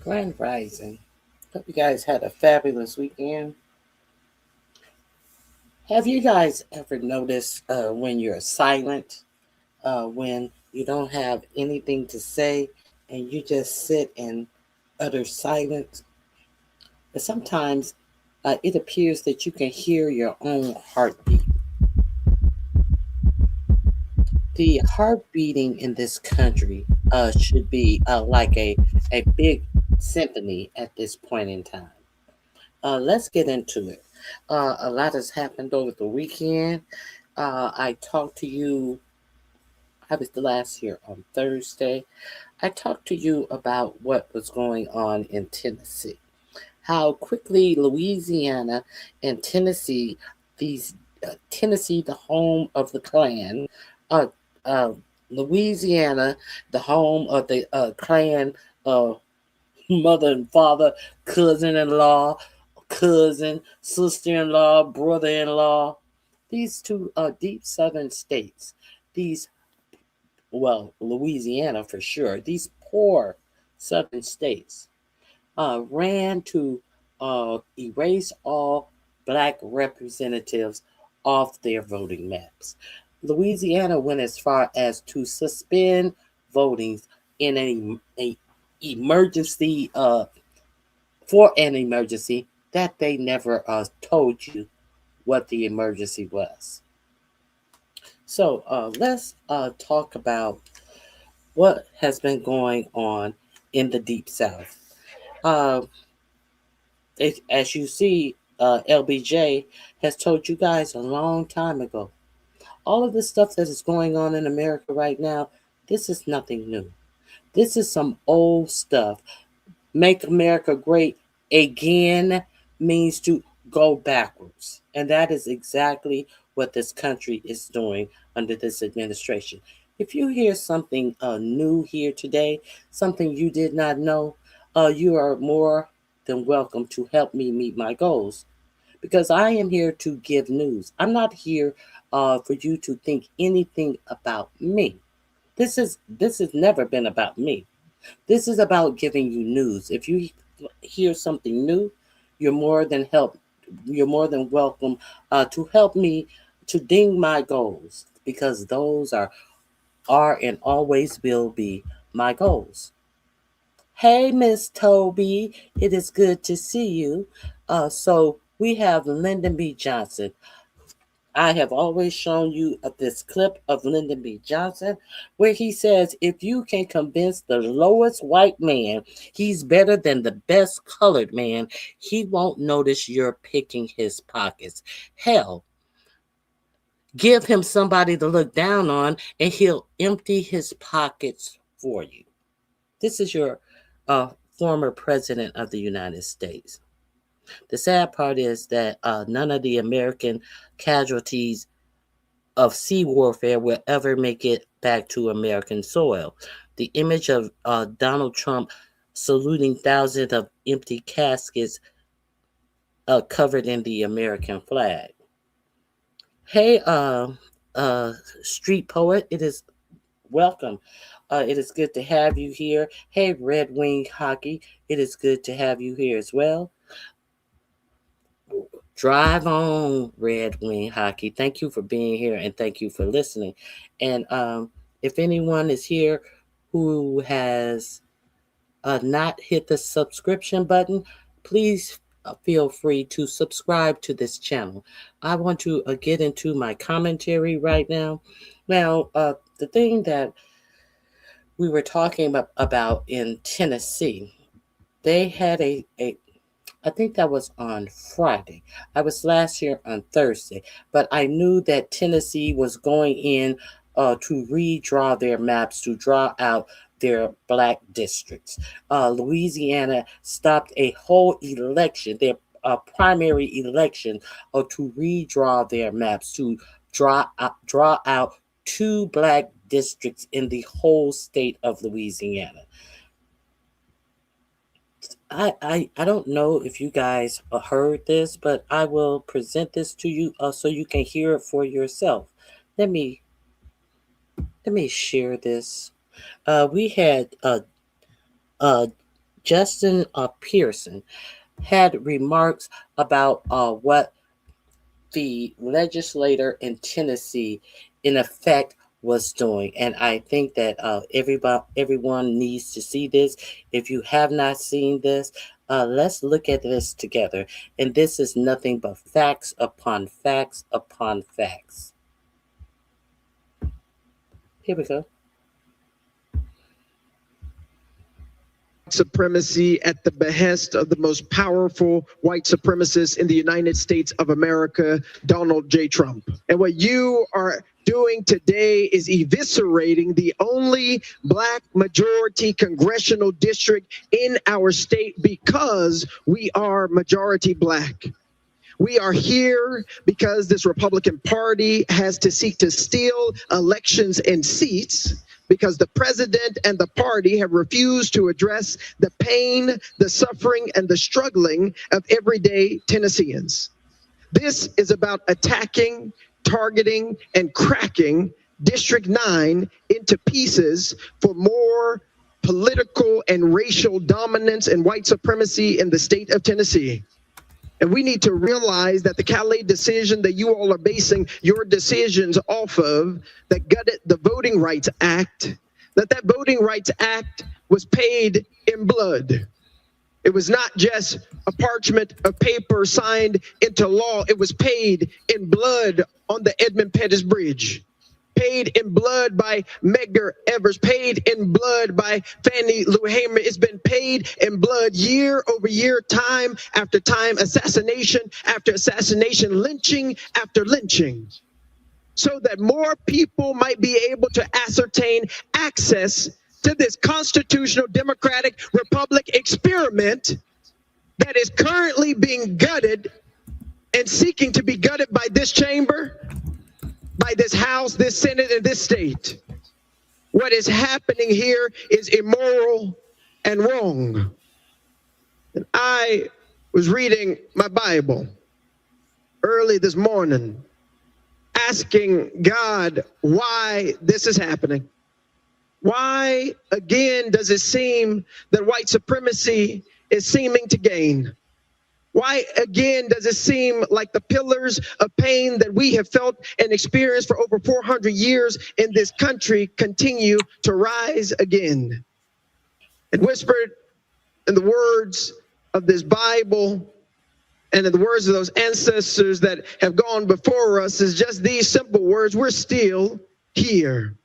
Grand Rising. Hope you guys had a fabulous weekend. Have you guys ever noticed when you're silent, when you don't have anything to say and you just sit in utter silence? But sometimes it appears that you can hear your own heartbeat. The heart beating in this country should be like a big symphony at this point in time. Let's get into it. A lot has happened over the weekend. I talked to you, I was the last year on Thursday. I talked to you about what was going on in Tennessee, how quickly Louisiana and Tennessee, these Tennessee, the home of the Klan, uh, uh, Louisiana, the home of the Klan, uh, mother and father, cousin-in-law, cousin, sister-in-law, brother-in-law. These two deep southern states, these, well, Louisiana for sure, these poor southern states ran to erase all black representatives off their voting maps. Louisiana went as far as to suspend voting in a emergency for an emergency that they never told you what the emergency was. So let's talk about what has been going on in the Deep South. Uh, as you see, LBJ has told you guys a long time ago. All of the stuff that is going on in America right now, this is nothing new. This is some old stuff. Make America great again means to go backwards. And that is exactly what this country is doing under this administration. If you hear something new here today, something you did not know, you are more than welcome to help me meet my goals, because I am here to give news. I'm not here for you to think anything about me. This has never been about me. This is about giving you news. If you hear something new, you're more than help. You're more than welcome to help me to ding my goals, because those are and always will be my goals. Hey, Miss Toby, it is good to see you. So we have Lyndon B. Johnson. I have always shown you this clip of Lyndon B. Johnson where he says, if you can convince the lowest white man he's better than the best colored man, he won't notice you're picking his pockets. Hell, give him somebody to look down on and he'll empty his pockets for you. This is your former president of the United States. The sad part is that none of the American casualties of sea warfare will ever make it back to American soil. The image of Donald Trump saluting thousands of empty caskets covered in the American flag. Hey, street poet, it is welcome. It is good to have you here. Hey, Red Wing Hockey, it is good to have you here as well. Drive on, Red Wing Hockey. Thank you for being here and thank you for listening. And if anyone is here who has not hit the subscription button, please feel free to subscribe to this channel. I want to get into my commentary right now. Now, the thing that we were talking about in Tennessee, they had I think that was on Friday. I was last year on Thursday, but I knew that Tennessee was going in to redraw their maps to draw out their black districts. Louisiana stopped a whole election, their primary election, to redraw their maps to draw out two black districts in the whole state of Louisiana. I don't know if you guys heard this, but I will present this to you so you can hear it for yourself. Let me share this. We had Justin Pearson had remarks about what the legislator in Tennessee, in effect, was doing, and I think that everyone needs to see this. If you have not seen this, let's look at this together. And this is nothing but facts upon facts upon facts. Here we go. Supremacy at the behest of the most powerful white supremacist in the United States of America, Donald J. Trump. And what you are doing today is eviscerating the only Black majority congressional district in our state because we are majority Black. We are here because this Republican Party has to seek to steal elections and seats because the president and the party have refused to address the pain, the suffering, and the struggling of everyday Tennesseans. This is about attacking, targeting, and cracking District 9 into pieces for more political and racial dominance and white supremacy in the state of Tennessee. And we need to realize that the Calais decision that you all are basing your decisions off of, that gutted the Voting Rights Act, that Voting Rights Act was paid in blood. It was not just a parchment of paper signed into law. It was paid in blood on the Edmund Pettus Bridge. Paid in blood by Medgar Evers, paid in blood by Fannie Lou Hamer. It's been paid in blood year over year, time after time, assassination after assassination, lynching after lynching, so that more people might be able to ascertain access to this constitutional democratic republic experiment that is currently being gutted and seeking to be gutted by this chamber, by this House, this Senate, and this state. What is happening here is immoral and wrong. And I was reading my Bible early this morning, asking God why this is happening. Why, again, does it seem that white supremacy is seeming to gain? Why, again, does it seem like the pillars of pain that we have felt and experienced for over 400 years in this country continue to rise again? And whispered in the words of this Bible and in the words of those ancestors that have gone before us is just these simple words: we're still here.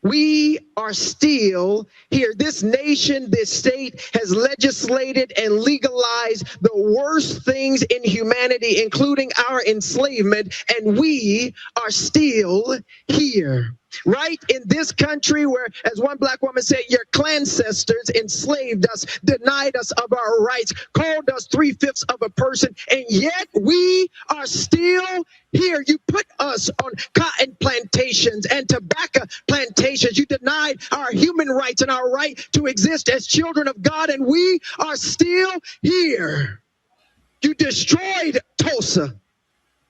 We are still here. This nation, this state has legislated and legalized the worst things in humanity, including our enslavement, and we are still here. Right in this country where, as one Black woman said, your ancestors enslaved us, denied us of our rights, called us 3/5 of a person, and yet we are still here. You put us on cotton plantations and tobacco plantations. You denied our human rights and our right to exist as children of God, and we are still here. You destroyed Tulsa.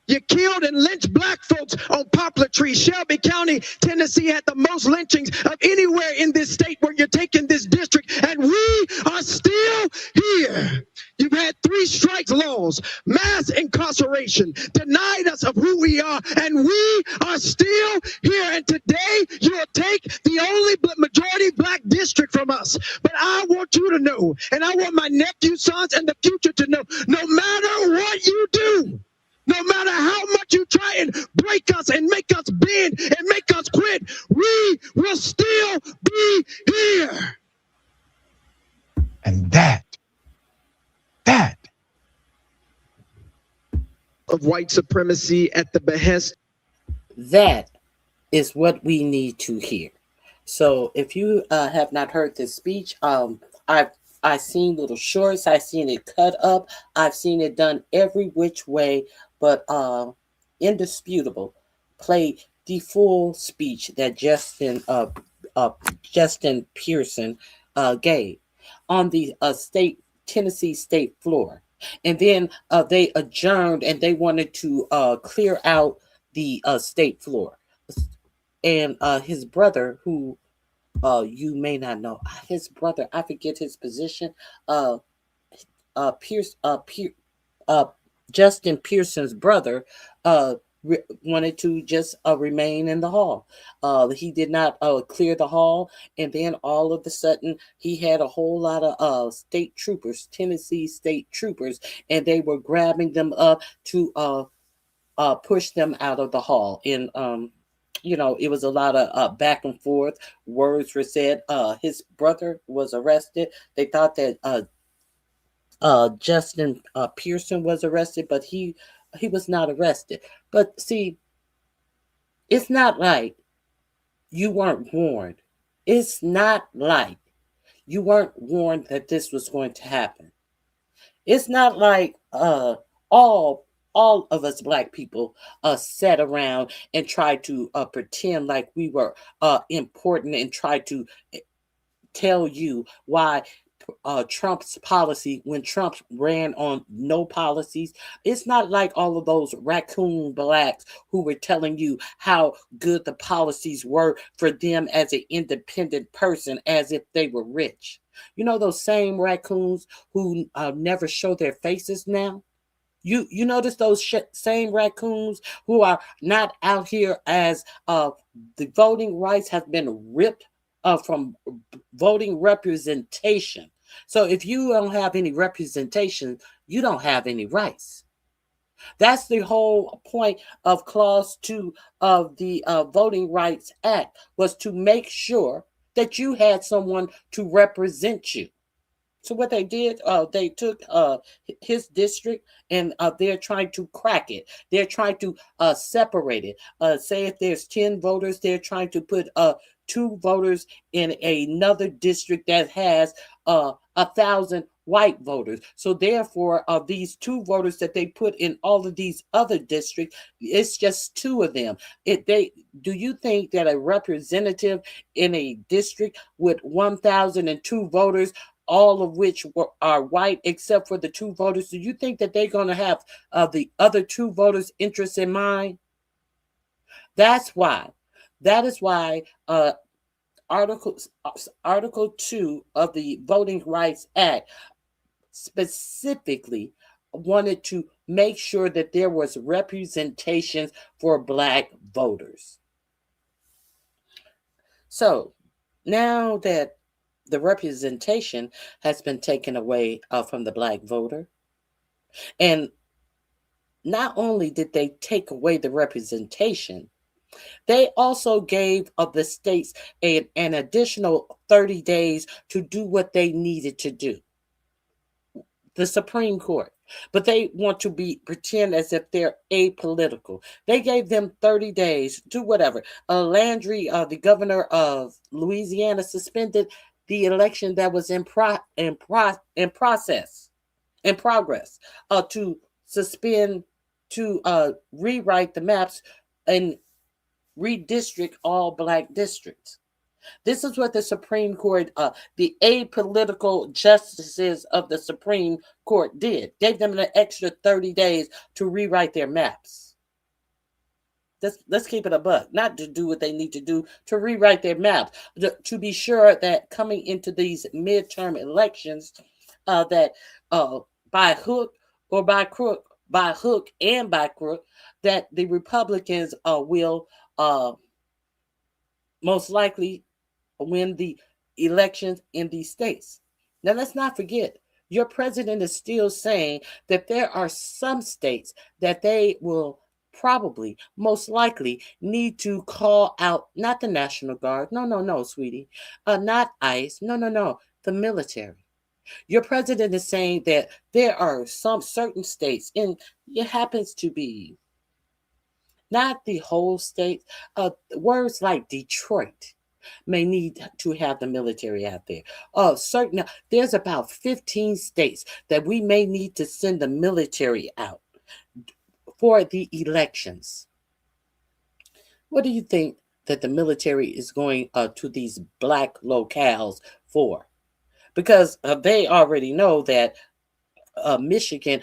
You killed and lynched Black folks on Poplar Tree. Shelby County, Tennessee had the most lynchings of anywhere in this state where you're taking this district, and we are still here. You've had 3 strikes laws, mass incarceration, denied us of who we are, and we are still here. And today you'll take the only majority Black district from us. But I want you to know, and I want my nephew, sons, and the future to know, no matter what you do, no matter how much you try and break us and make us bend and make us quit, we will still be here. And that of white supremacy at the behest. That is what we need to hear. So if you have not heard this speech, I've seen little shorts, I've seen it cut up, I've seen it done every which way, but indisputable. Play the full speech that Justin Pearson gave on the Tennessee state floor. And then they adjourned and they wanted to clear out the state floor. And his brother, who You may not know his brother. I forget his position. Uh, Pierce. Uh, Justin Pearson's brother. Wanted to just remain in the hall. He did not clear the hall, and then all of a sudden he had a whole lot of state troopers, Tennessee state troopers, and they were grabbing them up to push them out of the hall. And it was a lot of back and forth. Words were said. His brother was arrested. They thought that Justin Pearson was arrested, but he was not arrested. But see, it's not like you weren't warned. It's not like you weren't warned that this was going to happen. It's not like all all of us black people sat around and tried to pretend like we were important and tried to tell you why Trump's policy, when Trump ran on no policies, it's not like all of those raccoon blacks who were telling you how good the policies were for them as an independent person, as if they were rich. You know those same raccoons who never show their faces now. You notice those same raccoons who are not out here as the voting rights have been ripped from voting representation. So if you don't have any representation, you don't have any rights. That's the whole point of Clause 2 of the Voting Rights Act, was to make sure that you had someone to represent you. So what they did, they took his district, and they're trying to crack it. They're trying to separate it. Say if there's 10 voters, they're trying to put two voters in another district that has 1,000 white voters. So therefore, these two voters that they put in all of these other districts, it's just two of them. Do you think that a representative in a district with 1,002 voters, all of which are white except for the two voters, do you think that they're going to have the other two voters' interests in mind? That's why. That is why Article Article 2 of the Voting Rights Act specifically wanted to make sure that there was representation for black voters. So now that the representation has been taken away from the black voter, and not only did they take away the representation, they also gave the states an additional 30 days to do what they needed to do. The Supreme Court. But they want to pretend as if they're apolitical. They gave them 30 days, do whatever. Landry, the governor of Louisiana, suspended the election that was in progress, to suspend, to rewrite the maps and redistrict all black districts. This is what the Supreme Court, the apolitical justices of the Supreme Court did. Gave them an extra 30 days to rewrite their maps. Let's keep it a buck. Not to do what they need to do, to rewrite their maps. To be sure that coming into these midterm elections, that by hook or by crook, by hook and by crook, that the Republicans will most likely win the elections in these states. Now, let's not forget, your president is still saying that there are some states that they will probably, most likely, need to call out, not the National Guard. No, no, no, sweetie. Not ICE. No, no, no. The military. Your president is saying that there are some certain states, and it happens to be not the whole state. Words like Detroit may need to have the military out there. There's about 15 states that we may need to send the military out for the elections. What do you think that the military is going to these black locales for? Because they already know that Michigan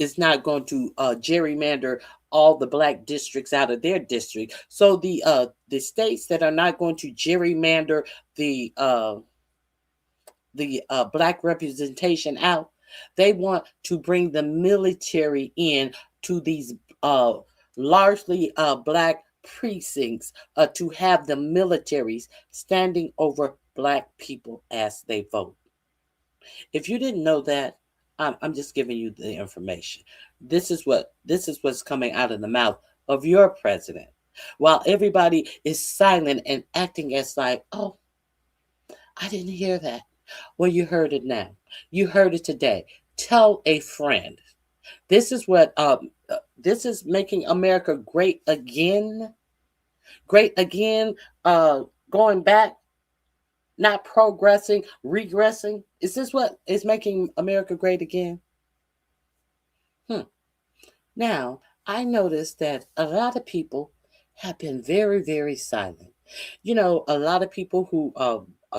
is not going to gerrymander all the black districts out of their district. So the states that are not going to gerrymander the uh, the black representation out, they want to bring the military in to these uh, largely black precincts to have the militaries standing over black people as they vote. If you didn't know that, I'm just giving you the information. This is what's coming out of the mouth of your president, while everybody is silent and acting as like, oh, I didn't hear that. Well, you heard it now. You heard it today. Tell a friend. This is making America great again. Great again. Going back, not progressing, regressing. Is this what is making America great again? Hmm. Now, I noticed that a lot of people have been very, very silent. You know, a lot of people who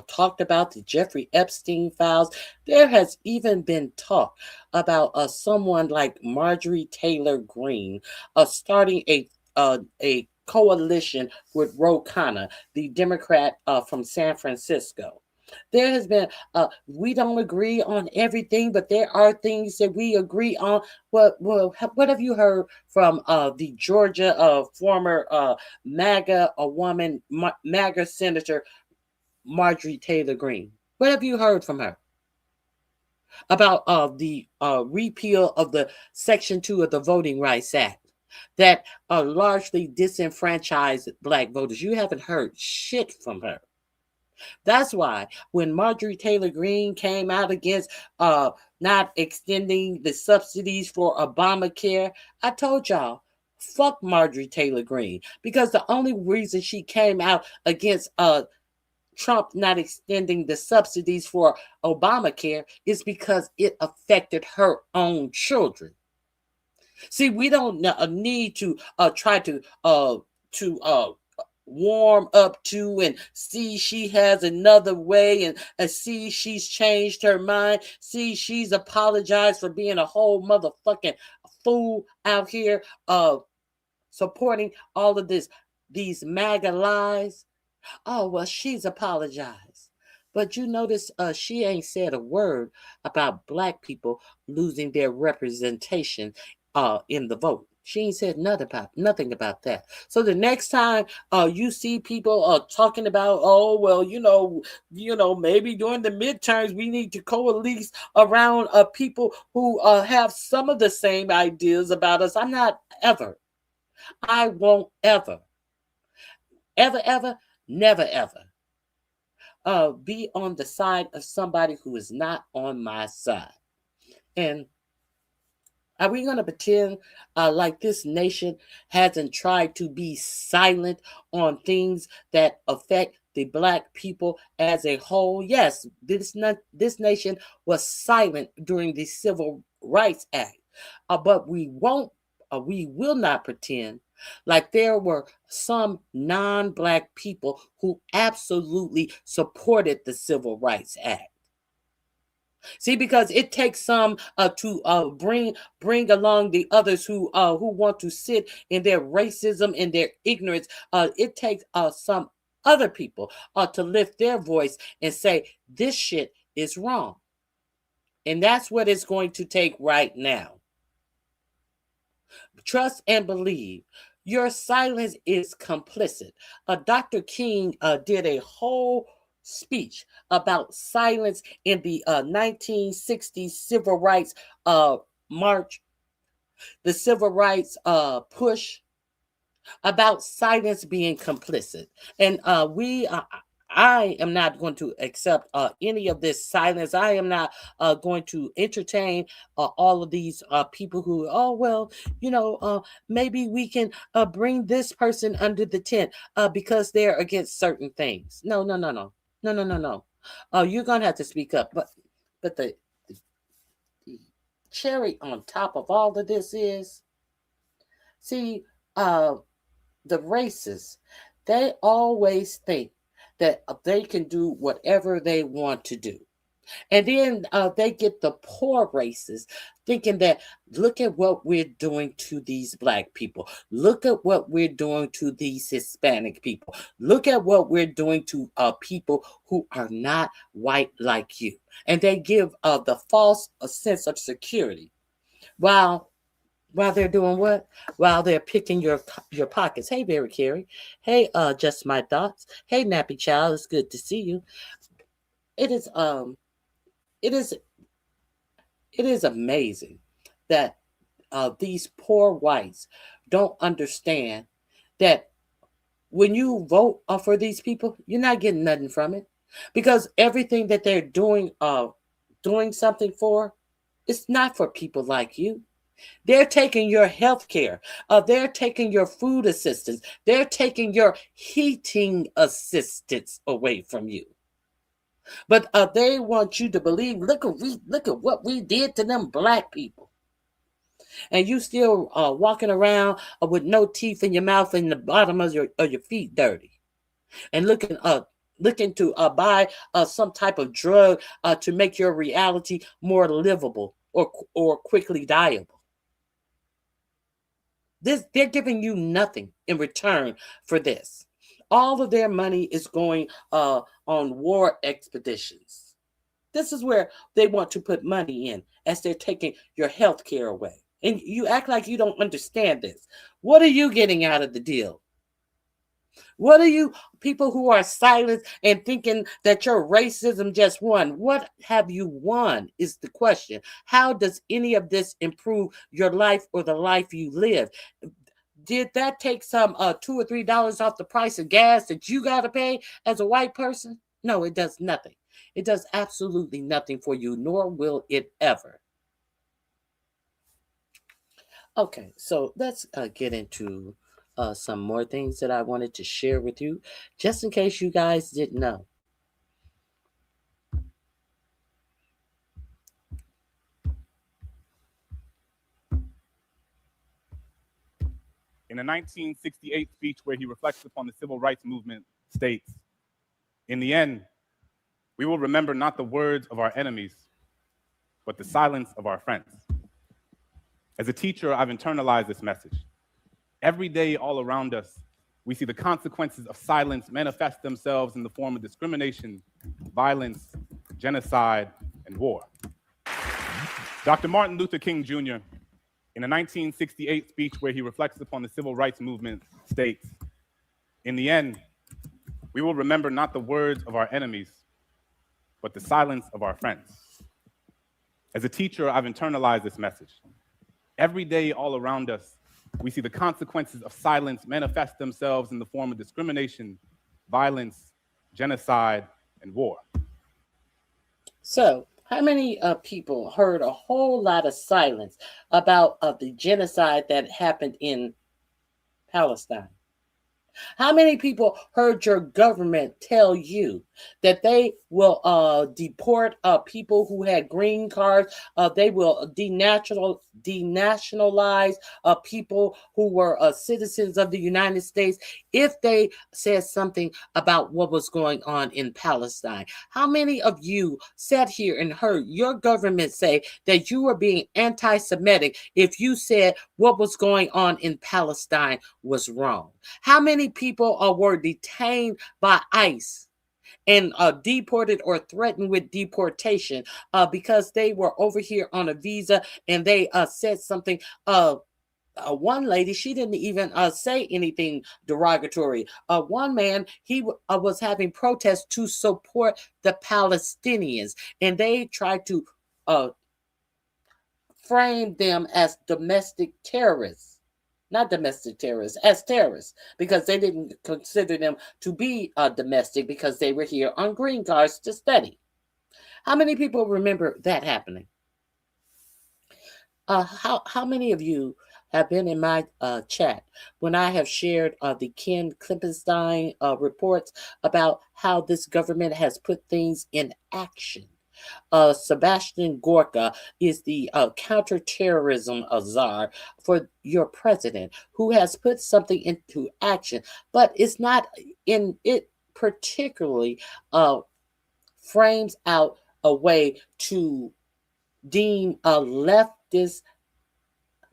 talked about the Jeffrey Epstein files. There has even been talk about someone like Marjorie Taylor Greene starting a coalition with Ro Khanna, the Democrat from San Francisco. There has been, we don't agree on everything, but there are things that we agree on. What have you heard from the Georgia former MAGA woman, MAGA Senator Marjorie Taylor Greene? What have you heard from her about the repeal of the Section 2 of the Voting Rights Act that largely disenfranchised black voters? You haven't heard shit from her. That's why when Marjorie Taylor Greene came out against not extending the subsidies for Obamacare, I told y'all, fuck Marjorie Taylor Greene, because the only reason she came out against Trump not extending the subsidies for Obamacare is because it affected her own children. See, we don't need to try to warm up to and see she has another way and see she's changed her mind. See, she's apologized for being a whole motherfucking fool out here supporting all of these MAGA lies. Oh, well, she's apologized. But you notice she ain't said a word about black people losing their representation in the vote. She ain't said nothing about that. So the next time you see people talking about, oh well, maybe during the midterms we need to coalesce around people who have some of the same ideas about us. I'm not ever. I won't ever, never ever be on the side of somebody who is not on my side. And are we going to pretend like this nation hasn't tried to be silent on things that affect the black people as a whole? Yes, this nation was silent during the Civil Rights Act, but we will not pretend like there were some non-black people who absolutely supported the Civil Rights Act. See, because it takes some to bring along the others who want to sit in their racism and their ignorance. It takes some other people to lift their voice and say this shit is wrong, and that's what it's going to take right now. Trust and believe. Your silence is complicit. Dr. King did a whole speech about silence in the 1960s civil rights march, the civil rights push, about silence being complicit. And I am not going to accept any of this silence. I am not going to entertain all of these people who, oh, well, maybe we can bring this person under the tent because they're against certain things. No, no, no, no. No, no, no, no. You're going to have to speak up. But the cherry on top of all of this is, see, the racists, they always think that they can do whatever they want to do. And then they get the poor races thinking that look at what we're doing to these black people. Look at what we're doing to these Hispanic people. Look at what we're doing to people who are not white like you. And they give the false sense of security while they're doing what? While they're picking your pockets. Hey, Barry Carey. Hey, Just My Thoughts. Hey, Nappy Child. It's good to see you. It is it is it is amazing that these poor whites don't understand that when you vote for these people, you're not getting nothing from it because everything that they're doing something for, it's not for people like you. They're taking your health care. They're taking your food assistance. They're taking your heating assistance away from you. But they want you to believe. Look at what we did to them black people, and you still walking around with no teeth in your mouth and the bottom of your feet dirty, and looking to buy some type of drug to make your reality more livable or quickly dieable. They're giving you nothing in return for this. All of their money is going on war expeditions. This is where they want to put money in as they're taking your health care away. And you act like you don't understand this. What are you getting out of the deal? What are you people who are silent and thinking that your racism just won? What have you won is the question. How does any of this improve your life or the life you live? Did that take some $2 or $3 off the price of gas that you got to pay as a white person? No, it does nothing. It does absolutely nothing for you, nor will it ever. Okay, so let's get into some more things that I wanted to share with you, just in case you guys didn't know. In a 1968 speech where he reflects upon the civil rights movement, states, "In the end, we will remember not the words of our enemies, but the silence of our friends." As a teacher, I've internalized this message. Every day all around us, we see the consequences of silence manifest themselves in the form of discrimination, violence, genocide, and war. Dr. Martin Luther King Jr., in a 1968 speech where he reflects upon the civil rights movement, states, "In the end, we will remember not the words of our enemies, but the silence of our friends." As a teacher, I've internalized this message. Every day all around us, we see the consequences of silence manifest themselves in the form of discrimination, violence, genocide, and war. So, how many people heard a whole lot of silence about the genocide that happened in Palestine? How many people heard your government tell you that they will deport people who had green cards? They will denationalize people who were citizens of the United States if they said something about what was going on in Palestine. How many of you sat here and heard your government say that you were being anti-Semitic if you said what was going on in Palestine was wrong? How many people were detained by ICE and deported or threatened with deportation because they were over here on a visa and they said something? One lady, she didn't even say anything derogatory. One man, he was having protests to support the Palestinians, and they tried to frame them as domestic terrorists. Not domestic terrorists, as terrorists, because they didn't consider them to be domestic because they were here on green cards to study. How many people remember that happening? How many of you have been in my chat when I have shared the Ken Klippenstein reports about how this government has put things in action? Sebastian Gorka is the counterterrorism czar for your president, who has put something into action, but it's not in it particularly frames out a way to deem leftist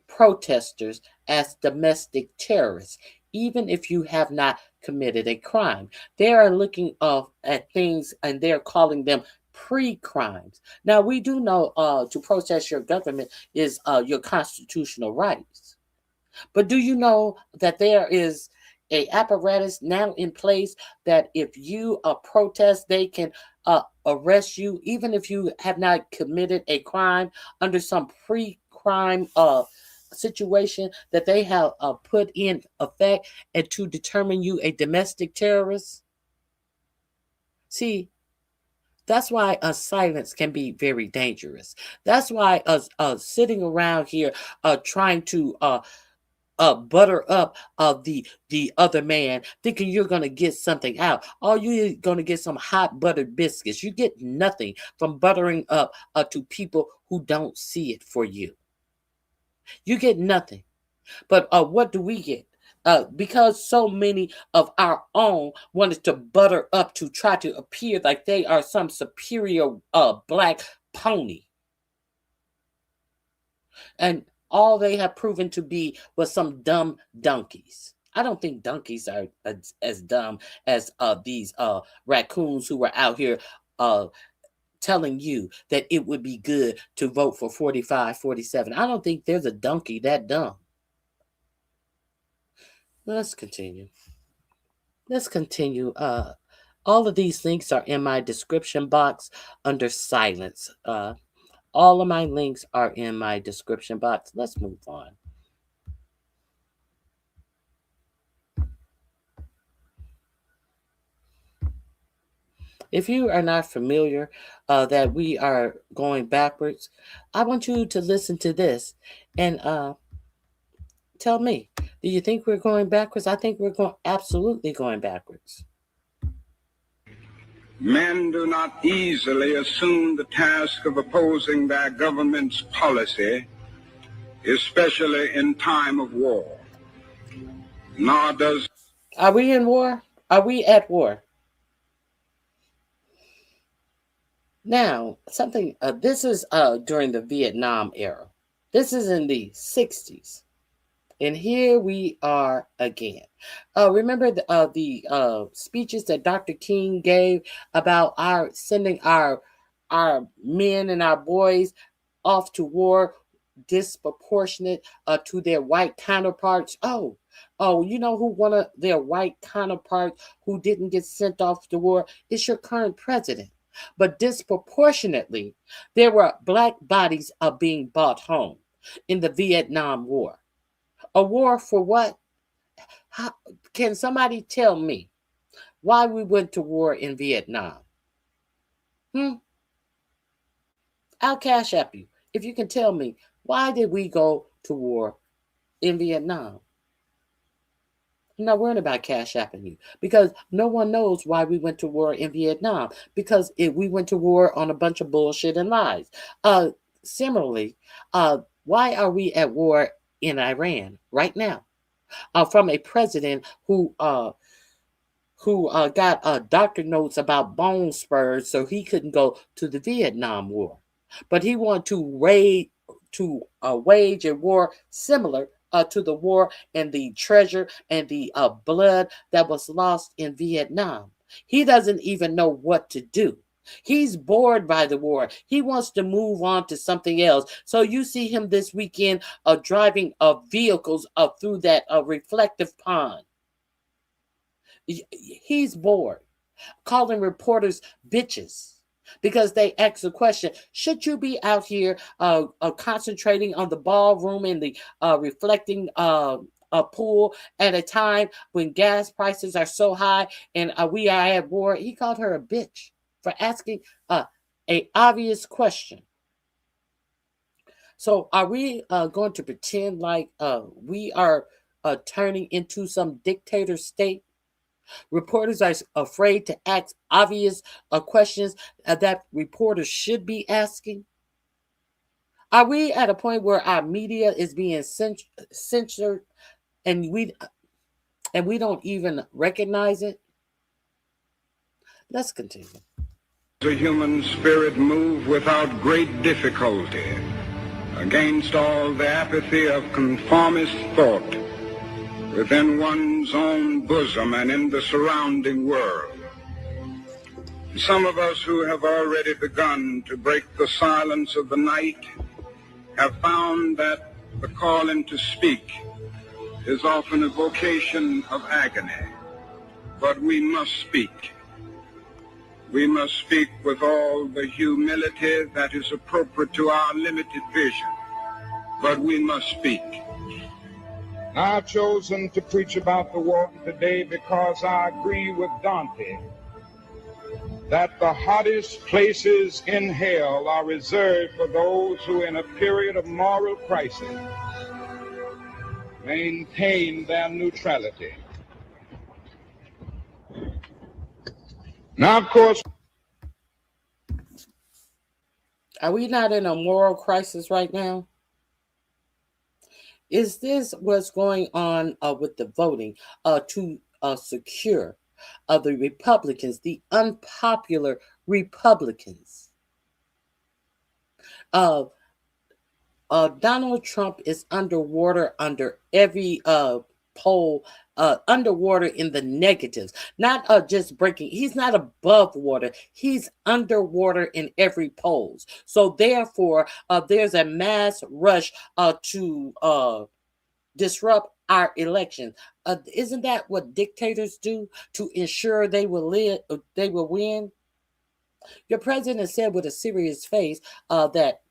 protesters as domestic terrorists, even if you have not committed a crime. They are looking at things and they're calling them pre-crimes. Now we do know to protest your government is your constitutional rights. But do you know that there is a apparatus now in place that if you protest, they can arrest you, even if you have not committed a crime under some pre-crime situation that they have put in effect and to determine you a domestic terrorist? See, that's why silence can be very dangerous. That's why us sitting around here trying to butter up the other man, thinking you're gonna get something out. All you're gonna get some hot buttered biscuits. You get nothing from buttering up to people who don't see it for you. You get nothing. But what do we get? Because so many of our own wanted to butter up to try to appear like they are some superior black pony. And all they have proven to be was some dumb donkeys. I don't think donkeys are as dumb as these raccoons who were out here telling you that it would be good to vote for 45, 47. I don't think there's a donkey that dumb. Let's continue. Let's continue. All of these links are in my description box under silence. All of my links are in my description box. Let's move on. If you are not familiar that we are going backwards, I want you to listen to this and tell me, do you think we're going backwards? I think we're absolutely going backwards. Men do not easily assume the task of opposing their government's policy, especially in time of war. Nor does... Are we in war? Are we at war? Now, something, this is during the Vietnam era. This is in the 60s. And here we are again. Remember the speeches that Dr. King gave about sending our men and our boys off to war disproportionate to their white counterparts? Oh, you know who one of their white counterparts who didn't get sent off to war is your current president. But disproportionately, there were black bodies being brought home in the Vietnam War. A war for what? How, can somebody tell me why we went to war in Vietnam? I'll cash app you if you can tell me why did we go to war in Vietnam. I'm not worried about cash apping you because no one knows why we went to war in Vietnam because we went to war on a bunch of bullshit and lies. Similarly, why are we at war in Iran right now from a president who got doctor notes about bone spurs so he couldn't go to the Vietnam War, but he wanted to wage a war similar to the war and the treasure and the blood that was lost in Vietnam. He doesn't even know what to do. He's bored by the war. He wants to move on to something else. So you see him this weekend driving vehicles through that reflective pond. He's bored, calling reporters bitches because they ask the question, should you be out here concentrating on the ballroom and the reflecting pool at a time when gas prices are so high and we are at war? He called her a bitch for asking a obvious question. So are we going to pretend like we are turning into some dictator state? Reporters are afraid to ask obvious questions that reporters should be asking. Are we at a point where our media is being censored and we don't even recognize it? Let's continue. The human spirit move without great difficulty against all the apathy of conformist thought within one's own bosom and in the surrounding world. Some of us who have already begun to break the silence of the night have found that the calling to speak is often a vocation of agony, but we must speak. We must speak with all the humility that is appropriate to our limited vision, but we must speak. I've chosen to preach about the war today because I agree with Dante that the hottest places in hell are reserved for those who in a period of moral crisis maintain their neutrality. Now, of course, are we not in a moral crisis right now? Is this what's going on with the voting to secure the Republicans, the unpopular Republicans? Donald Trump is underwater under every poll, underwater in the negatives, not just breaking. He's not above water. He's underwater in every polls. So therefore, there's a mass rush to disrupt our elections. Isn't that what dictators do to ensure they will win? Your president said with a serious face that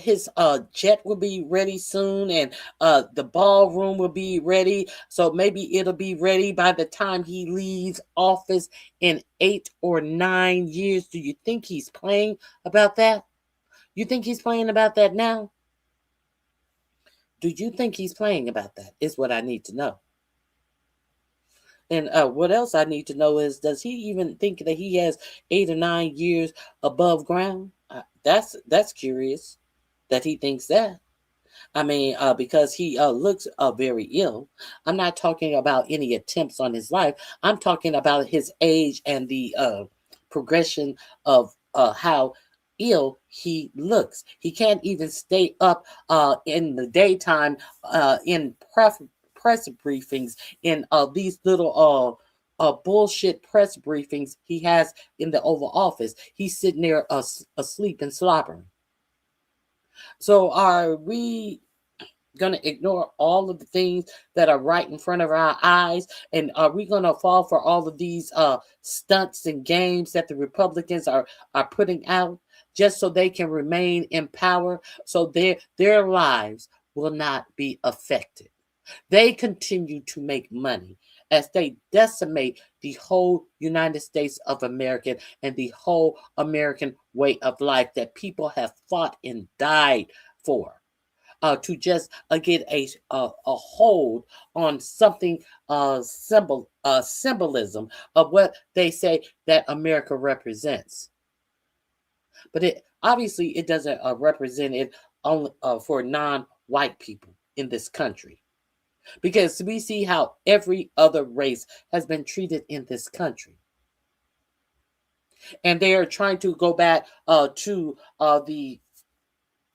his jet will be ready soon, and the ballroom will be ready. So maybe it'll be ready by the time he leaves office in 8 or 9 years. Do you think he's playing about that? You think he's playing about that now? Do you think he's playing about that? Is what I need to know. And what else I need to know is, does he even think that he has 8 or 9 years above ground? That's curious that he thinks that. I mean, because he looks very ill. I'm not talking about any attempts on his life. I'm talking about his age and the progression of how ill he looks. He can't even stay up in the daytime in press briefings, in these little bullshit press briefings he has in the Oval Office. He's sitting there asleep and slobbering. So are we going to ignore all of the things that are right in front of our eyes? And are we going to fall for all of these stunts and games that the Republicans are putting out just so they can remain in power, so their lives will not be affected? They continue to make money as they decimate the whole United States of America and the whole American way of life that people have fought and died for, to just get a hold on something symbolism of what they say that America represents. But it doesn't represent it only for non-white people in this country. Because we see how every other race has been treated in this country. And they are trying to go back to the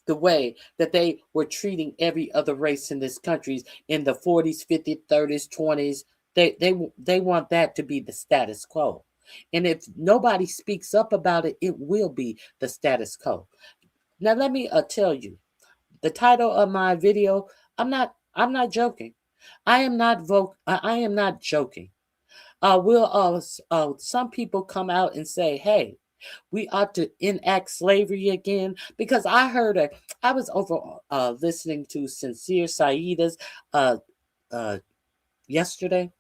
way that they were treating every other race in this country in the 40s, 50s, 30s, 20s. They want that to be the status quo. And if nobody speaks up about it, it will be the status quo. Now let me tell you, the title of my video, I'm not joking. I am not joking. Will some people come out and say, "Hey, we ought to enact slavery again"? Because I was over listening to Sincere Saida's yesterday,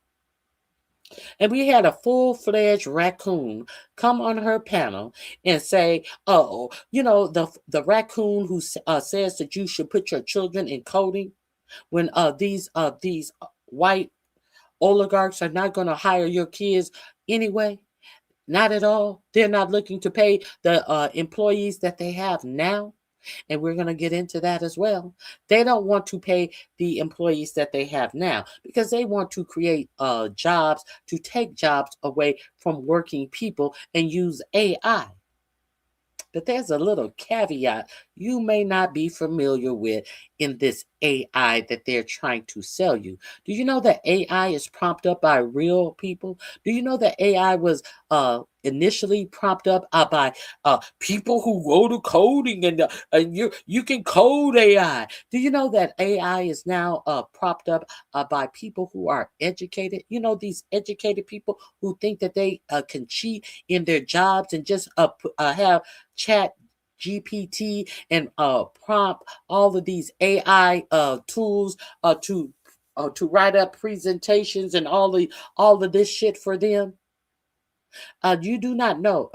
and we had a full-fledged raccoon come on her panel and say, "Oh, the raccoon who says that you should put your children in coding." When these white oligarchs are not going to hire your kids anyway, not at all. They're not looking to pay the employees that they have now. And we're going to get into that as well. They don't want to pay the employees that they have now because they want to create jobs, to take jobs away from working people and use AI. But there's a little caveat you may not be familiar with in this AI that they're trying to sell you. Do you know that AI is prompted up by real people? Do you know that AI was initially prompted up by people who go to coding and you can code AI? Do you know that AI is now propped up by people who are educated? You know, these educated people who think that they can cheat in their jobs and just have chat GPT and prompt all of these AI tools to write up presentations and all of this shit for them. You do not know.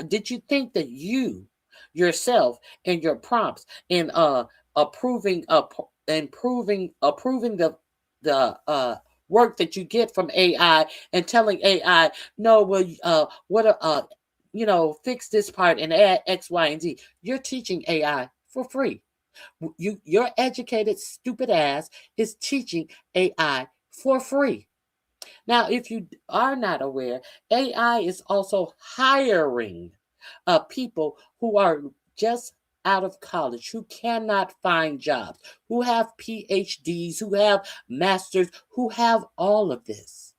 Did you think that you yourself and your prompts and approving approving the work that you get from AI and telling AI, no, well, fix this part and add X, Y, and Z. You're teaching AI for free. Your educated, stupid ass is teaching AI for free. Now, if you are not aware, AI is also hiring people who are just out of college, who cannot find jobs, who have PhDs, who have masters, who have all of this.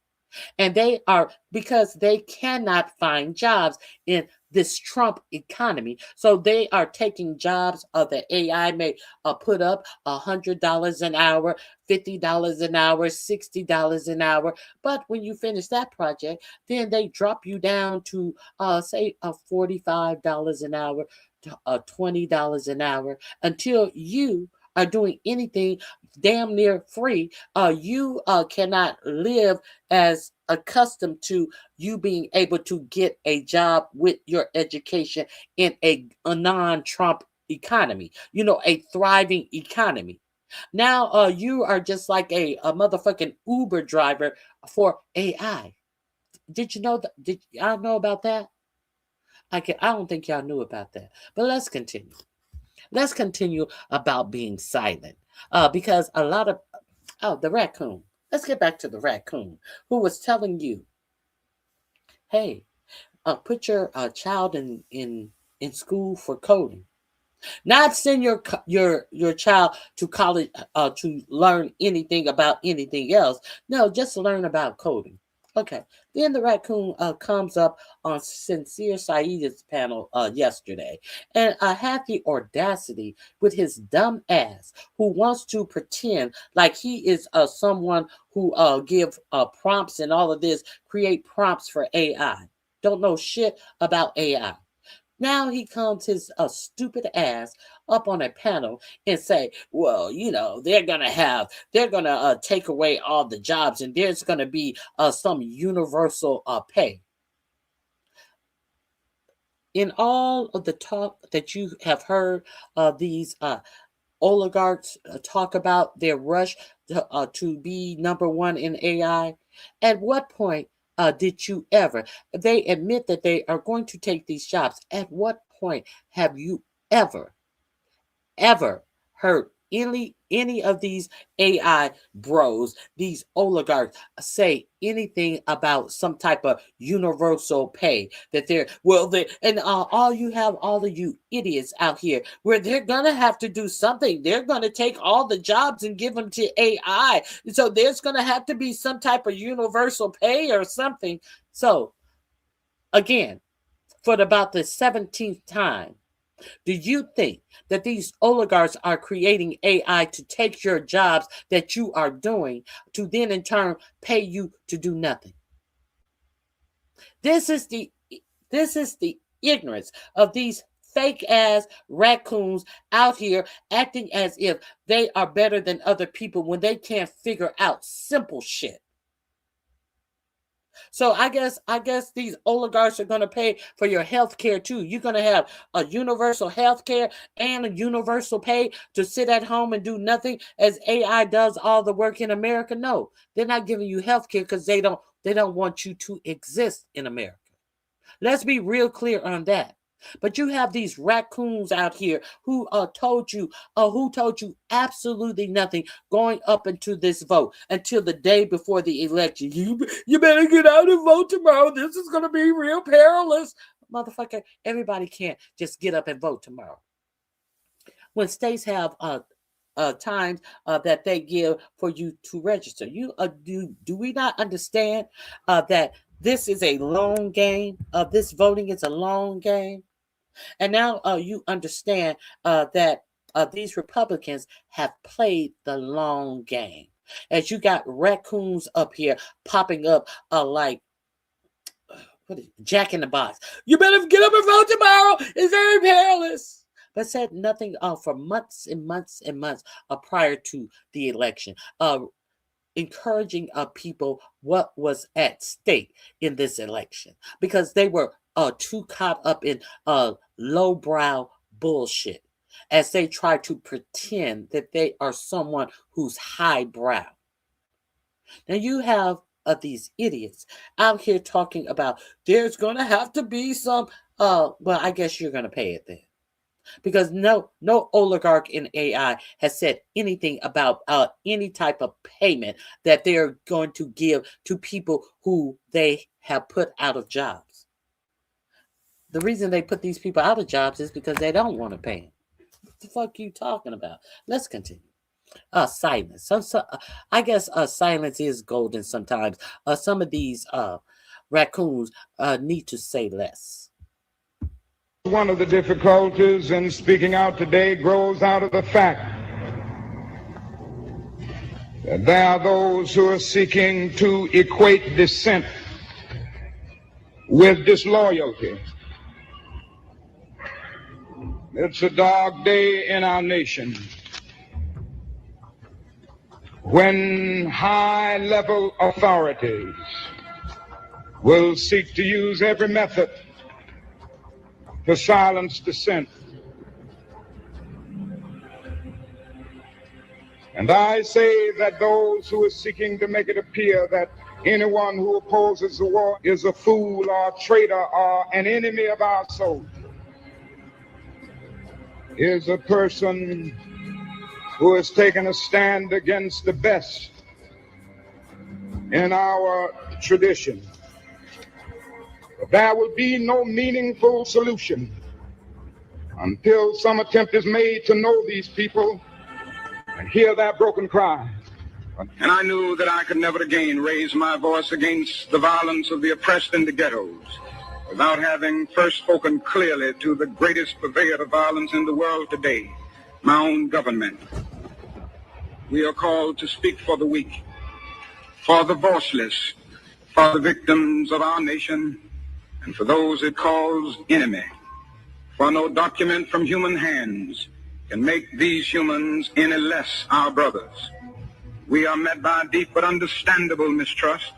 And they are, because they cannot find jobs in this Trump economy. So they are taking jobs that AI may put up $100 an hour, $50 an hour, $60 an hour. But when you finish that project, then they drop you down to say $45 an hour, $20 an hour until you are doing anything damn near free. You cannot live as accustomed to you being able to get a job with your education in a non-Trump economy, a thriving economy. Now you are just like a motherfucking Uber driver for AI. Did you know that? Did y'all know about that? I don't think y'all knew about that. But let's continue. Let's continue about being silent. Because a lot of the raccoon. Let's get back to the raccoon who was telling you, hey, put your child in school for coding. Not send your child to college to learn anything about anything else. No, just learn about coding. Okay. Then the raccoon comes up on Sincere Saeed's panel yesterday and had the audacity with his dumb ass who wants to pretend like he is someone who give prompts and all of this, create prompts for AI. Don't know shit about AI. Now he comes his stupid ass up on a panel and say, well, they're gonna take away all the jobs and there's gonna be some universal pay. In all of the talk that you have heard these oligarchs talk about their rush to be number one in AI, at what point did you ever? They admit that they are going to take these jobs. At what point have you ever heard any of these AI bros, these oligarchs, say anything about some type of universal pay? That all you have, all of you idiots out here, where they're gonna have to do something. They're gonna take all the jobs and give them to AI. So there's gonna have to be some type of universal pay or something. So again, for about the 17th time, do you think that these oligarchs are creating AI to take your jobs that you are doing to then in turn pay you to do nothing? This is the ignorance of these fake ass raccoons out here acting as if they are better than other people when they can't figure out simple shit. So I guess these oligarchs are going to pay for your health care too. You're going to have a universal health care and a universal pay to sit at home and do nothing as AI does all the work in America. No, they're not giving you health care because they don't want you to exist in America. Let's be real clear on that. But you have these raccoons out here who told you absolutely nothing going up into this vote until the day before the election. You better get out and vote tomorrow. This is going to be real perilous. Motherfucker, everybody can't just get up and vote tomorrow. When states have times that they give for you to register, do we not understand that this is a long game? This voting is a long game. And now you understand that these Republicans have played the long game. As you got raccoons up here popping up like Jack in the Box. You better get up and vote tomorrow. It's very perilous. But said nothing for months and months and months prior to the election, encouraging people what was at stake in this election, because they were too caught up in lowbrow bullshit as they try to pretend that they are someone who's highbrow. Now you have these idiots out here talking about there's going to have to be some, well, I guess you're going to pay it then. Because no oligarch in AI has said anything about any type of payment that they're going to give to people who they have put out of jobs. The reason they put these people out of jobs is because they don't want to pay them. What the fuck are you talking about? Let's continue. Silence. I guess silence is golden sometimes. Some of these raccoons need to say less. One of the difficulties in speaking out today grows out of the fact that there are those who are seeking to equate dissent with disloyalty. It's a dark day in our nation when high-level authorities will seek to use every method to silence dissent. And I say that those who are seeking to make it appear that anyone who opposes the war is a fool or a traitor or an enemy of our soul is a person who has taken a stand against the best in our tradition. There will be no meaningful solution until some attempt is made to know these people and hear their broken cry. And I knew that I could never again raise my voice against the violence of the oppressed in the ghettos without having first spoken clearly to the greatest purveyor of violence in the world today, my own government. We are called to speak for the weak, for the voiceless, for the victims of our nation, and for those it calls enemy. For no document from human hands can make these humans any less our brothers. We are met by deep but understandable mistrust.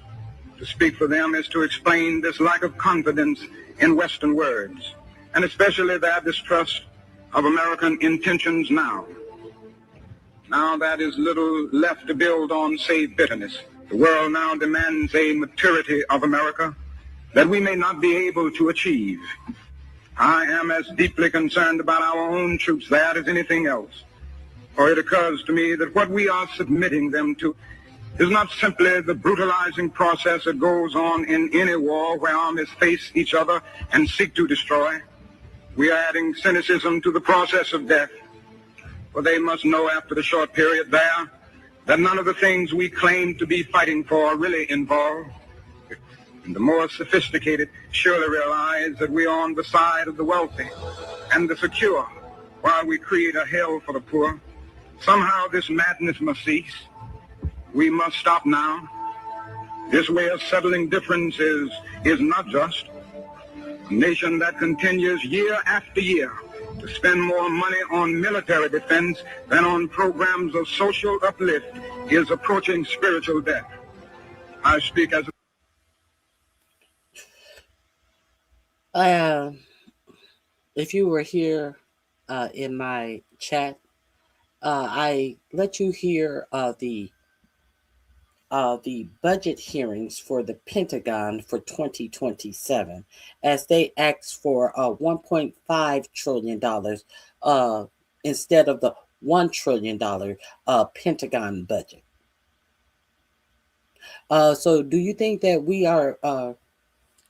To speak for them is to explain this lack of confidence in Western words, and especially their distrust of American intentions now. Now that is little left to build on save bitterness. The world now demands a maturity of America that we may not be able to achieve. I am as deeply concerned about our own troops there as anything else. For it occurs to me that what we are submitting them to is not simply the brutalizing process that goes on in any war where armies face each other and seek to destroy. We are adding cynicism to the process of death. For they must know after the short period there that none of the things we claim to be fighting for are really involved. And the more sophisticated surely realize that we are on the side of the wealthy and the secure while we create a hell for the poor. Somehow this madness must cease. We must stop now. This way of settling differences is not just. A nation that continues year after year to spend more money on military defense than on programs of social uplift is approaching spiritual death. I speak as if you were here in my chat, I let you hear the the budget hearings for the Pentagon for 2027, as they asked for $1.5 trillion instead of the $1 trillion Pentagon budget. So, do you think that we are,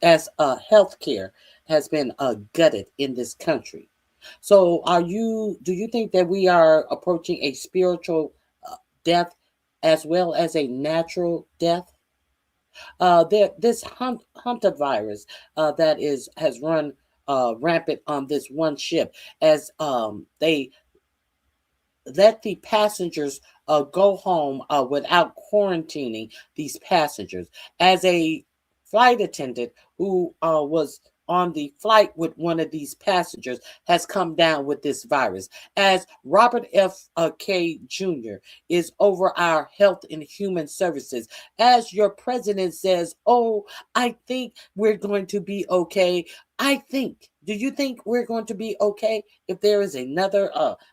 as healthcare has been gutted in this country? So, do you think that we are approaching a spiritual death as well as a natural death? This Hunter virus that has run rampant on this one ship, as they let the passengers go home without quarantining these passengers. As a flight attendant who was on the flight with one of these passengers has come down with this virus. As Robert F. K. Jr. is over our health and human services, as your president says, oh, I think we're going to be okay. Do you think we're going to be okay if there is another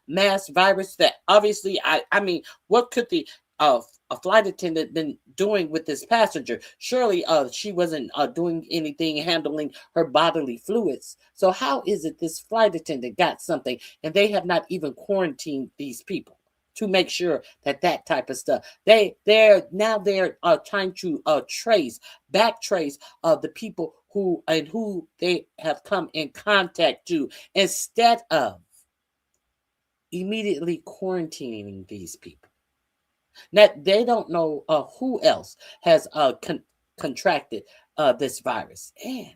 mass virus that obviously, I mean, what could the a flight attendant been doing with this passenger? Surely she wasn't doing anything handling her bodily fluids. So how is it this flight attendant got something and they have not even quarantined these people to make sure that type of stuff? They're trying to backtrace the people who they have come in contact to, instead of immediately quarantining these people. Now, they don't know who else has contracted this virus. And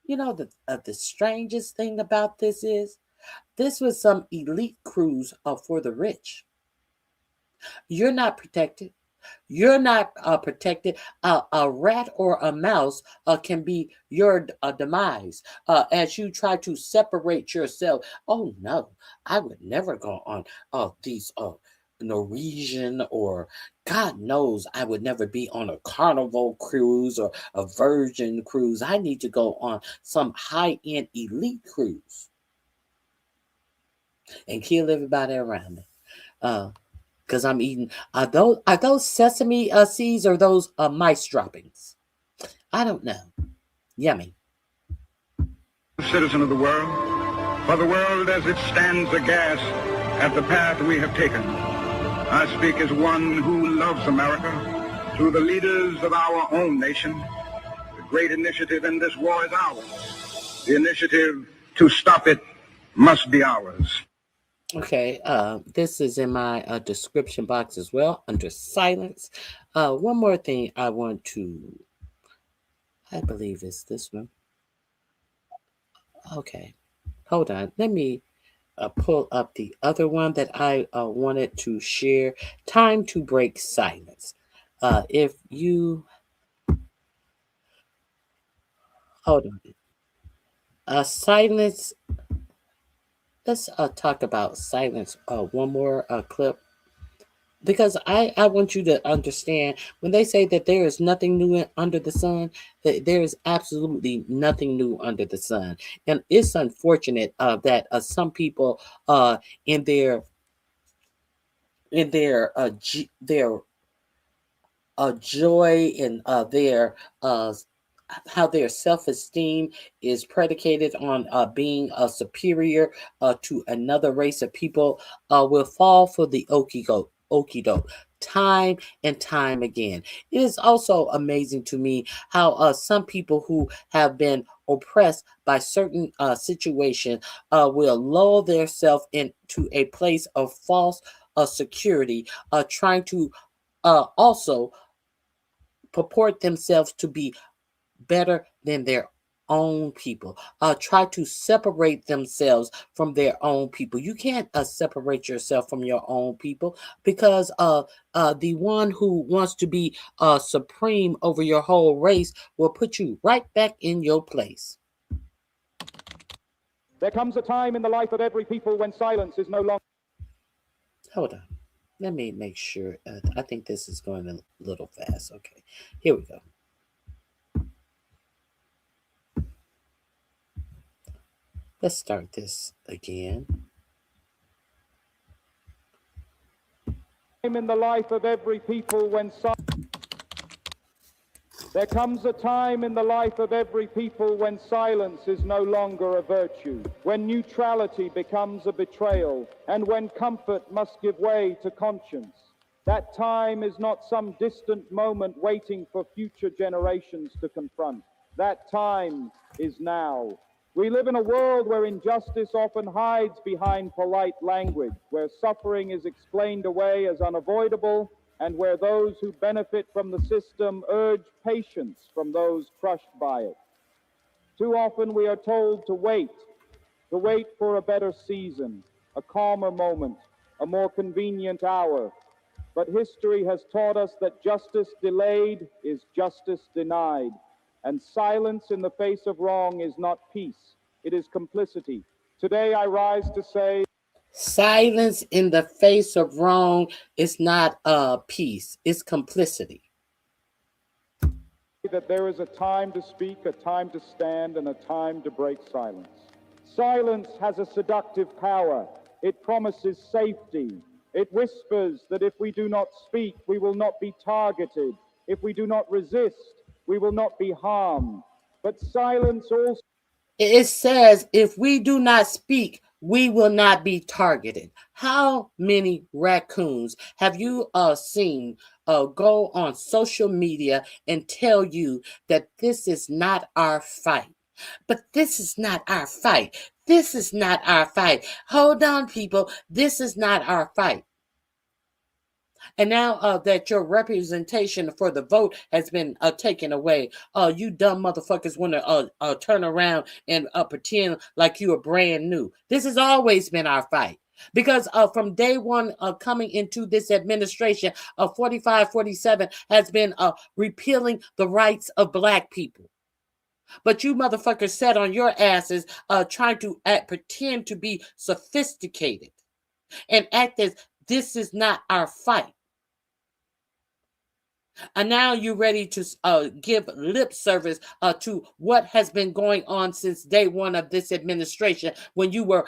you know, the strangest thing about this is this was some elite cruise for the rich. You're not protected. You're not protected. A rat or a mouse can be your demise as you try to separate yourself. Oh no, I would never go on these Norwegian, or God knows I would never be on a Carnival cruise or a Virgin cruise. I need to go on some high-end elite cruise and kill everybody around me. Because I'm eating are those sesame seeds or those mice droppings? I don't know. Yummy. Citizen of the world, for the world as it stands aghast at the path we have taken. I speak as one who loves America, through the leaders of our own nation. The great initiative in this war is ours. The initiative to stop it must be ours. Okay, this is in my description box as well under silence. One more thing I want to, I believe it's this one. Okay, hold on. Let me pull up the other one that I wanted to share. Time to break silence. If you hold on, silence. Let's talk about silence. One more clip, because I want you to understand when they say that there is nothing new under the sun, that there is absolutely nothing new under the sun, and it's unfortunate that some people in their joy and their how their self-esteem is predicated on being superior to another race of people will fall for the okie doke time and time again. It is also amazing to me how some people who have been oppressed by certain situations will lull themselves into a place of false security, trying to also purport themselves to be better than their own people. Try to separate themselves from their own people. You can't separate yourself from your own people, because the one who wants to be supreme over your whole race will put you right back in your place. There comes a time in the life of every people when silence is no longer. Hold on. Let me make sure. I think this is going a little fast. Okay, here we go. Let's start this again. In the life of every people when silence. There comes a time in the life of every people when silence is no longer a virtue, when neutrality becomes a betrayal, and when comfort must give way to conscience. That time is not some distant moment waiting for future generations to confront. That time is now. We live in a world where injustice often hides behind polite language, where suffering is explained away as unavoidable, and where those who benefit from the system urge patience from those crushed by it. Too often we are told to wait for a better season, a calmer moment, a more convenient hour. But history has taught us that justice delayed is justice denied, and silence in the face of wrong is not peace, it is complicity. Today I rise to say, silence in the face of wrong is not peace, it's complicity. that there is a time to speak, a time to stand, and a time to break silence. Silence has a seductive power. It promises safety. It whispers that if we do not speak, we will not be targeted. If we do not resist, we will not be harmed. But silence also... It says, if we do not speak, we will not be targeted. How many raccoons have you seen go on social media and tell you that this is not our fight? But this is not our fight. This is not our fight. Hold on, people. This is not our fight. And now that your representation for the vote has been taken away, you dumb motherfuckers want to turn around and pretend like you are brand new. This has always been our fight. Because from day one coming into this administration, 4547 has been repealing the rights of Black people. But you motherfuckers sat on your asses trying to pretend to be sophisticated and act as this is not our fight. And now you're ready to give lip service to what has been going on since day one of this administration, when you were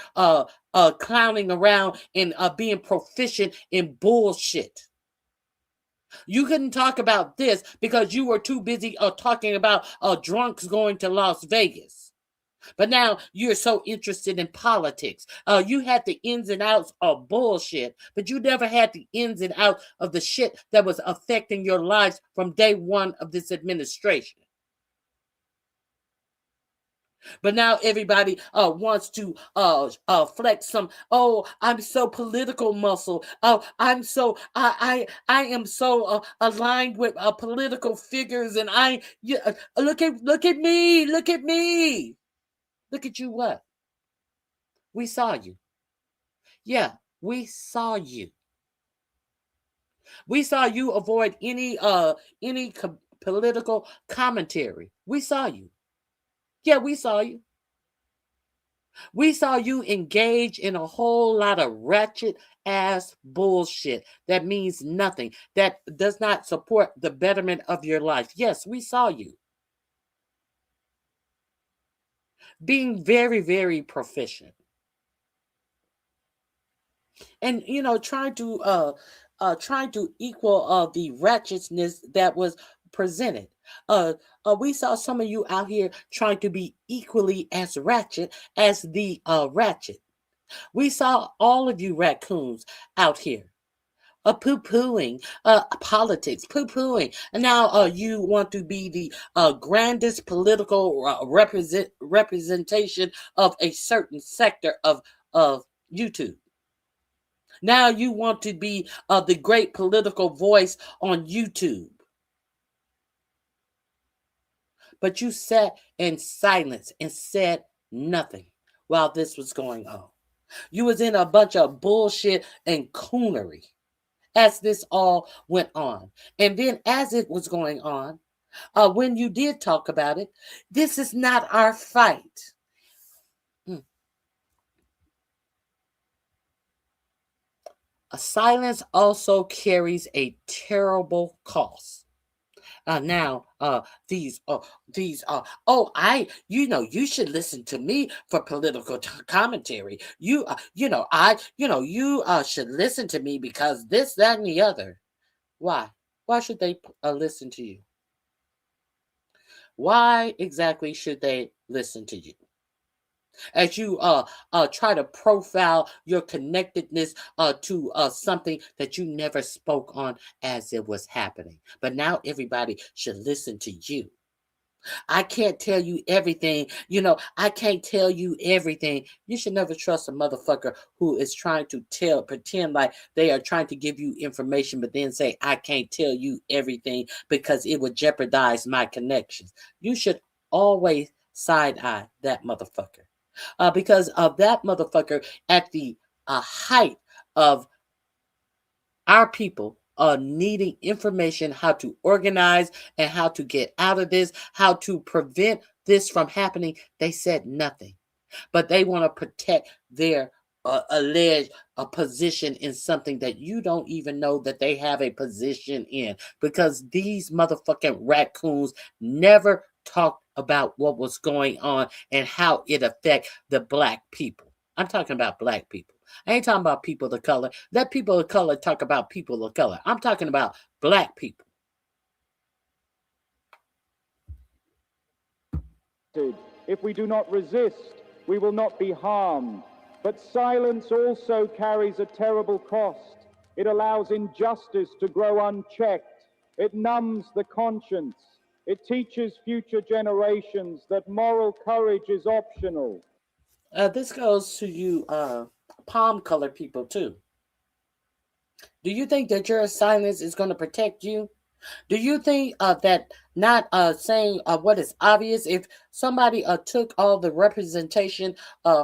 clowning around and being proficient in bullshit. You couldn't talk about this because you were too busy talking about drunks going to Las Vegas. But now you're so interested in politics. You had the ins and outs of bullshit, but you never had the ins and outs of the shit that was affecting your lives from day one of this administration. But now everybody wants to flex some, oh, I'm so political muscle. Oh, I'm so, I am so aligned with political figures, and look at me, look at me. Look at you what? We saw you. Yeah, we saw you. We saw you avoid any political commentary. We saw you. Yeah, we saw you. We saw you engage in a whole lot of ratchet ass bullshit that means nothing, that does not support the betterment of your life. Yes, we saw you. Being very, very proficient. And trying to equal the ratchetness that was presented. We saw some of you out here trying to be equally as ratchet as the ratchet. We saw all of you raccoons out here poo-pooing politics, poo-pooing. And now you want to be the grandest political representation of a certain sector of YouTube. Now you want to be the great political voice on YouTube. But you sat in silence and said nothing while this was going on. You was in a bunch of bullshit and coonery as this all went on. And then as it was going on, when you did talk about it, this is not our fight. A silence also carries a terrible cost. You should listen to me for political commentary. You should listen to me because this, that, and the other. Why? Why should they listen to you? Why exactly should they listen to you? As you try to profile your connectedness to something that you never spoke on as it was happening. But now everybody should listen to you. I can't tell you everything. I can't tell you everything. You should never trust a motherfucker who is trying to pretend like they are trying to give you information, but then say, I can't tell you everything because it would jeopardize my connections. You should always side eye that motherfucker. Because of that motherfucker at the height of our people needing information, how to organize and how to get out of this, how to prevent this from happening. They said nothing, but they want to protect their alleged position in something that you don't even know that they have a position in, because these motherfucking raccoons never talked about what was going on and how it affect the black people. I'm talking about black people. I ain't talking about people of color. Let people of color talk about people of color. I'm talking about black people. If we do not resist, we will not be harmed. But silence also carries a terrible cost. It allows injustice to grow unchecked. It numbs the conscience. It teaches future generations that moral courage is optional. This goes to you, palm colored people, too. Do you think that your silence is going to protect you? Do you think that not saying what is obvious, if somebody took all the representation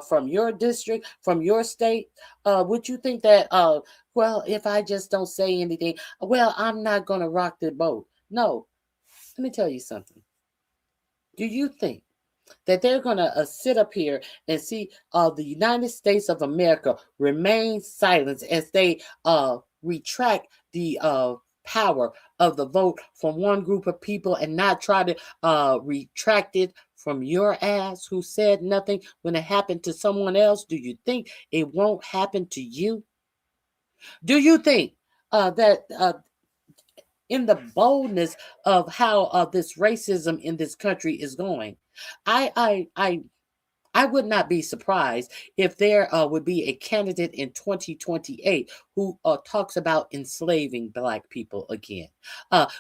from your district, from your state, would you think that, well, if I just don't say anything, well, I'm not going to rock the boat? No. Let me tell you something. Do you think that they're going to sit up here and see the United States of America remain silent as they retract the power of the vote from one group of people and not try to retract it from your ass who said nothing when it happened to someone else? Do you think it won't happen to you? Do you think that in the boldness of how this racism in this country is going, I would not be surprised if there would be a candidate in 2028 who talks about enslaving black people again.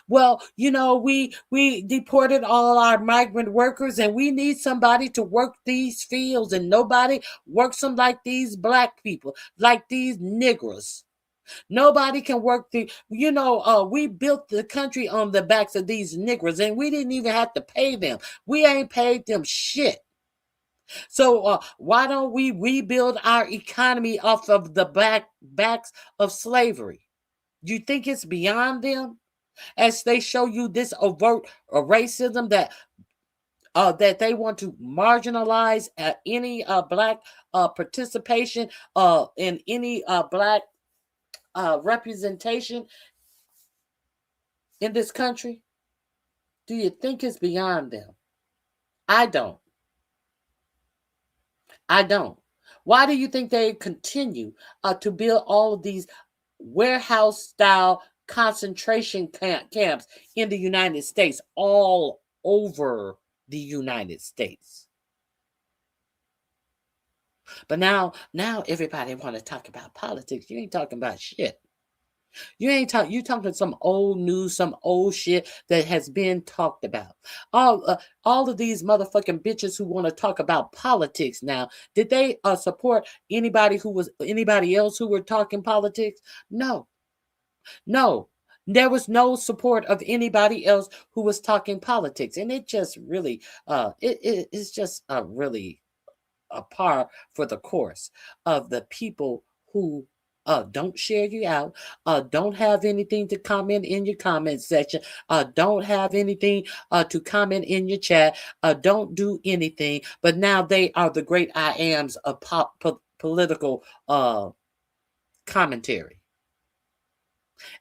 Well, we deported all our migrant workers, and we need somebody to work these fields, and nobody works them like these black people, like these niggers. Nobody can work we built the country on the backs of these niggers, and we didn't even have to pay them. We ain't paid them shit. So why don't we rebuild our economy off of the backs of slavery? Do you think it's beyond them? As they show you this overt racism that they want to marginalize any black participation in any black representation in this country? Do you think it's beyond them? I don't. I don't. Why do you think they continue to build all of these warehouse style concentration camps in the United States, all over the United States? But now everybody want to talk about politics. You ain't talking about shit. You talking some old news, some old shit that has been talked about. All of these motherfucking bitches who want to talk about politics now, did they support anybody else who were talking politics? No. There was no support of anybody else who was talking politics, and it just really it's just really a par for the course of the people who don't share you out, don't have anything to comment in your comment section, don't have anything to comment in your chat, don't do anything, but now they are the great I ams of political commentary.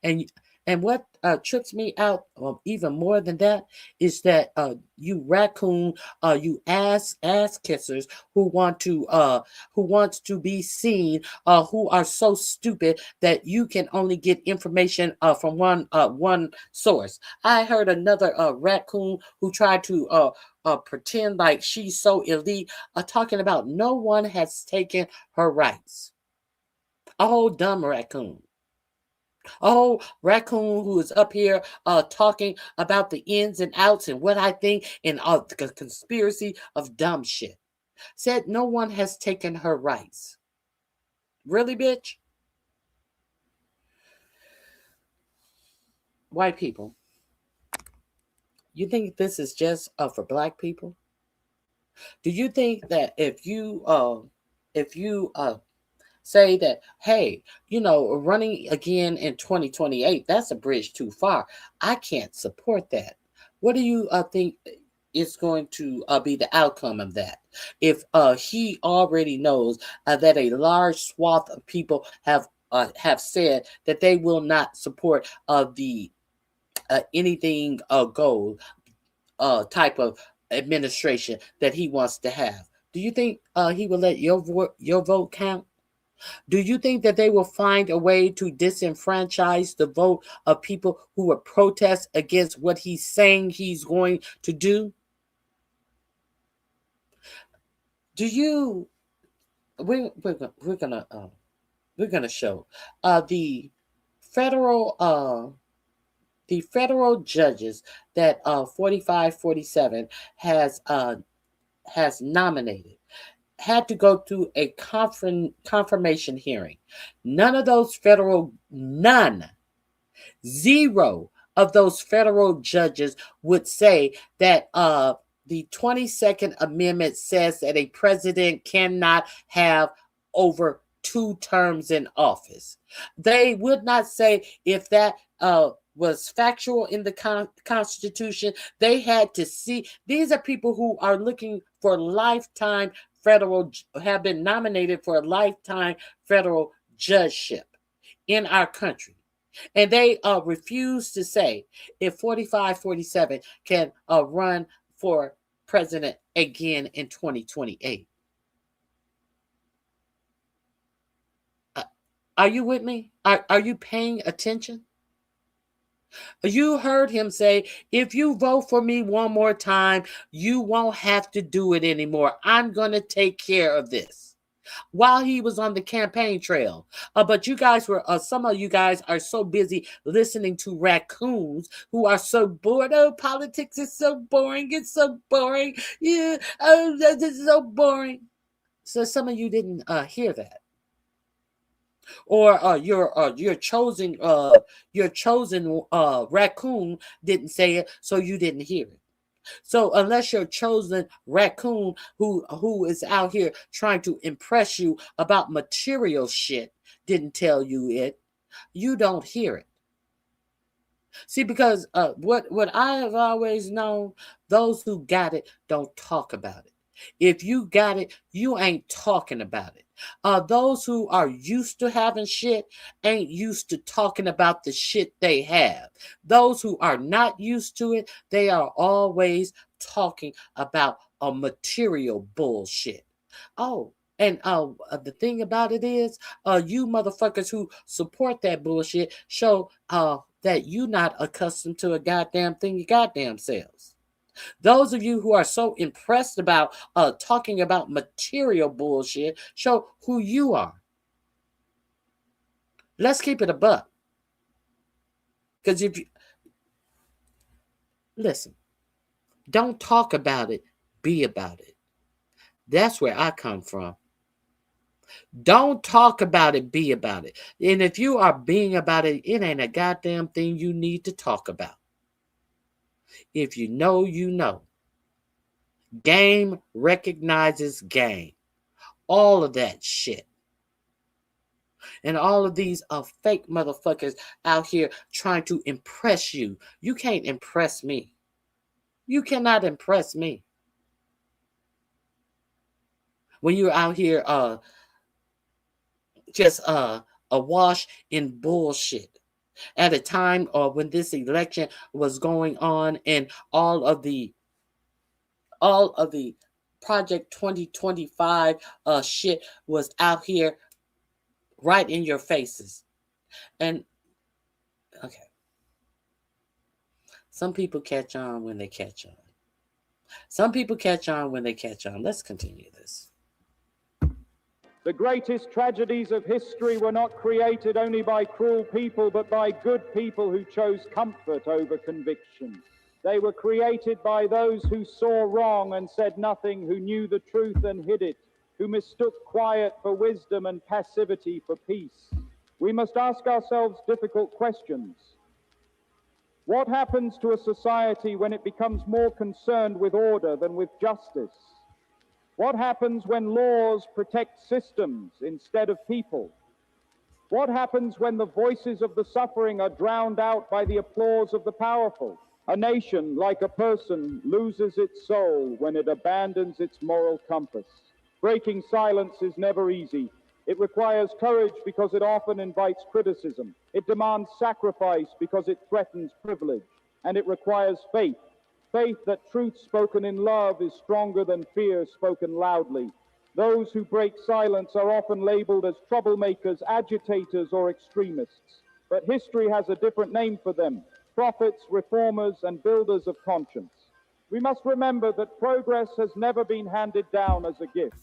And And what trips me out even more than that is that you raccoon, you ass kissers who wants to be seen, who are so stupid that you can only get information from one source. I heard another raccoon who tried to pretend like she's so elite, talking about no one has taken her rights. A whole dumb raccoon. Oh, raccoon who is up here talking about the ins and outs and what I think and the conspiracy of dumb shit. Said no one has taken her rights. Really, bitch? White people, you think this is just for black people? Do you think that if you say that, hey, running again in 2028, that's a bridge too far. I can't support that. What do you think is going to be the outcome of that? If he already knows that a large swath of people have said that they will not support the anything goal type of administration that he wants to have. Do you think he will let your vote count? Do you think that they will find a way to disenfranchise the vote of people who will protest against what he's saying he's going to do? Do you? We're gonna show the federal judges that 4547 has nominated had to go through a confirmation hearing. Zero of those federal judges would say that the 22nd Amendment says that a president cannot have over 2 terms in office. They would not say if that was factual in the Constitution. They had to see. These are people who are looking for lifetime have been nominated for a lifetime federal judgeship in our country. And they refuse to say if 4547 can run for president again in 2028. Are you with me? Are you paying attention? You heard him say, if you vote for me one more time, you won't have to do it anymore. I'm going to take care of this. While he was on the campaign trail. But you guys some of you guys are so busy listening to raccoons who are so bored. Oh, politics is so boring. It's so boring. Yeah, oh, this is so boring. So some of you didn't hear that. Or your chosen raccoon didn't say it, so you didn't hear it. So unless your chosen raccoon who is out here trying to impress you about material shit didn't tell you it, you don't hear it. See, because what I have always known, those who got it don't talk about it. If you got it, you ain't talking about it. Those who are used to having shit ain't used to talking about the shit they have. Those who are not used to it, they are always talking about a material bullshit. Oh, and the thing about it is, you motherfuckers who support that bullshit show that you not accustomed to a goddamn thing your goddamn selves. Those of you who are so impressed about talking about material bullshit show who you are. Let's keep it a buck. Because if you listen, don't talk about it, be about it. That's where I come from. Don't talk about it, be about it. And if you are being about it, it ain't a goddamn thing you need to talk about. If you know, you know. Game recognizes game. All of that shit. And all of these fake motherfuckers out here trying to impress you. You can't impress me. You cannot impress me. When you're out here just awash in bullshit. at a time when this election was going on, and all of the Project 2025 shit was out here right in your faces. And okay, some people catch on when they catch on. Some people catch on when they catch on. Let's continue this. The greatest tragedies of history were not created only by cruel people, but by good people who chose comfort over conviction. They were created by those who saw wrong and said nothing, who knew the truth and hid it, who mistook quiet for wisdom and passivity for peace. We must ask ourselves difficult questions. What happens to a society when it becomes more concerned with order than with justice? What happens when laws protect systems instead of people? What happens when the voices of the suffering are drowned out by the applause of the powerful? A nation, like a person, loses its soul when it abandons its moral compass. Breaking silence is never easy. It requires courage because it often invites criticism. It demands sacrifice because it threatens privilege. And it requires faith. Faith that truth spoken in love is stronger than fear spoken loudly. Those who break silence are often labeled as troublemakers, agitators, or extremists. But history has a different name for them: prophets, reformers, and builders of conscience. We must remember that progress has never been handed down as a gift.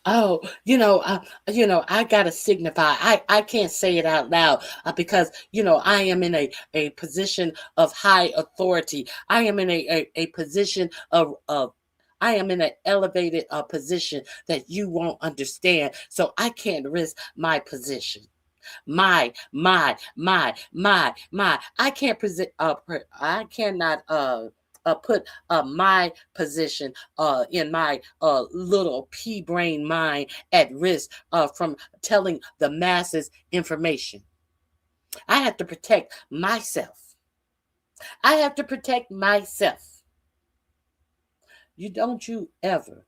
Oh, I gotta signify. I can't say it out loud because I am in a position of high authority. I am in a position of I am in an elevated position that you won't understand. So I can't risk my position. I can't present. I cannot put my position in my little pea brain mind at risk from telling the masses information. I have to protect myself. I have to protect myself. You ever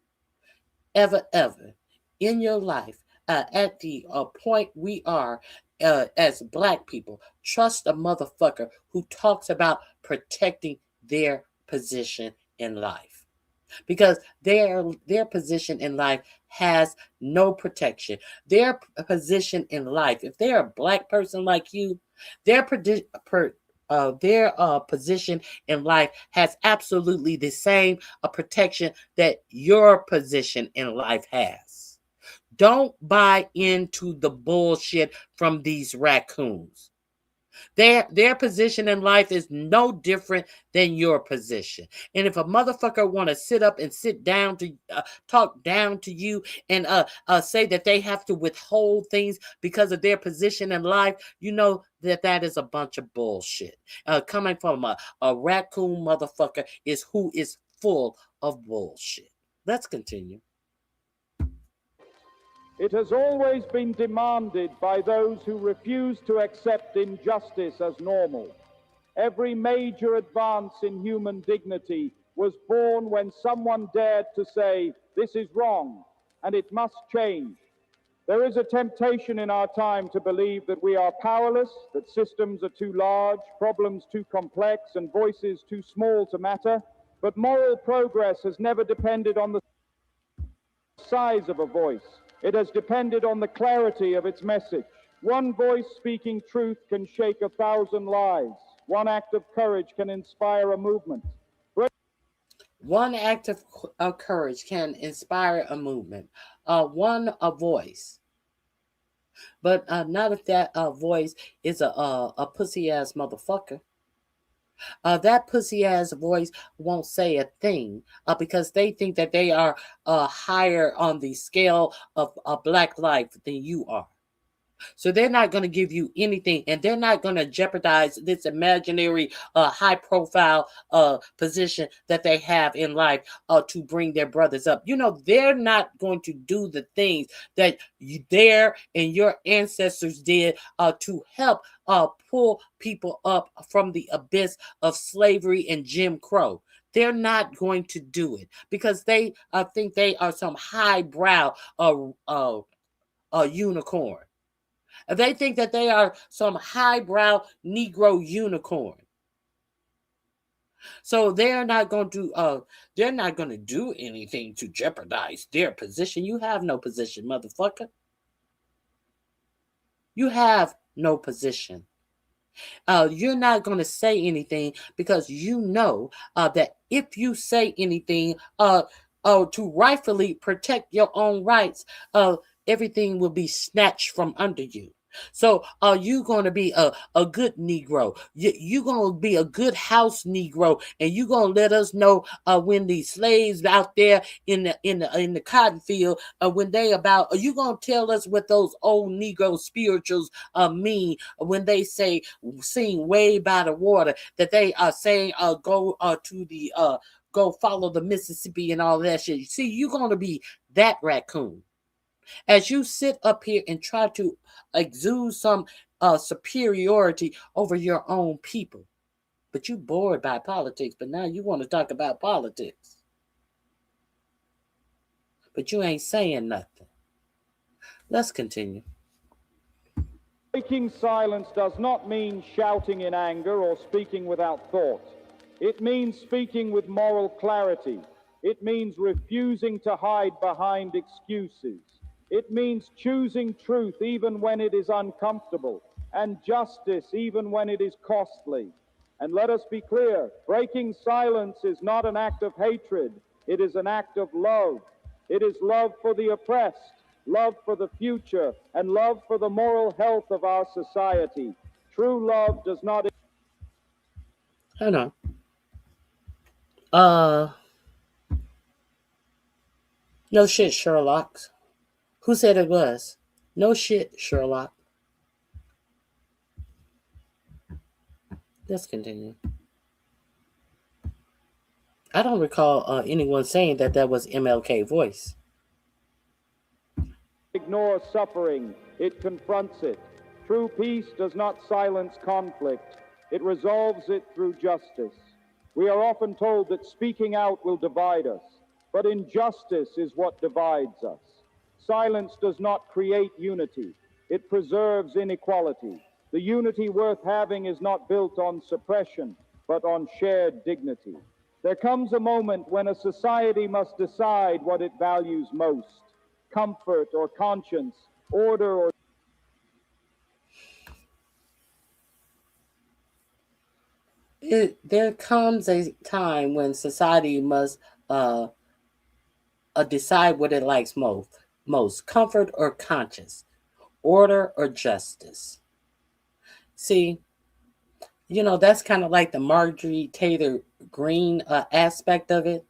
in your life at the point we are as Black people trust a motherfucker who talks about protecting their position in life, because their position in life has no protection. Their position in life, if they're a Black person like you, their position in life has absolutely the same protection that your position in life has. Don't buy into the bullshit from these raccoons. Their position in life is no different than your position. And if a motherfucker want to sit up and sit down to talk down to you and say that they have to withhold things because of their position in life, you know that is a bunch of bullshit. Coming from a raccoon motherfucker is who is full of bullshit. Let's continue. It has always been demanded by those who refuse to accept injustice as normal. Every major advance in human dignity was born when someone dared to say, "This is wrong, and it must change." There is a temptation in our time to believe that we are powerless, that systems are too large, problems too complex, and voices too small to matter. But moral progress has never depended on the size of a voice. It has depended on the clarity of its message. One voice speaking truth can shake 1,000 lives. One act of courage can inspire a movement. One act of courage can inspire a movement. One voice. But not if that voice is a pussy ass motherfucker. That pussy ass voice won't say a thing because they think that they are higher on the scale of Black life than you are. So they're not going to give you anything, and they're not going to jeopardize this imaginary high profile position that they have in life to bring their brothers up. They're not going to do the things that their and your ancestors did to help pull people up from the abyss of slavery and Jim Crow. They're not going to do it because they think they are some highbrow unicorn. They think that they are some highbrow Negro unicorn. So they're not going to do anything to jeopardize their position. You have no position, motherfucker. You have no position. You're not going to say anything because you know that if you say anything to rightfully protect your own rights, everything will be snatched from under you. So are you going to be a good Negro? You're going to be a good house Negro, and you're going to let us know when the slaves out there in the cotton field, when they about, are you going to tell us what those old Negro spirituals mean when they say sing way by the water, that they are saying go to the go follow the Mississippi and all that shit. See, you're going to be that raccoon. As you sit up here and try to exude some superiority over your own people. But you bored by politics, but now you want to talk about politics. But you ain't saying nothing. Let's continue. Breaking silence does not mean shouting in anger or speaking without thought. It means speaking with moral clarity. It means refusing to hide behind excuses. It means choosing truth even when it is uncomfortable, and justice even when it is costly. And let us be clear, breaking silence is not an act of hatred. It is an act of love. It is love for the oppressed, love for the future, and love for the moral health of our society. True love does not... Hold on. No shit, Sherlock. Who said it was? No shit, Sherlock. Let's continue. I don't recall anyone saying that was MLK voice. Ignore suffering. It confronts it. True peace does not silence conflict. It resolves it through justice. We are often told that speaking out will divide us, but injustice is what divides us. Silence does not create unity. It preserves inequality. The unity worth having is not built on suppression, but on shared dignity. There comes a moment when a society must decide what it values most: comfort or conscience, order or... There comes a time when society must decide what it likes most: comfort or conscience, order or justice. See, that's kind of like the Marjorie Taylor Greene aspect of it.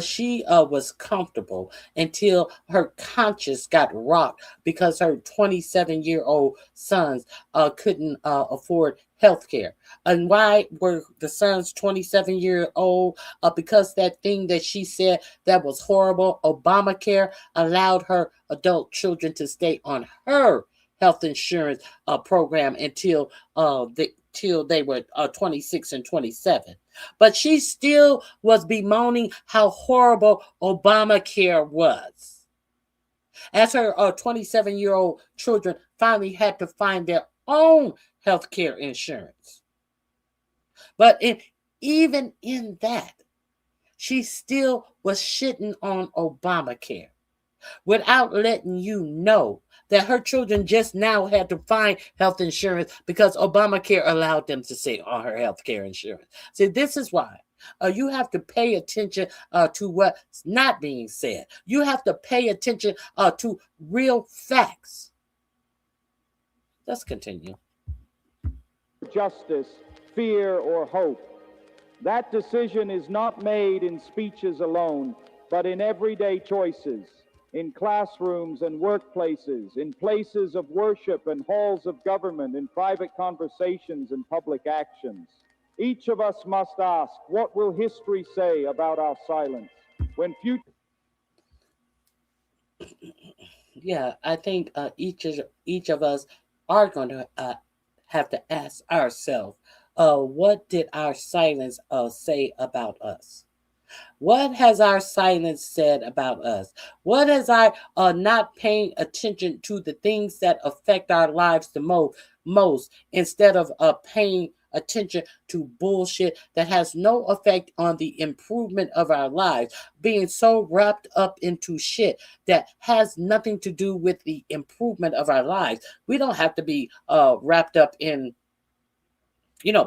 She was comfortable until her conscience got rocked because her 27-year-old sons couldn't afford health care. And why were the sons 27-year-old? Because that thing that she said that was horrible, Obamacare, allowed her adult children to stay on her health insurance program until they were 26 and 27. But she still was bemoaning how horrible Obamacare was, as her 27-year-old children finally had to find their own health care insurance. But even in that, she still was shitting on Obamacare without letting you know that her children just now had to find health insurance because Obamacare allowed them to stay on her health care insurance. See, this is why you have to pay attention to what's not being said. You have to pay attention to real facts. Let's continue. Justice, fear, or hope. That decision is not made in speeches alone, but in everyday choices. In classrooms and workplaces, in places of worship and halls of government, in private conversations and public actions. Each of us must ask, what will history say about our silence? When future... Yeah, I think each of us are going to have to ask ourselves, what did our silence say about us? What has our silence said about us? What has our not paying attention to the things that affect our lives the most instead of paying attention to bullshit that has no effect on the improvement of our lives, being so wrapped up into shit that has nothing to do with the improvement of our lives. We don't have to be wrapped up in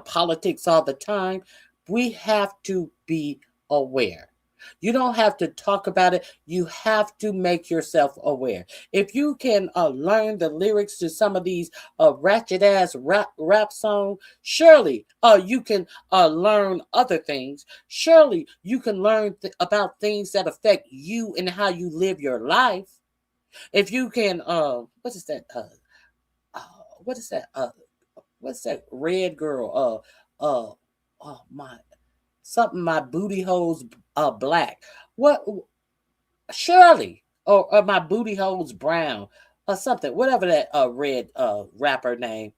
politics all the time. We have to be aware. You don't have to talk about it. You have to make yourself aware. If you can learn the lyrics to some of these ratchet ass rap songs, surely you can learn other things. Surely you can learn about things that affect you and how you live your life. If you can, what is that? What is that? What's that red girl? Oh my, something my booty holes black. What? Shirley or my booty holes brown or something. Whatever that red rapper name.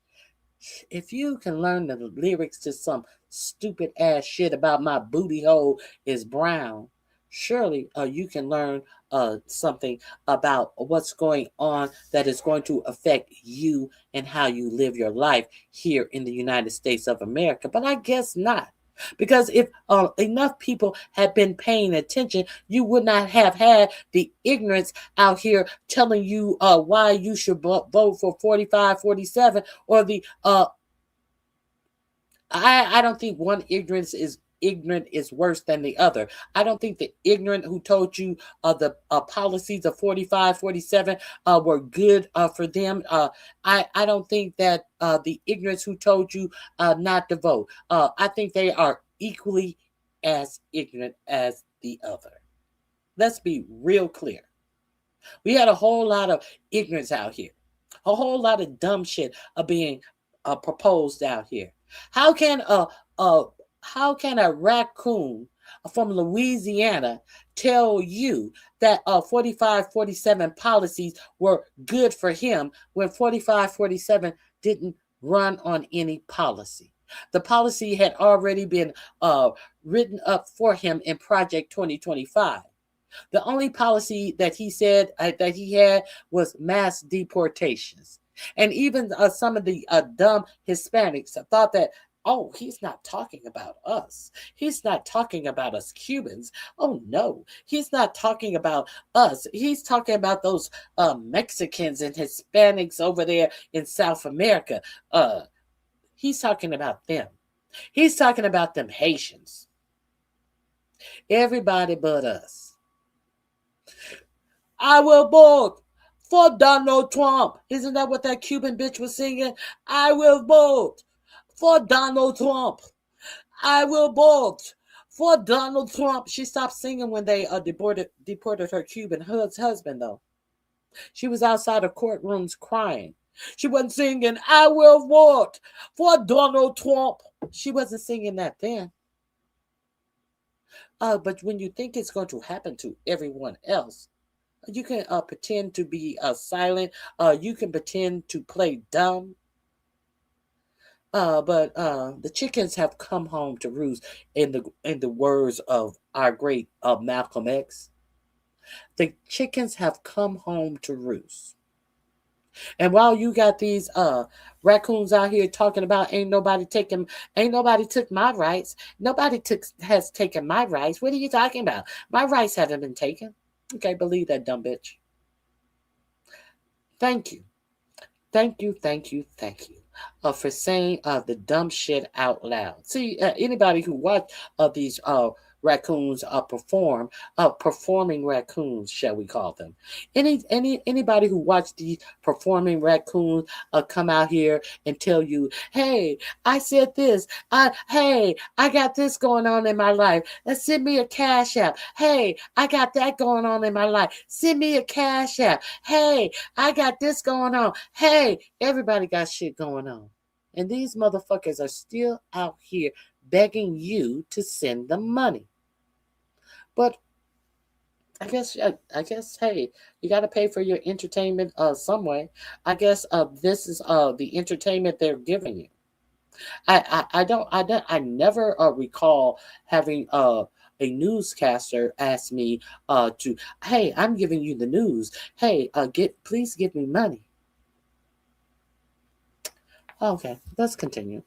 If you can learn the lyrics to some stupid ass shit about my booty hole is brown, surely you can learn something about what's going on that is going to affect you and how you live your life here in the United States of America. But I guess not. Because if enough people had been paying attention, you would not have had the ignorance out here telling you why you should vote for 45, 47, or the I don't think one ignorant is worse than the other. I don't think the ignorant who told you the policies of 45, 47 were good for them. I don't think that the ignorants who told you not to vote, I think they are equally as ignorant as the other. Let's be real clear. We had a whole lot of ignorance out here. A whole lot of dumb shit being proposed out here. How can a raccoon from Louisiana tell you that 45, 47 policies were good for him when 45, 47 didn't run on any policy? The policy had already been written up for him in Project 2025. The only policy that he said that he had was mass deportations. And even some of the dumb Hispanics thought that, oh, he's not talking about us. He's not talking about us Cubans. Oh, no, he's not talking about us. He's talking about those Mexicans and Hispanics over there in South America. He's talking about them. He's talking about them Haitians. Everybody but us. I will vote for Donald Trump. Isn't that what that Cuban bitch was singing? I will vote for Donald Trump. I will vote for Donald Trump. She stopped singing when they deported her Cuban husband, though. She was outside of courtrooms crying. She wasn't singing, I will vote for Donald Trump. She wasn't singing that then. But when you think it's going to happen to everyone else, you can pretend to be silent. You can pretend to play dumb. But the chickens have come home to roost. In the words of our great Malcolm X, the chickens have come home to roost. And while you got these raccoons out here talking about ain't nobody took my rights. Nobody has taken my rights. What are you talking about? My rights haven't been taken. Okay, believe that, dumb bitch. Thank you for saying the dumb shit out loud. See, anybody who watched these raccoons performing raccoons, shall we call them? Anybody who watched these performing raccoons come out here and tell you, hey, I said this. Hey, I got this going on in my life. Send me a cash app. Hey, I got that going on in my life. Send me a cash app. Hey, I got this going on. Hey, everybody got shit going on. And these motherfuckers are still out here begging you to send them money. But I guess, hey, you got to pay for your entertainment some way. I guess this is the entertainment they're giving you. I never recall having a newscaster asked me to, hey, I'm giving you the news. Hey, please give me money. Okay, let's continue.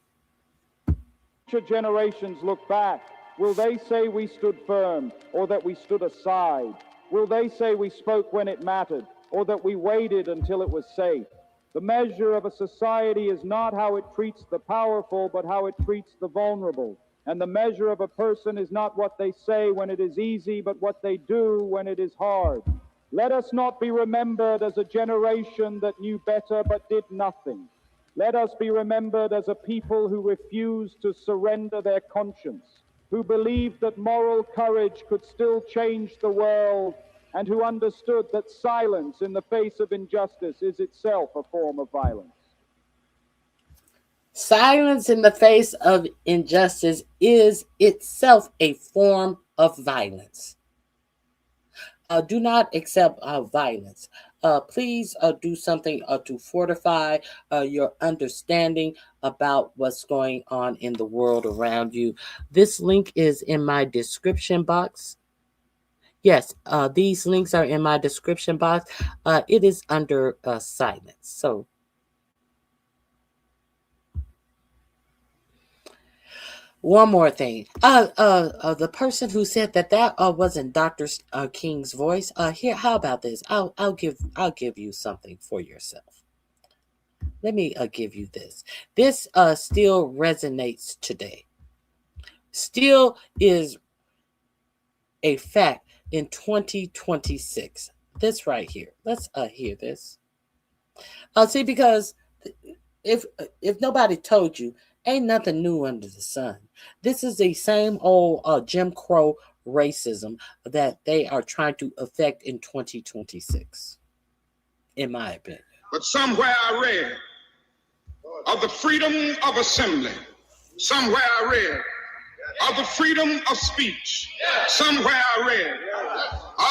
Future generations look back. Will they say we stood firm or that we stood aside? Will they say we spoke when it mattered or that we waited until it was safe? The measure of a society is not how it treats the powerful, but how it treats the vulnerable. And the measure of a person is not what they say when it is easy, but what they do when it is hard. Let us not be remembered as a generation that knew better but did nothing. Let us be remembered as a people who refused to surrender their conscience, who believed that moral courage could still change the world, and who understood that silence in the face of injustice is itself a form of violence. Silence in the face of injustice is itself a form of violence. Do not accept violence. Please do something to fortify your understanding about what's going on in the world around you. This link is in my description box. Yes, these links are in my description box. It is under silence. So, one more thing. The person who said that wasn't Dr. King's voice. Here, how about this? I'll give you something for yourself. Let me give you this. This still resonates today. Still is a fact in 2026. This right here. Let's hear this. See, because if nobody told you, ain't nothing new under the sun. This is the same old Jim Crow racism that they are trying to affect in 2026, in my opinion. But somewhere I read of the freedom of assembly. Somewhere I read of the freedom of speech. Somewhere I read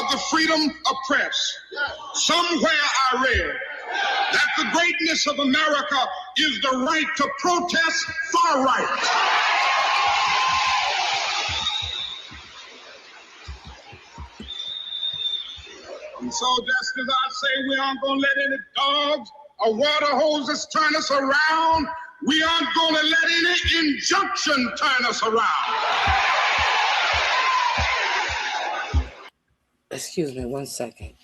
of the freedom of press. Somewhere I read that the greatness of America is the right to protest far right. And so just as I say we aren't going to let any dogs or water hoses turn us around, we aren't going to let any injunction turn us around. Excuse me 1 second.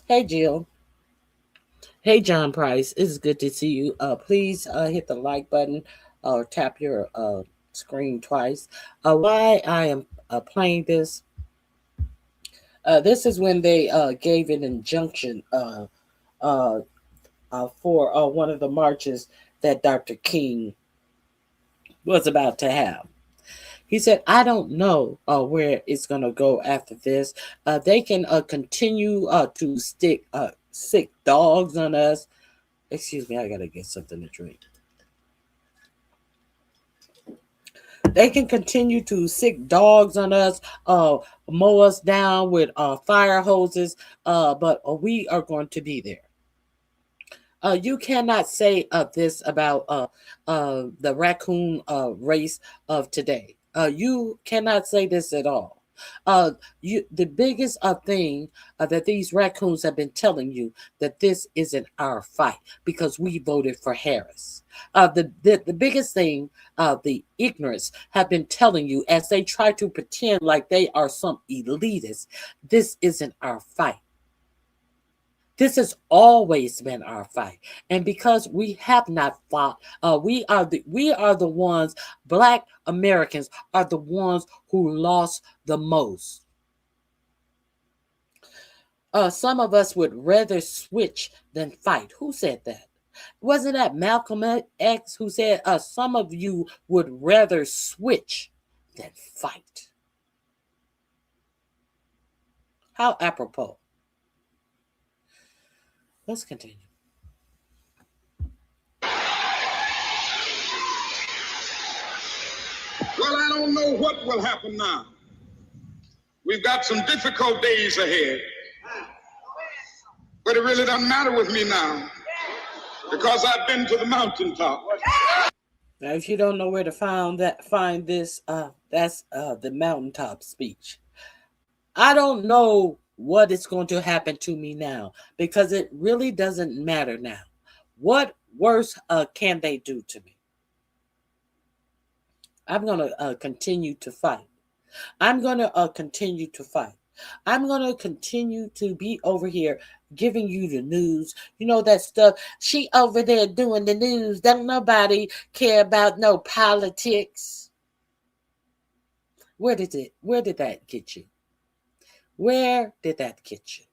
Hey, Jill. Hey, John Price. It's good to see you. Please hit the like button or tap your screen twice. Why I am playing this? This is when they gave an injunction for one of the marches that Dr. King was about to have. He said, I don't know where it's going to go after this. They can continue to stick sick dogs on us. Excuse me, I got to get something to drink. They can continue to sick dogs on us, mow us down with fire hoses, but we are going to be there. You cannot say this about the raccoon race of today. You cannot say this at all. The biggest thing that these raccoons have been telling you that this isn't our fight because we voted for Harris. The biggest thing the ignorance have been telling you as they try to pretend like they are some elitists, this isn't our fight. This has always been our fight. And because we have not fought, we are the ones, Black Americans are the ones who lost the most. Some of us would rather switch than fight. Who said that? Wasn't that Malcolm X who said some of you would rather switch than fight? How apropos. Let's continue. Well, I don't know what will happen now. We've got some difficult days ahead. But it really doesn't matter with me now. because I've been to the mountaintop. Now, if you don't know where to find this, that's the mountaintop speech. I don't know what is going to happen to me now because it really doesn't matter now. What worse can they do to me? I'm going to continue to fight. I'm going to continue to fight. I'm going to continue to be over here giving you the news. You know that stuff. She over there doing the news. Don't nobody care about no politics. Where did that get you? Where did that get you?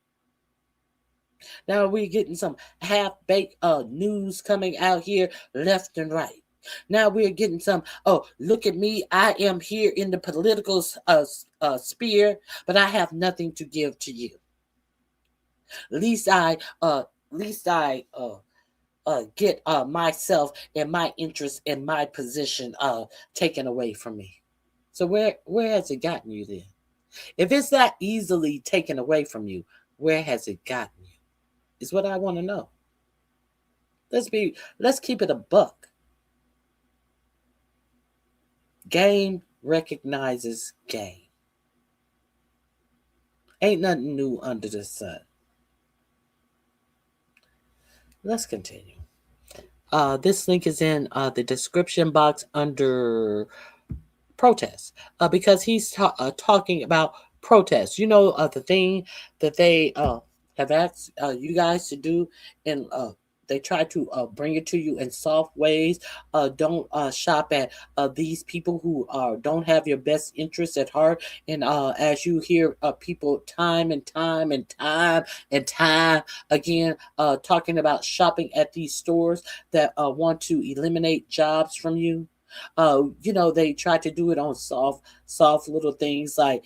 Now we're getting some half-baked news coming out here left and right. Now we're getting some, oh, look at me. I am here in the political sphere, but I have nothing to give to you. At least I get myself and my interest and my position taken away from me. So where has it gotten you then? If it's that easily taken away from you, where has it gotten you? Is what I want to know. Let's keep it a buck. Game recognizes game. Ain't nothing new under the sun. Let's continue. This link is in the description box under protests because he's talking about protests. You know, the thing that they have asked you guys to do, and they try to bring it to you in soft ways. Don't shop at these people who don't have your best interests at heart. And as you hear people time and time again talking about shopping at these stores that want to eliminate jobs from you. You know, they try to do it on soft little things like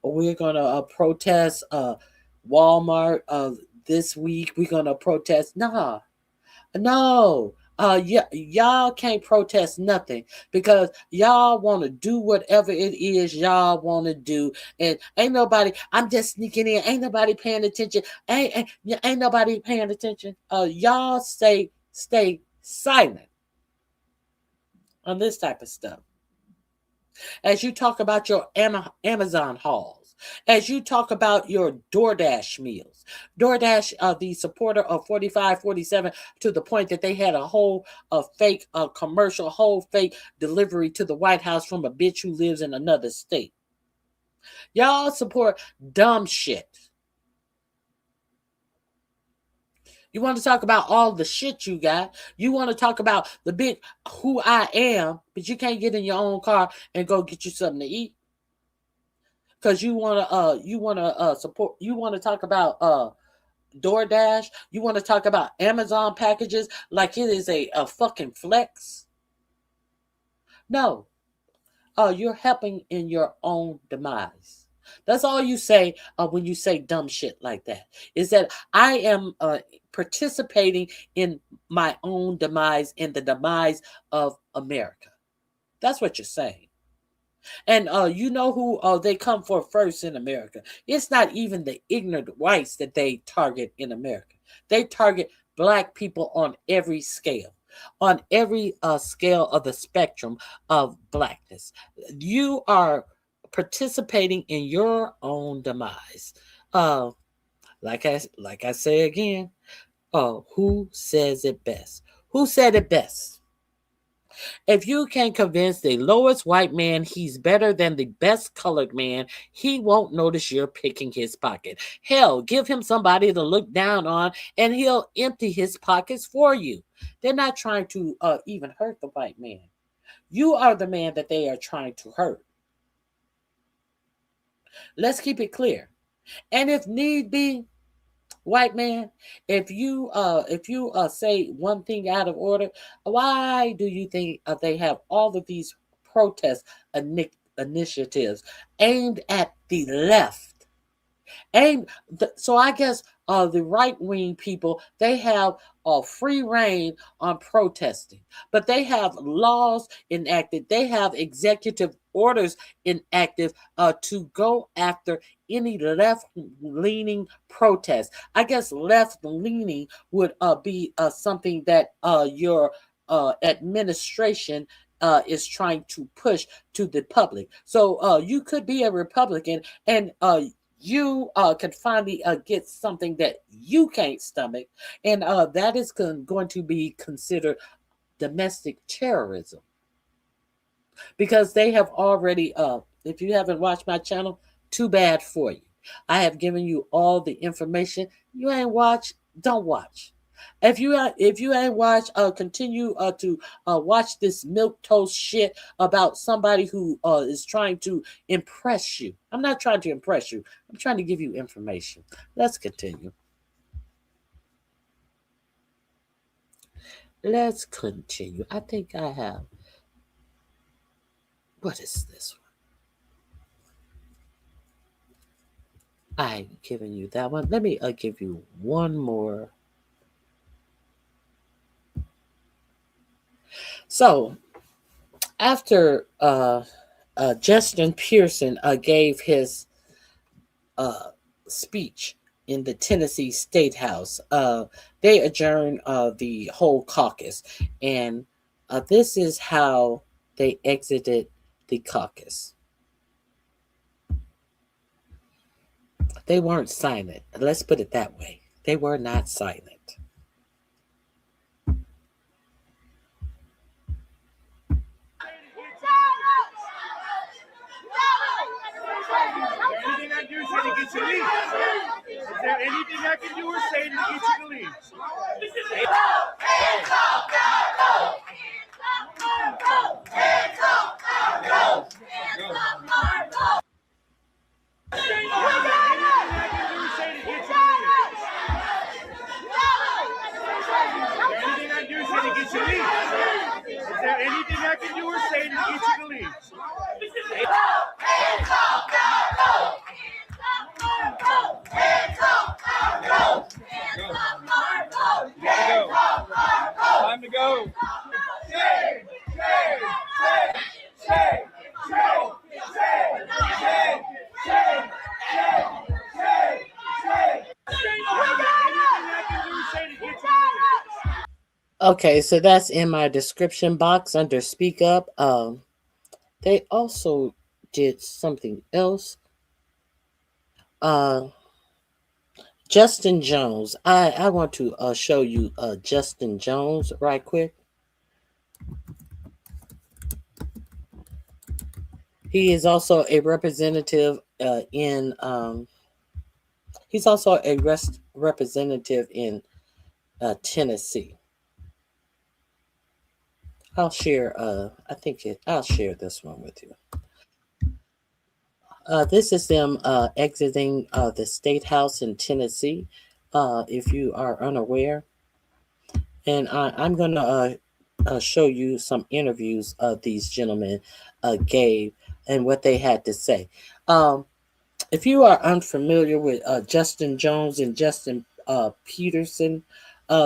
we're gonna protest Walmart this week. We're gonna protest. No. Y'all can't protest nothing because y'all want to do whatever it is y'all want to do, and ain't nobody. I'm just sneaking in. Ain't nobody paying attention. Ain't nobody paying attention. Y'all stay silent on this type of stuff. As you talk about your Amazon hauls, as you talk about your DoorDash meals, DoorDash, the supporter of 4547, to the point that they had a whole fake commercial, whole fake delivery to the White House from a bitch who lives in another state. Y'all support dumb shit. You want to talk about all the shit you got. You want to talk about the big who I am, but you can't get in your own car and go get you something to eat. Because you want to support. You want to talk about DoorDash. You want to talk about Amazon packages like it is a fucking flex. No, you're helping in your own demise. That's all you say when you say dumb shit like that. Is that I am participating in my own demise, in the demise of America. That's what you're saying. And you know who they come for first in America. It's not even the ignorant whites that they target in America. They target black people on every scale. On every scale of the spectrum of blackness. You are participating in your own demise. Like I say again, who says it best? Who said it best? If you can convince the lowest white man he's better than the best colored man, he won't notice you're picking his pocket. Hell, give him somebody to look down on and he'll empty his pockets for you. They're not trying to even hurt the white man. You are the man that they are trying to hurt. Let's keep it clear. And if need be, white man, if you say one thing out of order, why do you think they have all of these protest initiatives aimed at the left? So I guess the right-wing people, they have free reign on protesting, but they have laws enacted, they have executive orders enacted to go after any left-leaning protest. I guess left-leaning would be something that your administration is trying to push to the public. So you could be a Republican and you can finally get something that you can't stomach, and that is going to be considered domestic terrorism, because they have already if you haven't watched my channel, too bad for you. I have given you all the information. You ain't watch, don't watch. If you ain't watch, continue to watch this milk toast shit about somebody who is trying to impress you. I'm not trying to impress you. I'm trying to give you information. Let's continue. Let's continue. I think I have. What is this one? I'm giving you that one. Let me give you one more. So, after Justin Pearson gave his speech in the Tennessee State House, they adjourned the whole caucus. And this is how they exited the caucus. They weren't silent. Let's put it that way. They were not silent. Anything I do say to get you leave? Is there anything I can do or say to get you to leave? Is there anything I can do or say to get you to leave? Time to go. Okay, so that's in my description box under Speak Up. They also did something else. Justin Jones. I want to show you Justin Jones right quick. He is also a representative he's also a representative in Tennessee. I'll share I'll share this one with you. This is them exiting the State House in Tennessee, if you are unaware. And I'm going to show you some interviews these gentlemen gave and what they had to say. If you are unfamiliar with Justin Jones and Justin Peterson,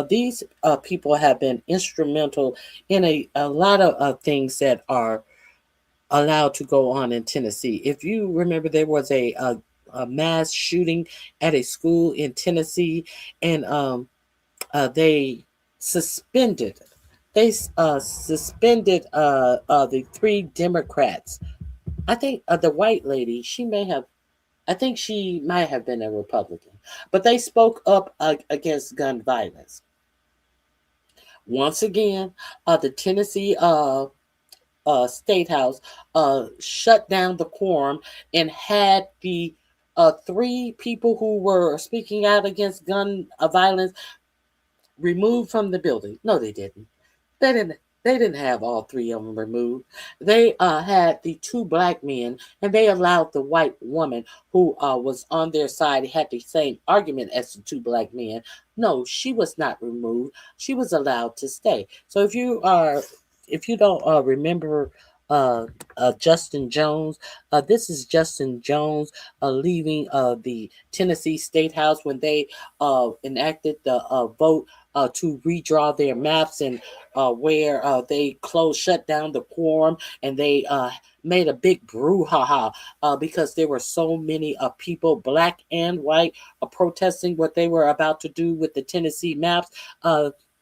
these people have been instrumental in a lot of things that are allowed to go on in Tennessee. If you remember, there was a mass shooting at a school in Tennessee, and they suspended the 3 Democrats. I think the white lady, I think she might have been a Republican, but they spoke up against gun violence. Once again, the Tennessee State House shut down the quorum and had the 3 people who were speaking out against gun violence removed from the building. No, they didn't. They didn't have all 3 of them removed. They had the 2 black men, and they allowed the white woman who was on their side, had the same argument as the 2 black men. No, she was not removed. She was allowed to stay. So if you don't remember Justin Jones. This is Justin Jones leaving the Tennessee State House when they enacted the vote to redraw their maps, and where they shut down the quorum, and they made a big brouhaha because there were so many people, black and white, protesting what they were about to do with the Tennessee maps.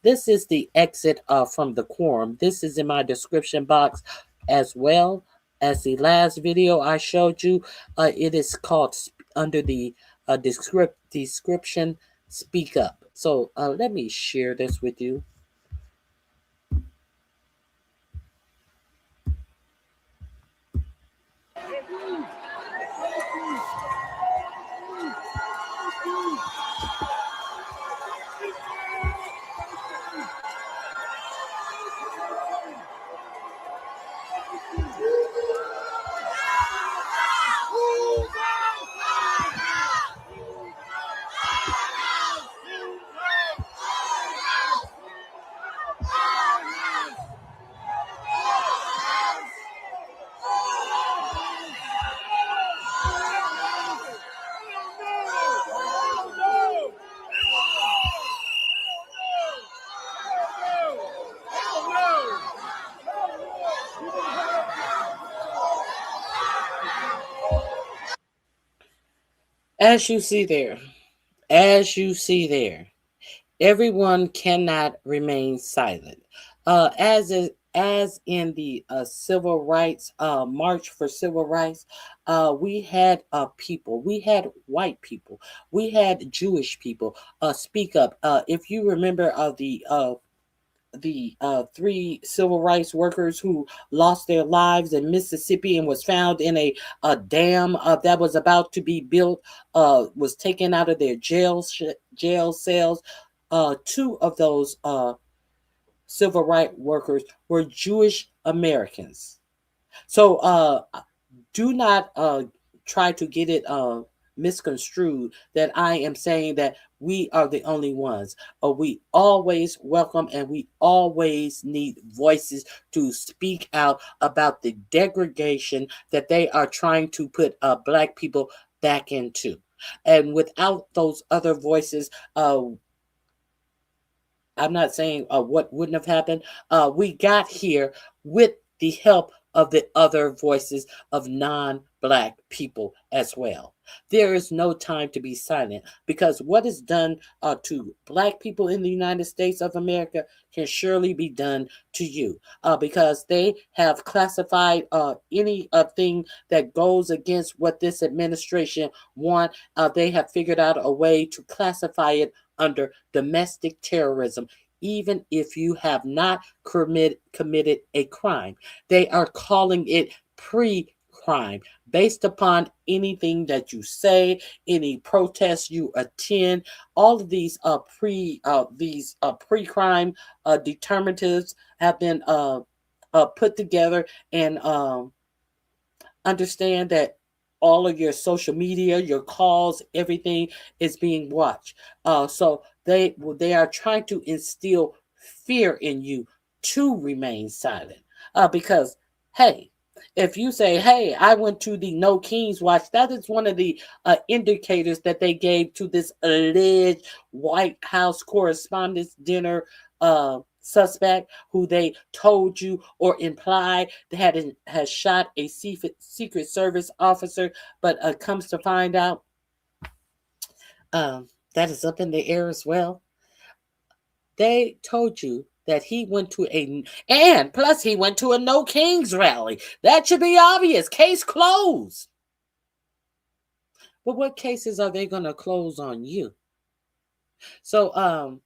This is the exit from the quorum. This is in my description box as well as the last video I showed you. It is called under the description, Speak Up. So let me share this with you. As you see there, everyone cannot remain silent. As in the civil rights march for civil rights, we had people, we had white people, we had Jewish people speak up. If you remember the three civil rights workers who lost their lives in Mississippi and was found in a dam that was about to be built, was taken out of their jail cells. Two of those civil rights workers were Jewish Americans. So do not try to get it misconstrued that I am saying that we are the only ones. We always welcome and we always need voices to speak out about the degradation that they are trying to put Black people back into. And without those other voices, I'm not saying what wouldn't have happened. We got here with the help of the other voices of non-Black people as well. There is no time to be silent, because what is done to Black people in the United States of America can surely be done to you, because they have classified any thing that goes against what this administration want. They have figured out a way to classify it under domestic terrorism, even if you have not committed a crime. They are calling it pre-crime, based upon anything that you say, any protests you attend. All of these pre-crime determinatives have been put together, and understand that all of your social media, your calls, everything is being watched. So they are trying to instill fear in you to remain silent. Because, hey, if you say, hey, I went to the No Kings Watch, that is one of the indicators that they gave to this alleged White House Correspondents' Dinner suspect, who they told you or implied that has shot a Secret Service officer, but comes to find out that is up in the air as well. They told you that he went to and plus he went to a No Kings rally. That should be obvious. Case closed. But what cases are they going to close on you? So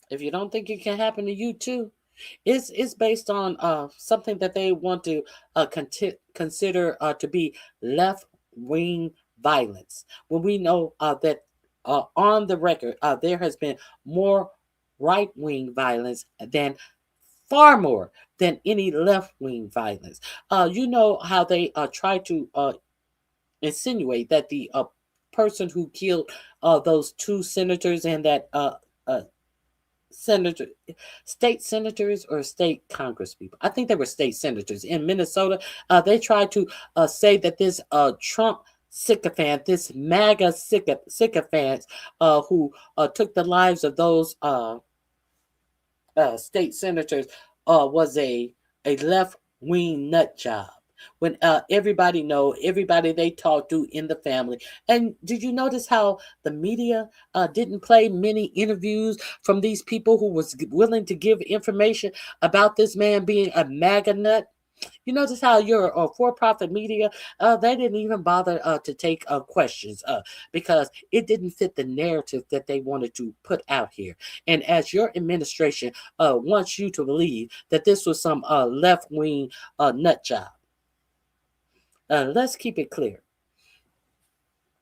if you don't think it can happen to you too, it's based on something that they want to consider to be left-wing violence. When we know that on the record there has been more right-wing violence than far more than any left-wing violence. You know how they try to insinuate that the person who killed those two senators and that state senators or state congresspeople. I think they were state senators in Minnesota. They tried to say that this Trump sycophant, this MAGA sycophant, who took the lives of those state senators, was a left wing nut job. When everybody they talked to in the family. And did you notice how the media didn't play many interviews from these people who was willing to give information about this man being a MAGA nut? You notice how your for-profit media, they didn't even bother to take questions because it didn't fit the narrative that they wanted to put out here. And as your administration wants you to believe that this was some left-wing nut job, let's keep it clear.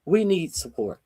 We need support.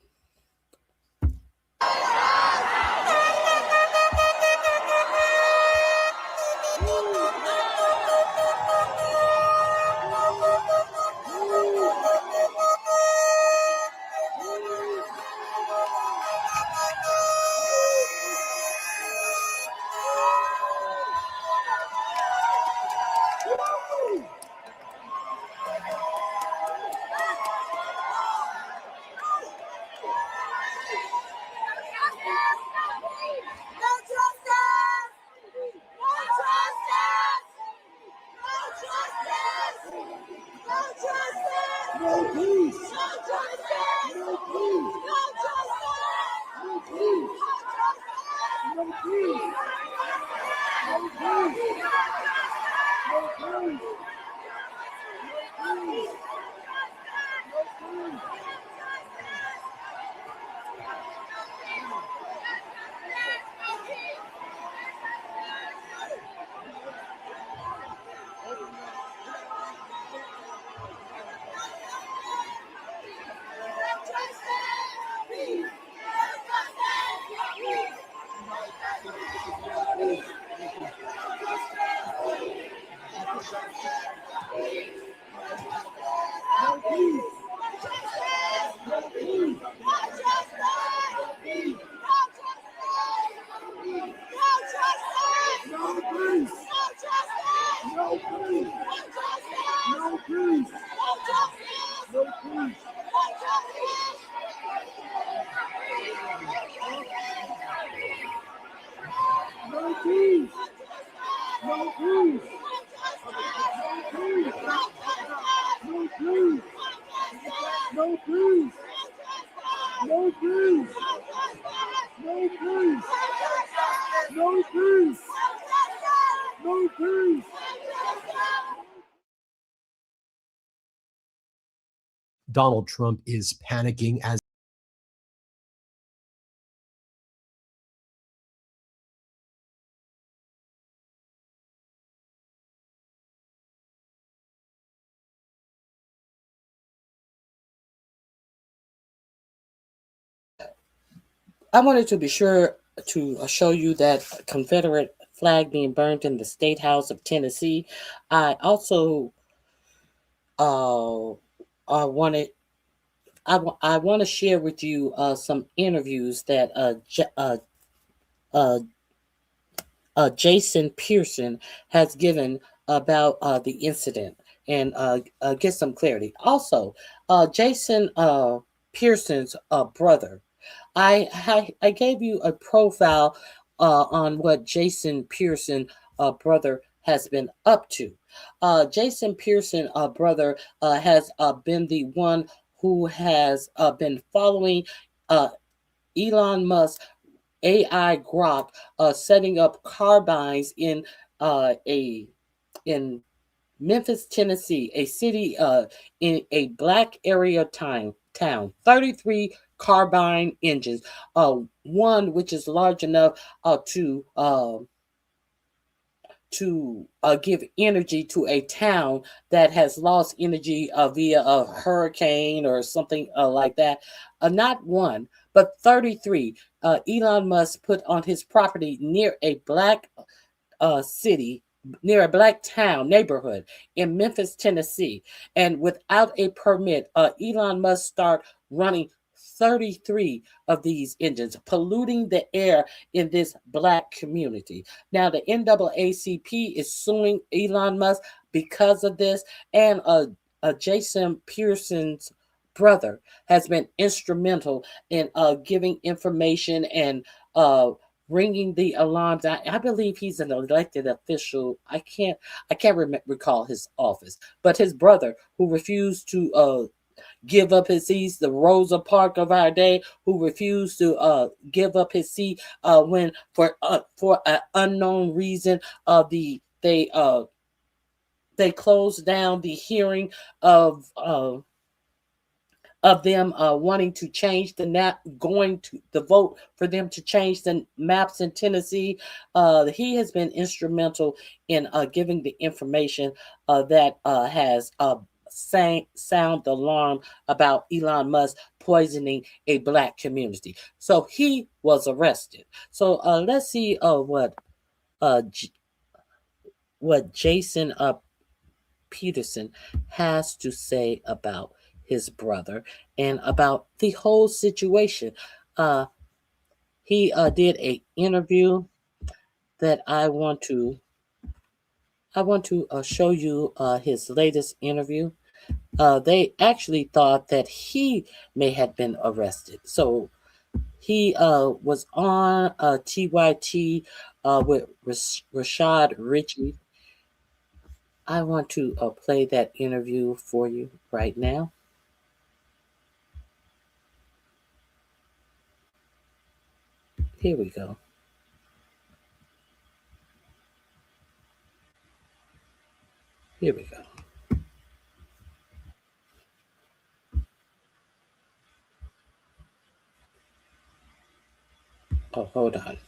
Donald Trump is panicking as I wanted to be sure to show you that Confederate flag being burned in the State House of Tennessee. I also wanted I want to share with you some interviews that uh, Jason Pearson has given about the incident and get some clarity. Also, Jason Pearson's brother. I gave you a profile on what Jason Pearson brother has been up to. Jason Pearson brother has been the one who has been following Elon Musk AI Grok setting up carbines in in Memphis, Tennessee, a city in a black area town. 33 carbine engines, one which is large enough to give energy to a town that has lost energy via a hurricane or something like that. Not one, but 33. Elon Musk put on his property near a black city, near a black town neighborhood in Memphis, Tennessee. And without a permit, Elon Musk start running 33 of these engines, polluting the air in this Black community. Now, the NAACP is suing Elon Musk because of this, and Jason Pearson's brother has been instrumental in giving information and ringing the alarms. I believe he's an elected official. I can't recall his office, but his brother, who refused to give up his seats, the Rosa Parks of our day, who refused to give up his seat when for an unknown reason they closed down the hearing of them wanting to change going to the vote for them to change the maps in Tennessee. He has been instrumental in giving the information that has sound the alarm about Elon Musk poisoning a Black community. So he was arrested. So let's see what Jason Peterson has to say about his brother and about the whole situation. He did an interview that I want to show you his latest interview. They actually thought that he may have been arrested. So he was on TYT with Rashad Ritchie. I want to play that interview for you right now. Here we go. Here we go. Oh, hold on.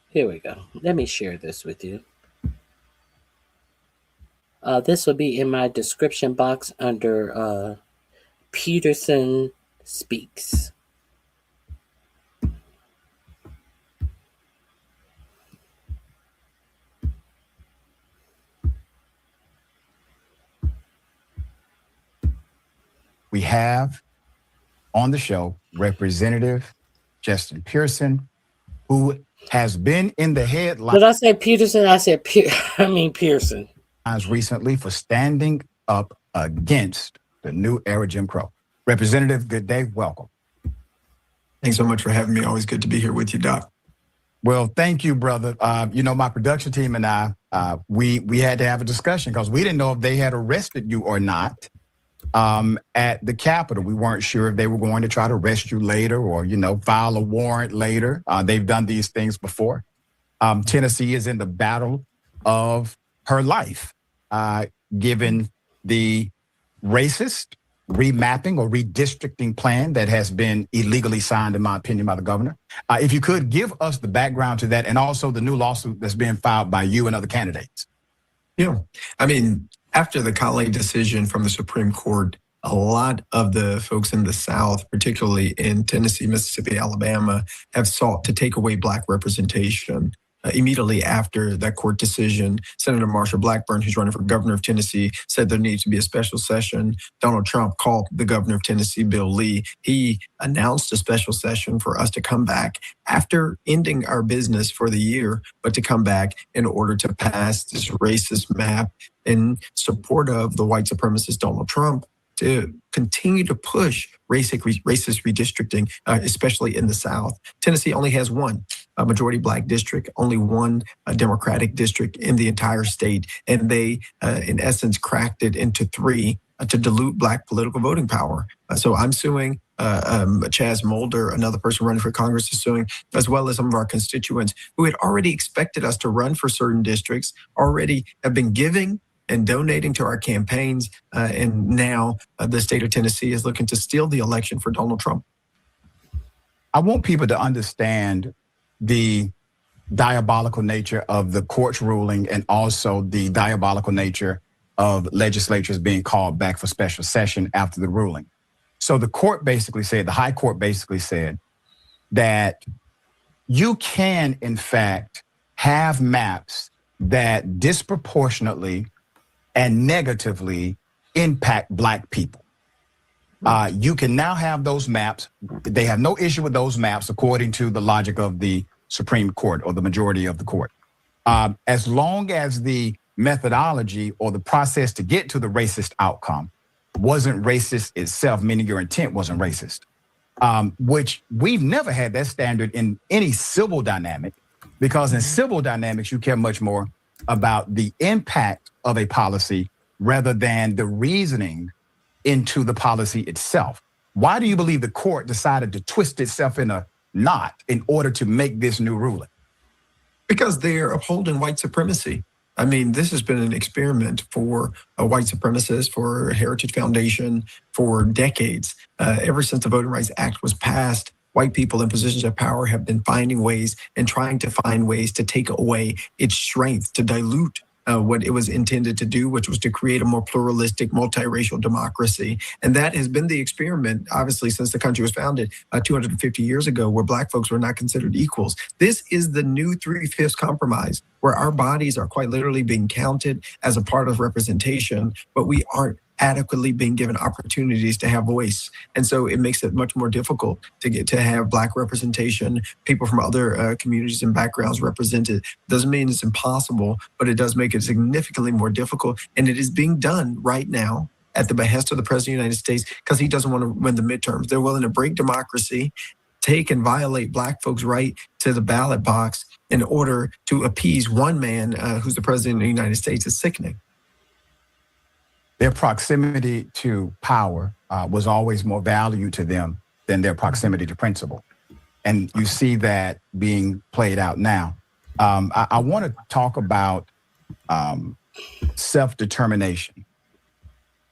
Here we go. Let me share this with you. This will be in my description box under Peterson Speaks. We have on the show Representative Justin Pearson, who has been in the headlines. Did I say Peterson? I said Pearson. Recently for standing up against the new era Jim Crow. Representative, good day. Welcome. Thanks so much for having me. Always good to be here with you, Doc. Well, thank you, brother. My production team and I, we had to have a discussion because we didn't know if they had arrested you or not at the Capitol. We weren't sure if they were going to try to arrest you later or, file a warrant later. They've done these things before. Tennessee is in the battle of her life, given the racist remapping or redistricting plan that has been illegally signed, in my opinion, by the governor. If you could give us the background to that and also the new lawsuit that's being filed by you and other candidates. Yeah, after the Colley decision from the Supreme Court, a lot of the folks in the South, particularly in Tennessee, Mississippi, Alabama, have sought to take away Black representation. Immediately after that court decision, Senator Marsha Blackburn, who's running for governor of Tennessee, said there needs to be a special session. Donald Trump called the governor of Tennessee, Bill Lee. He announced a special session for us to come back after ending our business for the year, but to come back in order to pass this racist map in support of the white supremacist Donald Trump, to continue to push racist redistricting, especially in the South. Tennessee only has one majority Black district, only one Democratic district in the entire state. And they, in essence, cracked it into three to dilute Black political voting power. So I'm suing. Chaz Mulder, another person running for Congress, is suing, as well as some of our constituents who had already expected us to run for certain districts, already have been giving and donating to our campaigns. And now the state of Tennessee is looking to steal the election for Donald Trump. I want people to understand the diabolical nature of the court's ruling and also the diabolical nature of legislatures being called back for special session after the ruling. So the court basically said, the high court basically said that you can, in fact, have maps that disproportionately and negatively impact Black people. You can now have those maps. They have no issue with those maps, according to the logic of the Supreme Court or the majority of the court. As long as the methodology or the process to get to the racist outcome wasn't racist itself, meaning your intent wasn't racist, which we've never had that standard in any civil dynamic, because in civil dynamics, you care much more about the impact of a policy rather than the reasoning into the policy itself. Why do you believe the court decided to twist itself in a knot in order to make this new ruling? Because they're upholding white supremacy. I mean, this has been an experiment for white supremacists, for Heritage Foundation, for decades. Ever since the Voting Rights Act was passed, white people in positions of power have been finding ways and trying to find ways to take away its strength, to dilute what it was intended to do, which was to create a more pluralistic, multiracial democracy. And that has been the experiment, obviously, since the country was founded 250 years ago, where Black folks were not considered equals. This is the new 3/5 compromise, where our bodies are quite literally being counted as a part of representation, but we aren't adequately being given opportunities to have voice. And so it makes it much more difficult to get to have Black representation, people from other communities and backgrounds represented. Doesn't mean it's impossible, but it does make it significantly more difficult. And it is being done right now at the behest of the President of the United States, because he doesn't want to win the midterms. They're willing to break democracy, take and violate Black folks' right to the ballot box in order to appease one man who's the President of the United States. Is sickening. Their proximity to power was always more value to them than their proximity to principle. And you see that being played out now. I want to talk about self-determination.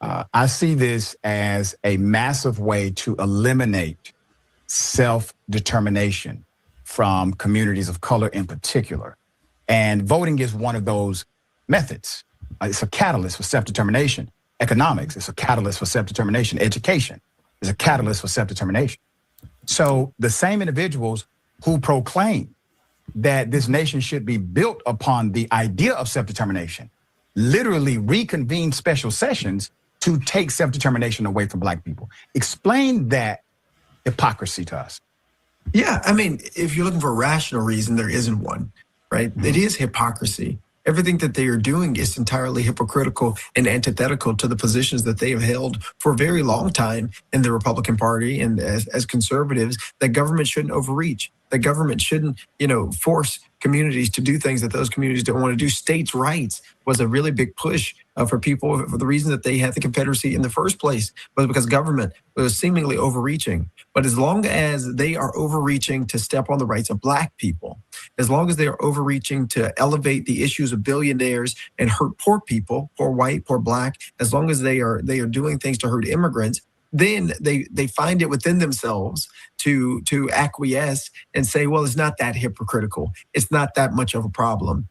I see this as a massive way to eliminate self-determination from communities of color in particular. And voting is one of those methods. It's a catalyst for self-determination. Economics is a catalyst for self-determination. Education is a catalyst for self-determination. So the same individuals who proclaim that this nation should be built upon the idea of self-determination literally reconvene special sessions to take self-determination away from Black people. Explain that hypocrisy to us. Yeah, I mean, if you're looking for a rational reason, there isn't one, right? It is hypocrisy. Everything that they are doing is entirely hypocritical and antithetical to the positions that they have held for a very long time in the Republican Party and as conservatives, that government shouldn't overreach. That government shouldn't, force communities to do things that those communities don't want to do. States' rights was a really big push for people, for the reason that they had the Confederacy in the first place, was because government was seemingly overreaching. But as long as they are overreaching to step on the rights of Black people, as long as they are overreaching to elevate the issues of billionaires and hurt poor people, poor white, poor Black, as long as they are doing things to hurt immigrants, then they find it within themselves to acquiesce and say, well, it's not that hypocritical. It's not that much of a problem,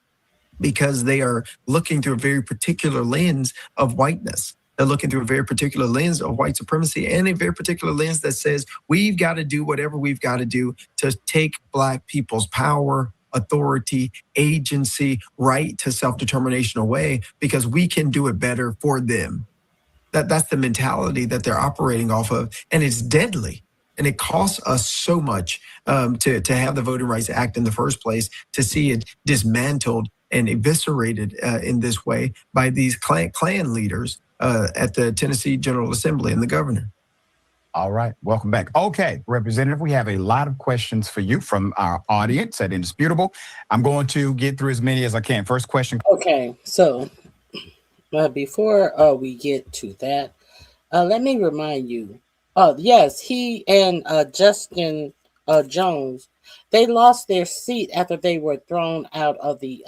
because they are looking through a very particular lens of whiteness. They're looking through a very particular lens of white supremacy, and a very particular lens that says we've got to do whatever we've got to do to take Black people's power, authority, agency, right to self-determination away, because we can do it better for them. That's the mentality that they're operating off of, and it's deadly. And it costs us so much to have the Voting Rights Act in the first place, to see it dismantled and eviscerated in this way by these Klan leaders at the Tennessee General Assembly and the governor. All right, welcome back. Okay, Representative, we have a lot of questions for you from our audience at Indisputable. I'm going to get through as many as I can. First question. Okay, so before we get to that, let me remind you, yes, he and Justin Jones, they lost their seat after they were thrown out of the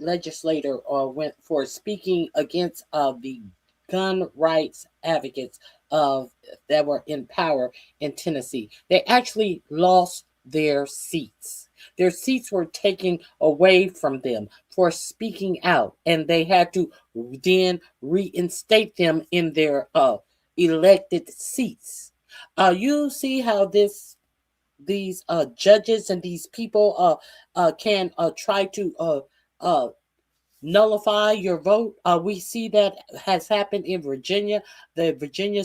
legislature, or went for speaking against the gun rights advocates that were in power in Tennessee. They actually lost their seats. Their seats were taken away from them for speaking out, and they had to then reinstate them in their elected seats. You see how these judges and these people can try to nullify your vote. We see that has happened in Virginia. The Virginia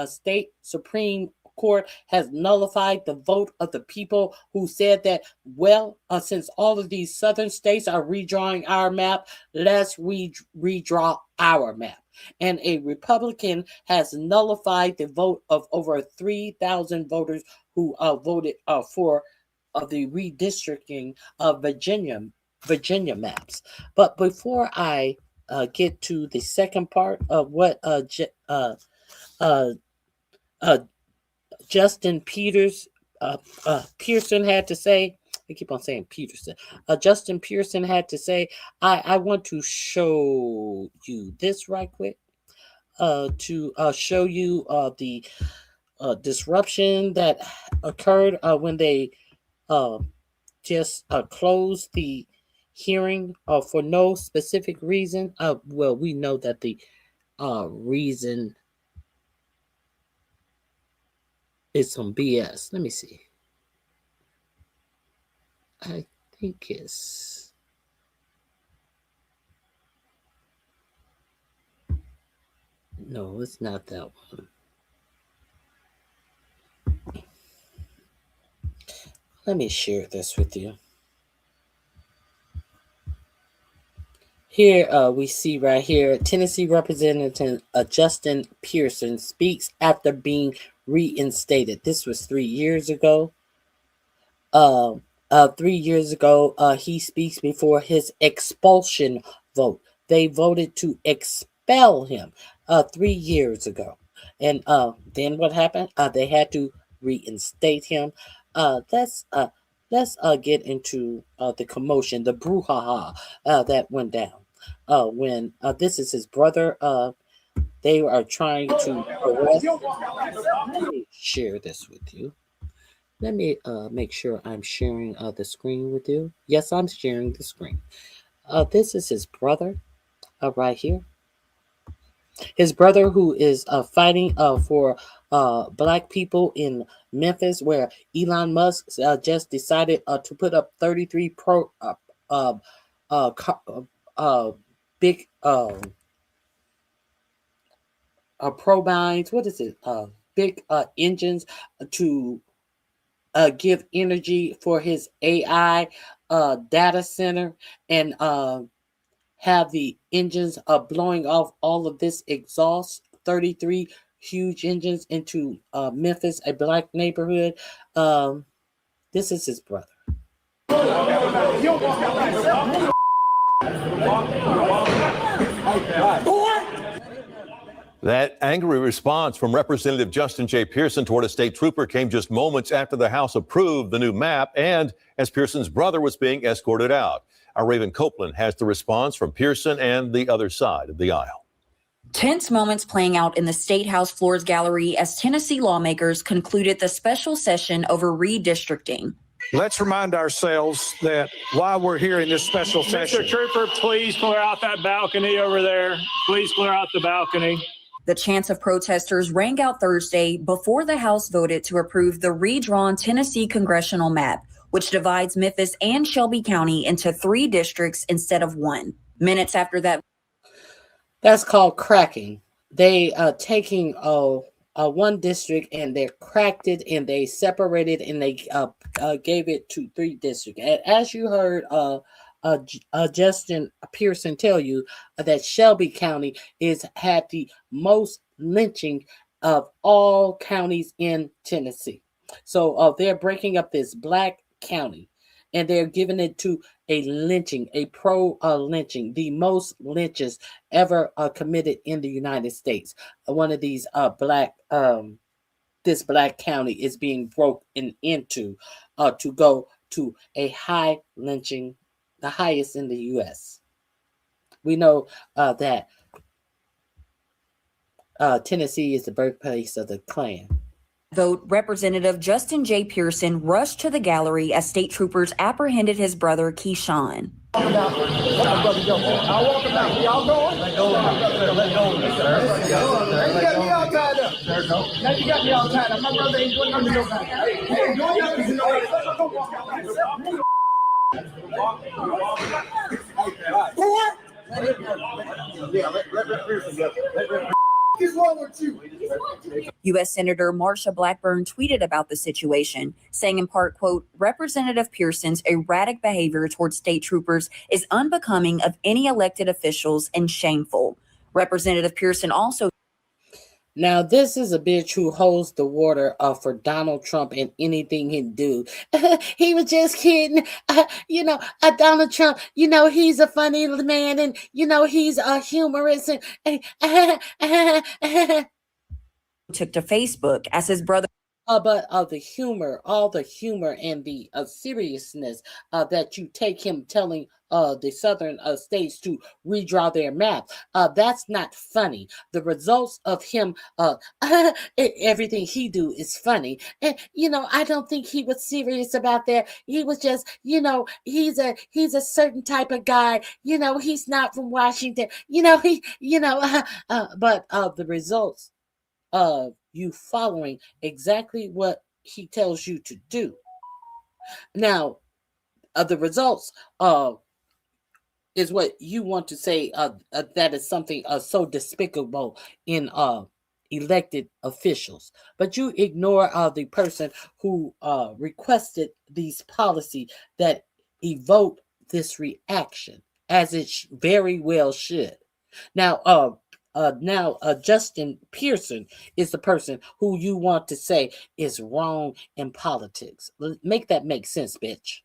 State Supreme Court has nullified the vote of the people who said that, well, since all of these southern states are redrawing our map, let's redraw our map. And a Republican has nullified the vote of over 3,000 voters who voted for the redistricting of Virginia maps. But before I get to the second part of what Justin Pearson had to say, I keep on saying Peterson. Justin Pearson had to say, I want to show you this right quick to show you the disruption that occurred when they just closed the hearing for no specific reason. Well, we know that the reason is some BS. Let me see. I think it's... No, it's not that one. Let me share this with you. Here we see right here, Tennessee Representative Justin Pearson speaks after being reinstated. This was 3 years ago. 3 years ago, he speaks before his expulsion vote. They voted to expel him 3 years ago. And then what happened? They had to reinstate him. Let's get into the commotion, the brouhaha that went down. When this is his brother, they are trying to arrest. Let me share this with you. Let me make sure I'm sharing the screen with you. Yes, I'm sharing the screen. This is his brother right here. His brother who is fighting for black people in Memphis, where Elon Musk just decided to put up 33 big probines. What is it? Big engines to give energy for his AI data center, and have the engines blowing off all of this exhaust, 33 huge engines into Memphis, a black neighborhood. This is his brother. That angry response from Representative Justin J. Pearson toward a state trooper came just moments after the House approved the new map and as Pearson's brother was being escorted out. Our Raven Copeland has the response from Pearson and the other side of the aisle. Tense moments playing out in the State House floors gallery as Tennessee lawmakers concluded the special session over redistricting. Let's remind ourselves that while we're here in this special session... Mr. Trooper, please clear out that balcony over there. Please clear out the balcony. The chants of protesters rang out Thursday before the House voted to approve the redrawn Tennessee congressional map, which divides Memphis and Shelby County into 3 districts instead of 1. Minutes after that... That's called cracking. They taking one district and they cracked it and they separated and they gave it to 3 districts. And as you heard Justin Pearson tell you, that Shelby County had the most lynching of all counties in Tennessee. So they're breaking up this black county and they're giving it to a lynching, a pro-lynching, the most lynches ever committed in the United States. One of these this black county is being broken into to go to a high lynching, the highest in the U.S. We know that Tennessee is the birthplace of the Klan. Vote, Representative Justin J. Pearson rushed to the gallery as state troopers apprehended his brother, Keyshawn. I'll walk him out. Y'all going? Let go. You got me all tied up. Now you got me all tied up. My brother ain't doing nothing to nobody. Hey, doing nothing to nobody. U.S. Senator Marsha Blackburn tweeted about the situation, saying in part, quote, Representative Pearson's erratic behavior towards state troopers is unbecoming of any elected officials and shameful. Representative Pearson also. Now, this is a bitch who holds the water for Donald Trump and anything he do. He was just kidding. Donald Trump, he's a funny man and, he's a humorous. Took to Facebook as his brother. But all the humor and the seriousness that you take him telling the southern states to redraw their map, that's not funny. The results of him, everything he do is funny. And, I don't think he was serious about that. He was just, he's a certain type of guy. He's not from Washington. But the results of you following exactly what he tells you to do. Now, the results is what you want to say that is something so despicable in elected officials. But you ignore the person who requested these policy that evoke this reaction, as it very well should. Now, Justin Pearson is the person who you want to say is wrong in politics. Make that make sense, bitch.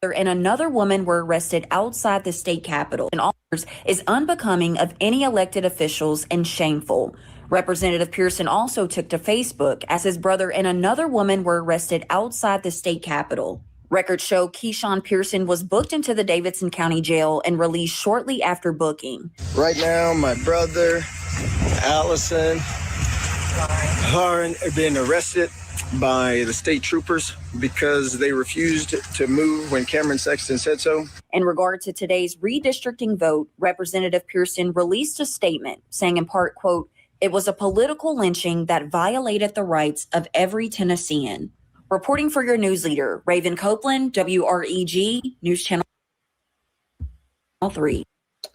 And another woman were arrested outside the state capitol and offers is unbecoming of any elected officials and shameful. Representative Pearson also took to Facebook as his brother and another woman were arrested outside the state capitol. Records show Keyshawn Pearson was booked into the Davidson County Jail and released shortly after booking. Right now, my brother, Allison, are being arrested by the state troopers because they refused to move when Cameron Sexton said so. In regard to today's redistricting vote, Representative Pearson released a statement saying in part, quote, it was a political lynching that violated the rights of every Tennessean. Reporting for your news leader, Raven Copeland, WREG, News Channel 3.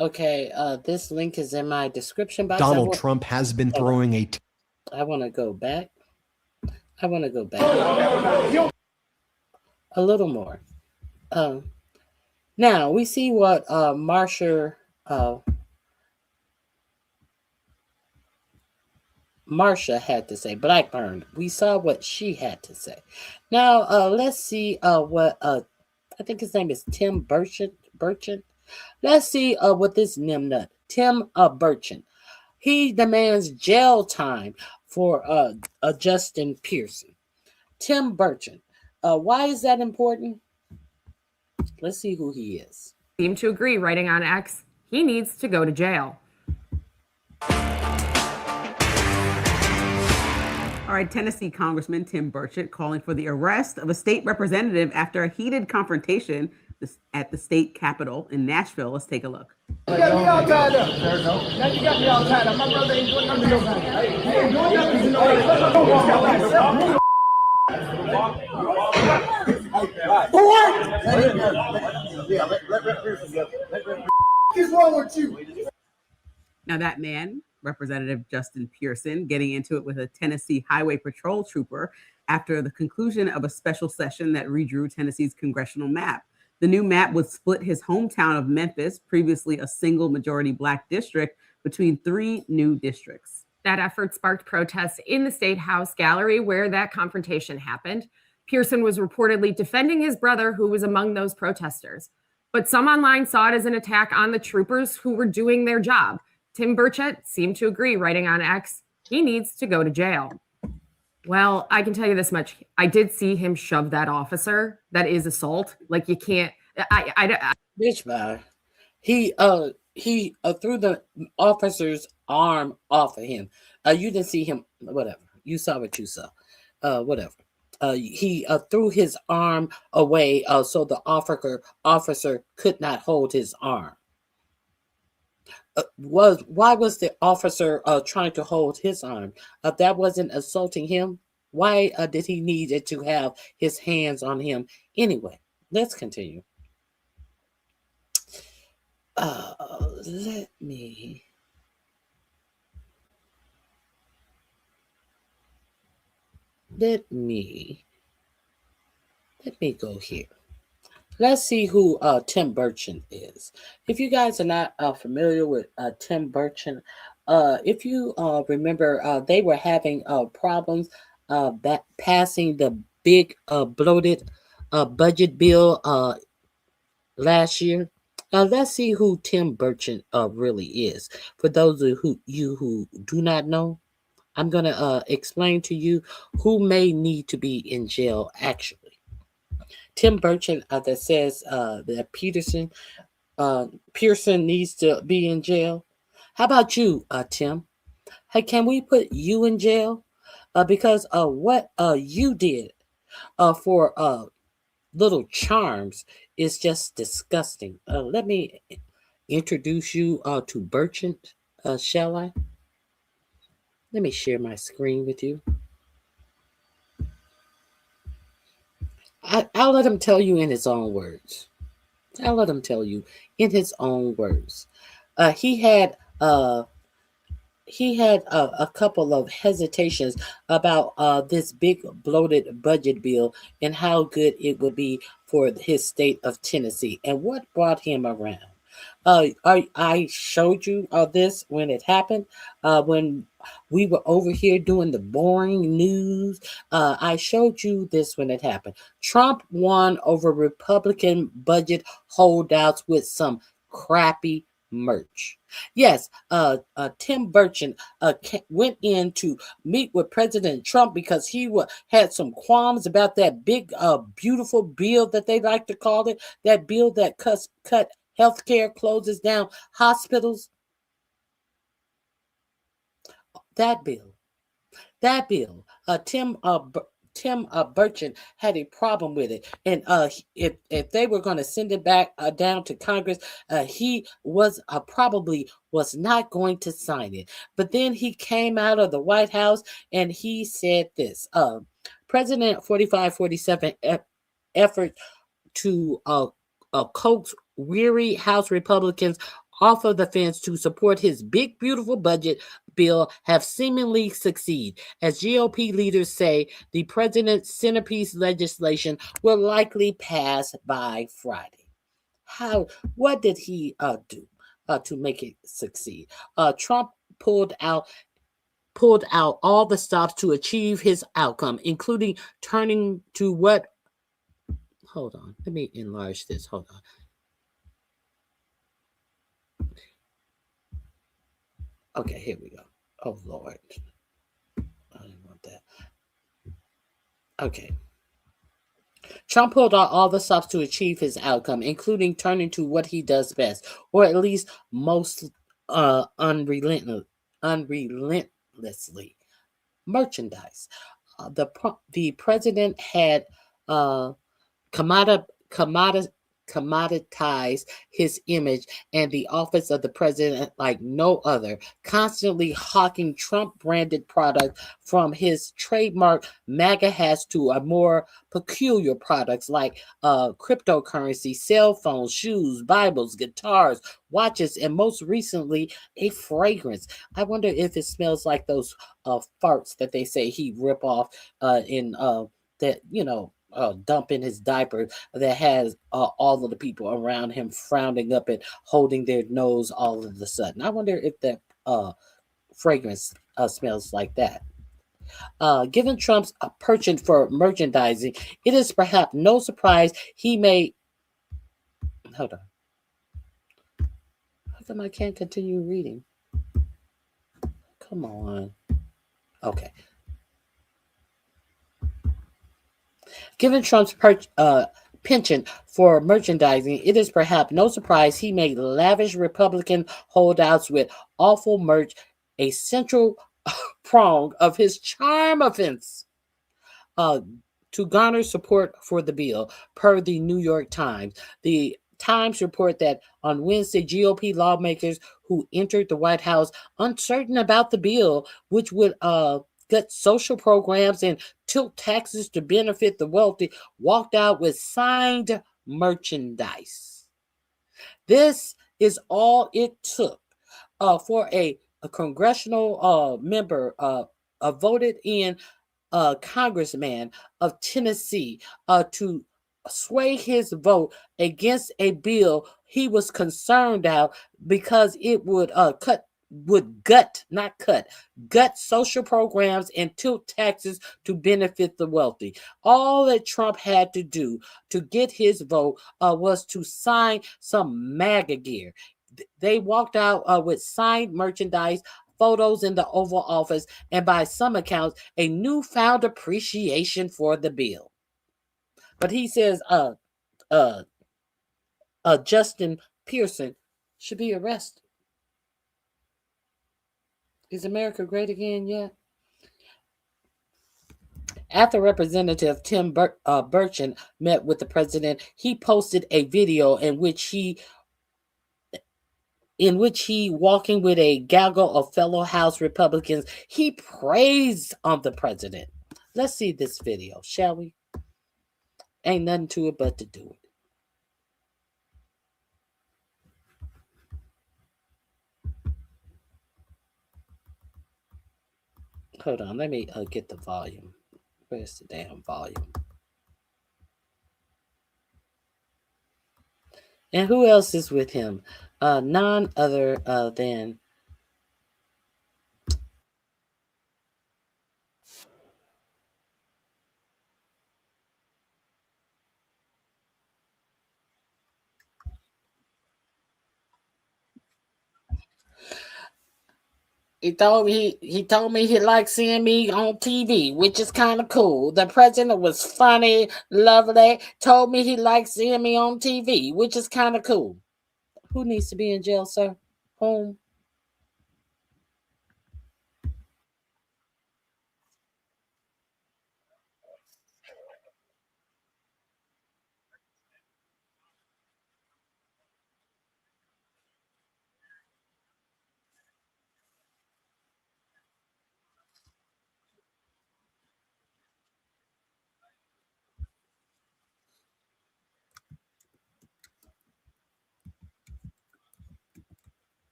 Okay, this link is in my description box. Donald Trump has been throwing a... I want to go back. A little more. Now, we see what Marsha had to say. Blackburn. We saw what she had to say. Now, let's see what I think his name is Tim Burchett. Let's see what this nimnut, Tim Burchett. He demands jail time for Justin Pearson. Tim Burchett. Why is that important? Let's see who he is. Seem to agree, writing on X, he needs to go to jail. All right, Tennessee Congressman Tim Burchett calling for the arrest of a state representative after a heated confrontation at the state capitol in Nashville. Let's take a look. You got me all tied up. Now you got me all tied up. My brother ain't doing nothing to nobody. He ain't doing nothing to nobody. What's wrong with you? Now that man, Representative Justin Pearson, getting into it with a Tennessee Highway Patrol trooper after the conclusion of a special session that redrew Tennessee's congressional map. The new map would split his hometown of Memphis, previously a single majority Black district, between 3 new districts. That effort sparked protests in the State House gallery where that confrontation happened. Pearson was reportedly defending his brother, who was among those protesters. But some online saw it as an attack on the troopers who were doing their job. Tim Burchett seemed to agree, writing on X, he needs to go to jail. Well, I can tell you this much. I did see him shove that officer. That is assault. Like, you can't. Bitch, man. He threw the officer's arm off of him. You didn't see him. Whatever. You saw what you saw. Whatever. He threw his arm away so the officer could not hold his arm. Why was the officer trying to hold his arm? That wasn't assaulting him. Why did he need to have his hands on him anyway? Let's continue. Let me go here. Let's see who Tim Burchett is. If you guys are not familiar with Tim Burchett, if you remember, they were having problems passing the big bloated budget bill last year. Let's see who Tim Burchett really is. For those of you who do not know, I'm going to explain to you who may need to be in jail actually. Tim Burchett that says that Pearson needs to be in jail. How about you, Tim? Hey, can we put you in jail? Because what you did for little charms is just disgusting. Let me introduce you to Burchett, shall I? Let me share my screen with you. I'll let him tell you in his own words. I'll let him tell you in his own words. He had a couple of hesitations about this big bloated budget bill and how good it would be for his state of Tennessee and what brought him around. I showed you this when it happened, when we were over here doing the boring news. I showed you this when it happened. Trump won over Republican budget holdouts with some crappy merch. Yes, Tim Burchett went in to meet with President Trump because he had some qualms about that big, beautiful bill that they like to call it, that bill that cut healthcare, closes down hospitals. That bill. Tim Burchett had a problem with it, and if they were going to send it back down to Congress, he was probably was not going to sign it. But then he came out of the White House and he said this: President 4547 effort to coax weary House Republicans off of the fence to support his big, beautiful budget bill have seemingly succeeded. As GOP leaders say, the president's centerpiece legislation will likely pass by Friday. What did he do to make it succeed? Trump pulled out all the stops to achieve his outcome, including turning to what. Hold on, let me enlarge this. Hold on. Okay, here we go. Oh, Lord. I didn't want that. Okay. Trump pulled out all the stops to achieve his outcome, including turning to what he does best, or at least most unrelentlessly, merchandise. The president had commoditize his image and the office of the president like no other, constantly hawking Trump-branded products from his trademark MAGA hats to a more peculiar products like cryptocurrency, cell phones, shoes, Bibles, guitars, watches, and most recently, a fragrance. I wonder if it smells like those farts that they say he rip off in that, dump in his diaper that has all of the people around him frowning up and holding their nose all of a sudden. I wonder if that fragrance smells like that. Given Trump's penchant for merchandising, it is perhaps no surprise he may. Hold on. How come I can't continue reading? Come on. Okay. Given Trump's penchant for merchandising, it is perhaps no surprise he made lavish Republican holdouts with awful merch a central prong of his charm offense to garner support for the bill, per the New York Times. The Times report that on Wednesday, GOP lawmakers who entered the White House uncertain about the bill, which would gut social programs and tilt taxes to benefit the wealthy, walked out with signed merchandise. This is all it took for a congressional member, a voted in congressman of Tennessee to sway his vote against a bill he was concerned about because it would gut social programs and tilt taxes to benefit the wealthy. All that Trump had to do to get his vote was to sign some MAGA gear. They walked out with signed merchandise, photos in the Oval Office, and by some accounts, a newfound appreciation for the bill. But he says Justin Pearson should be arrested. Is America great again yet? After Representative Tim Burchett met with the president, he posted a video in which he walking with a gaggle of fellow House Republicans, he praised on the president. Let's see this video, shall we? Ain't nothing to it but to do it. Hold on, let me get the volume. Where's the damn volume? And who else is with him? None other than he told me he liked seeing me on TV, which is kind of cool. The president was funny, lovely, told me he liked seeing me on TV, which is kind of cool. Who needs to be in jail, sir? Whom?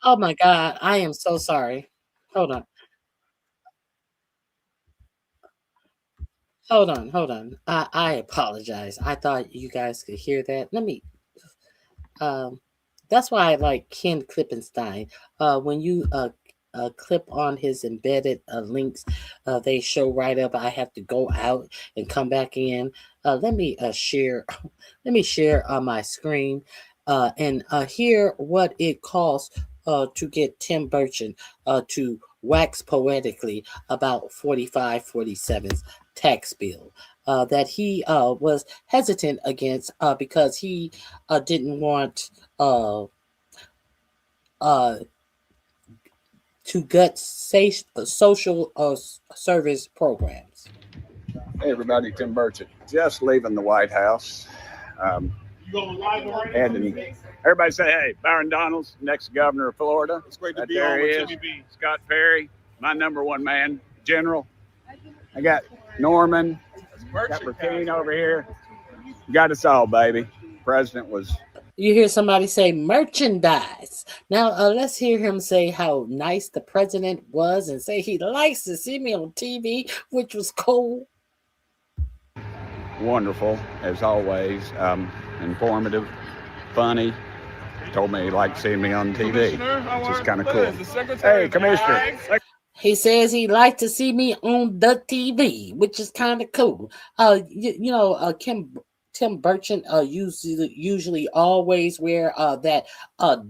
Oh my God, I am so sorry. Hold on. Hold on. I apologize. I thought you guys could hear that. Let me that's why I like Ken Klippenstein. When you clip on his embedded links, they show right up. I have to go out and come back in. Let me share. Let me share on my screen and hear what it costs to get Tim Burchett to wax poetically about 4547's tax bill that he was hesitant against because he didn't want to gut social service programs. Hey everybody, Tim Burchett, just leaving the White House. Everybody say, hey, Byron Donalds, next governor of Florida. It's great to be on with TVB. Scott Perry, my number one man, general. I got Norman, got Burkine over here. Got us all, baby. President was. You hear somebody say merchandise. Now let's hear him say how nice the president was and say he likes to see me on TV, which was cool. wonderful, as always. Informative, funny. Told me he liked seeing me on TV, which is kind of cool. Hey, Commissioner. He says he liked to see me on the TV, which is kind of cool. Tim Burchett usually always wear that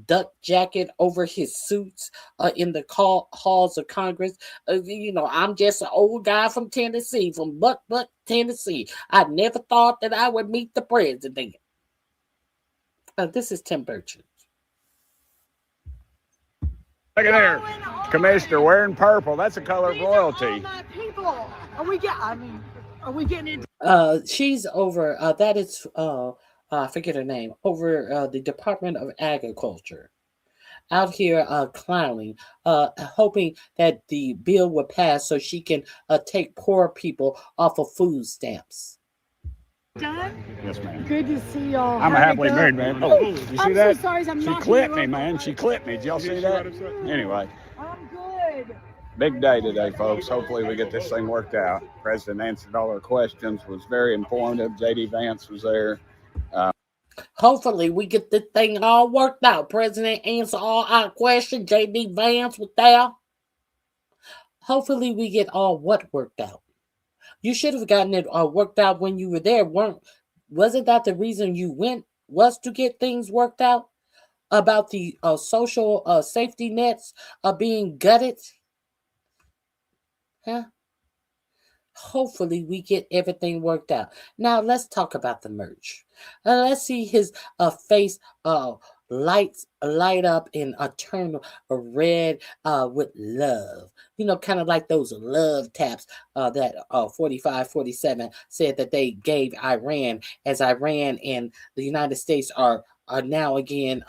duck jacket over his suits in the halls of Congress. I'm just an old guy from Tennessee, from Buck, Tennessee. I never thought that I would meet the president. This is Tim Burchett. Look at there, Commissioner wearing purple. That's the color of royalty. Are we getting into? She's over. That is. I forget her name. Over the Department of Agriculture, out here clowning, hoping that the bill would pass so she can take poor people off of food stamps. Done? Yes, ma'am. Good to see y'all. I'm a happily married man. Oh, you see I'm that? so sorry I'm she knocking clipped you me, over. man. She clipped me. Did y'all see that? Anyway, I'm good. big day today, folks. Hopefully we get this thing worked out. President answered all our questions. Was very informative. J.D. Vance was there. Hopefully we get this thing all worked out. President answered all our questions. J.D. Vance was there. Hopefully we get all what worked out. You should have gotten it worked out when you were there. Wasn't that the reason you went, was to get things worked out? About the social safety nets being gutted? Huh? Hopefully we get everything worked out. Now let's talk about the merch. Let's see his face light up in turn red with love. Kind of like those love taps that 4547 said that they gave Iran, as Iran and the United States are now again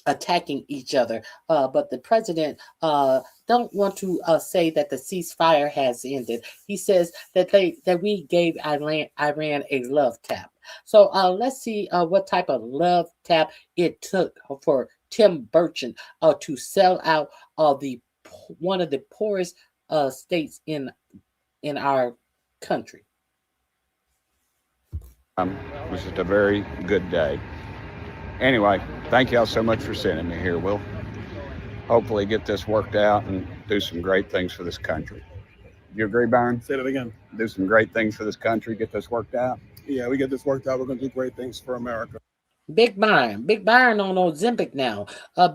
attacking each other. But the president don't want to say that the ceasefire has ended. He says that we gave Iran a love tap. So let's see what type of love tap it took for Tim Burchett to sell out one of the poorest states in our country. It was just a very good day. Anyway, thank y'all so much for sending me here. We'll hopefully get this worked out and do some great things for this country. You agree, Byron? Say that again. Do some great things for this country, get this worked out? Yeah, we get this worked out. We're going to do great things for America. Big Byron on Ozempic now.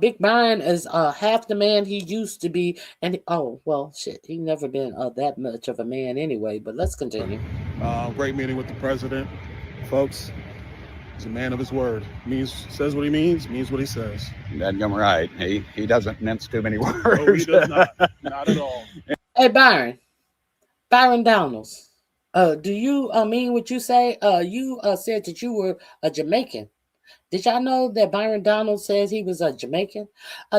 Big Byron is half the man he used to be, and he never been that much of a man anyway. But let's continue. Great meeting with the president, folks. He's a man of his word. Says what he means what he says. That's right. He doesn't mince too many words. No, he does not. Not at all. Hey, Byron Donalds. Do you mean what you say? You said that you were a Jamaican. Did y'all know that Byron Donalds says he was a Jamaican?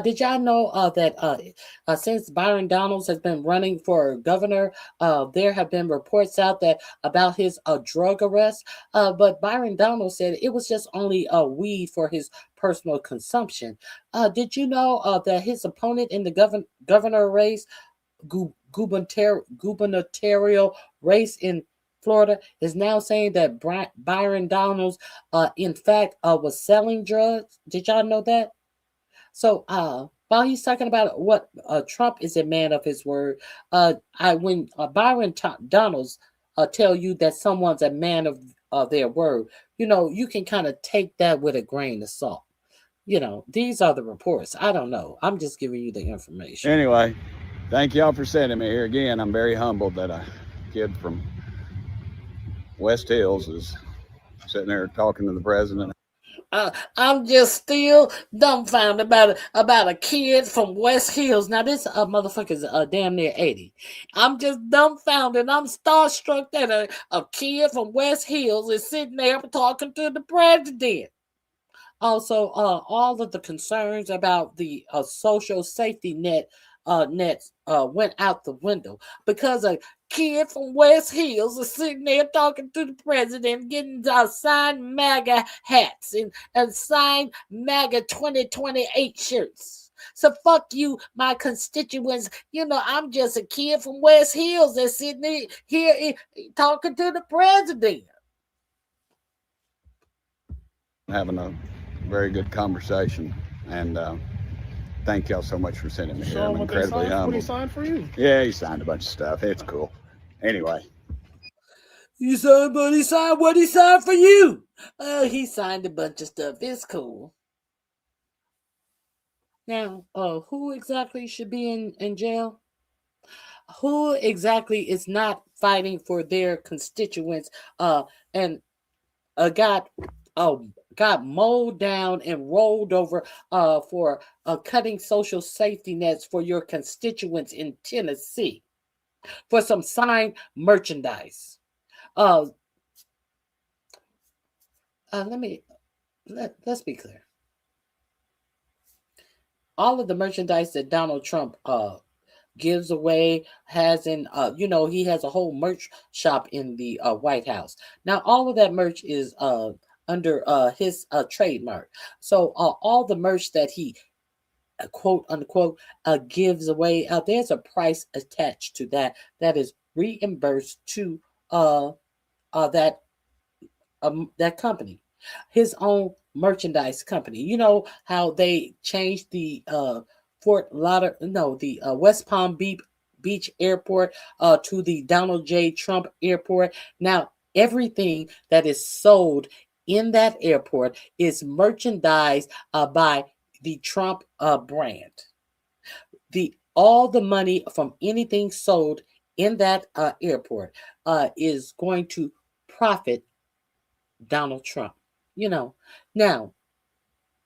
Did y'all know that since Byron Donalds has been running for governor, there have been reports out about his drug arrest? But Byron Donalds said it was just only weed for his personal consumption. Did you know that his opponent in the governor race, gubernatorial race in Florida, is now saying that Byron Donalds, in fact, was selling drugs? Did y'all know that? So while he's talking about what Trump is a man of his word, when Byron Donalds tell you that someone's a man of their word, you can kind of take that with a grain of salt. These are the reports. I don't know. I'm just giving you the information. Anyway, thank y'all for sending me here again. I'm very humbled that a kid from West Hills is sitting there talking to the president. I'm just still dumbfounded about a kid from West Hills. Now this motherfucker's damn near 80. I'm just dumbfounded. I'm starstruck that a kid from West Hills is sitting there talking to the president. Also, all of the concerns about the social safety nets went out the window because a kid from West Hills is sitting there talking to the president, getting signed MAGA hats and signed MAGA 2028 shirts. So fuck you, my constituents. I'm just a kid from West Hills that's sitting here talking to the president. having a very good conversation. And thank y'all so much for sending me here. I'm incredibly humbled. What he signed for you? Yeah, he signed a bunch of stuff. It's cool. Anyway. You signed, but he signed what he signed for you. He signed a bunch of stuff. It's cool. Now, who exactly should be in jail? Who exactly is not fighting for their constituents and got mowed down and rolled over for cutting social safety nets for your constituents in Tennessee for some signed merchandise? Let's be clear. All of the merchandise that Donald Trump gives away has he has a whole merch shop in the White House. Now, all of that merch is under his trademark. So all the merch that he quote unquote gives away, there's a price attached to that is reimbursed to that company, his own merchandise company. You know how they changed the West Palm Beach Airport to the Donald J. Trump Airport. Now, everything that is sold in that airport is merchandise by the Trump brand. All the money from anything sold in that airport is going to profit Donald Trump. Now,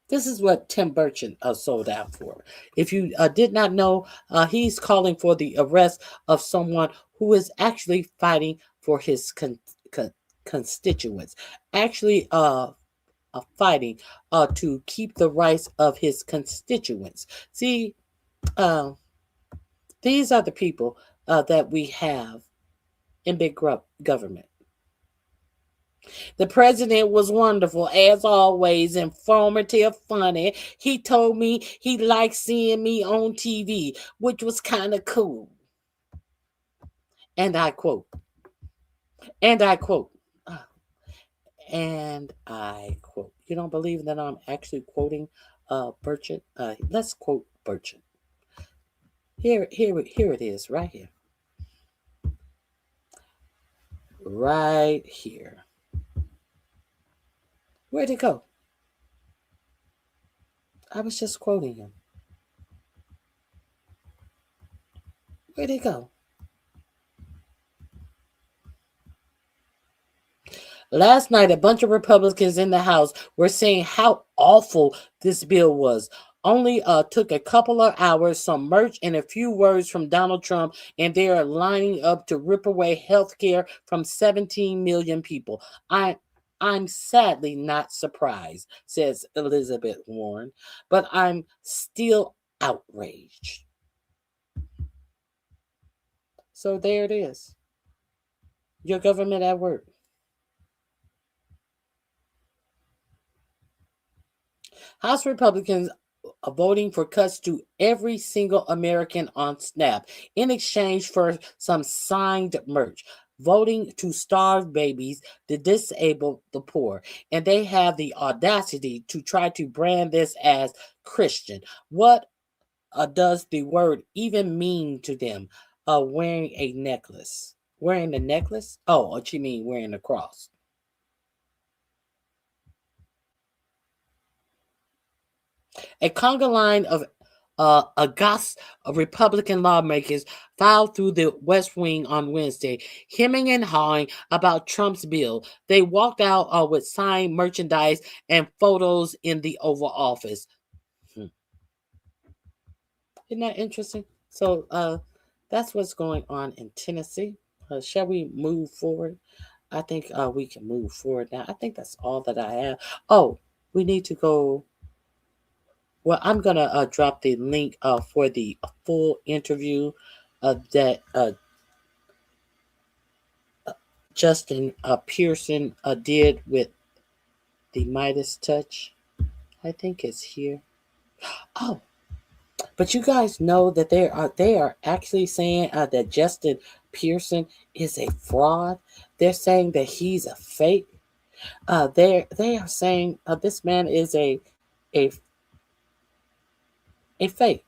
this is what Tim Burchett sold out for. If you did not know, he's calling for the arrest of someone who is actually fighting for his constituents, actually fighting to keep the rights of his constituents. See, these are the people that we have in big government. The president was wonderful, as always, informative, funny. He told me he liked seeing me on TV, which was kind of cool. And I quote, you don't believe that I'm actually quoting Burchett? Let's quote Burchett. Here it is, right here. Right here. Where'd it go? I was just quoting him. Where'd it go? Last night, a bunch of Republicans in the House were saying how awful this bill was. Only took a couple of hours, some merch, and a few words from Donald Trump, and they are lining up to rip away health care from 17 million people. I'm sadly not surprised, says Elizabeth Warren, but I'm still outraged. So there it is. Your government at work. House Republicans are voting for cuts to every single American on SNAP in exchange for some signed merch. Voting to starve babies, to disable the poor. And they have the audacity to try to brand this as Christian. What does the word even mean to them? Wearing a necklace. Wearing a necklace? Oh, what you mean wearing a cross? A conga line of aghast Republican lawmakers filed through the West Wing on Wednesday, hemming and hawing about Trump's bill. They walked out with signed merchandise and photos in the Oval Office. Isn't that interesting? So that's what's going on in Tennessee. Shall we move forward? I think we can move forward now. I think that's all that I have. Oh, we need to go. Well, I'm going to drop the link for the full interview that Justin Pearson did with the Midas Touch. I think it's here. Oh, but you guys know that they are actually saying that Justin Pearson is a fraud. They're saying that he's a fake. They are saying this man is a fake.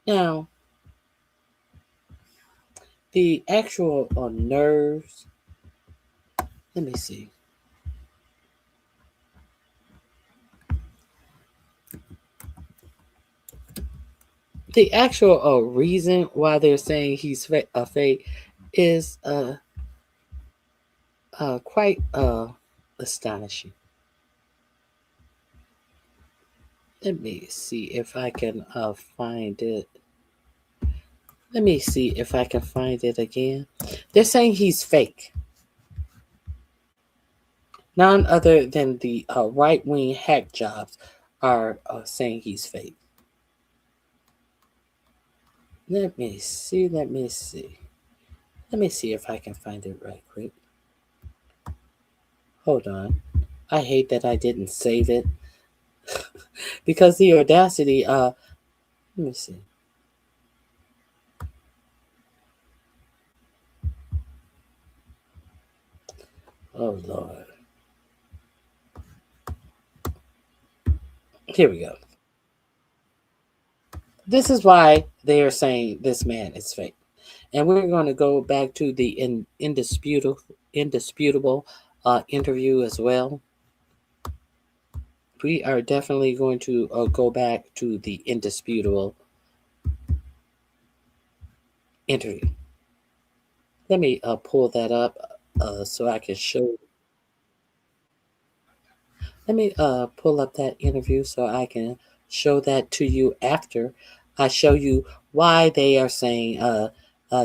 Now, the actual nerves. Let me see. The actual reason why they're saying he's a fake is quite astonishing. Let me see if I can find it. Let me see if I can find it again. They're saying he's fake. None other than the right-wing hack jobs are saying he's fake. Let me see. Let me see if I can find it right quick. Hold on. I hate that I didn't save it. Because the audacity, let me see. Oh, Lord. Here we go. This is why they are saying this man is fake. And we're going to go back to the indisputable interview as well. We are definitely going to go back to the indisputable interview. Let me pull that up so I can show. Let me pull up that interview so I can show that to you after I show you why they are saying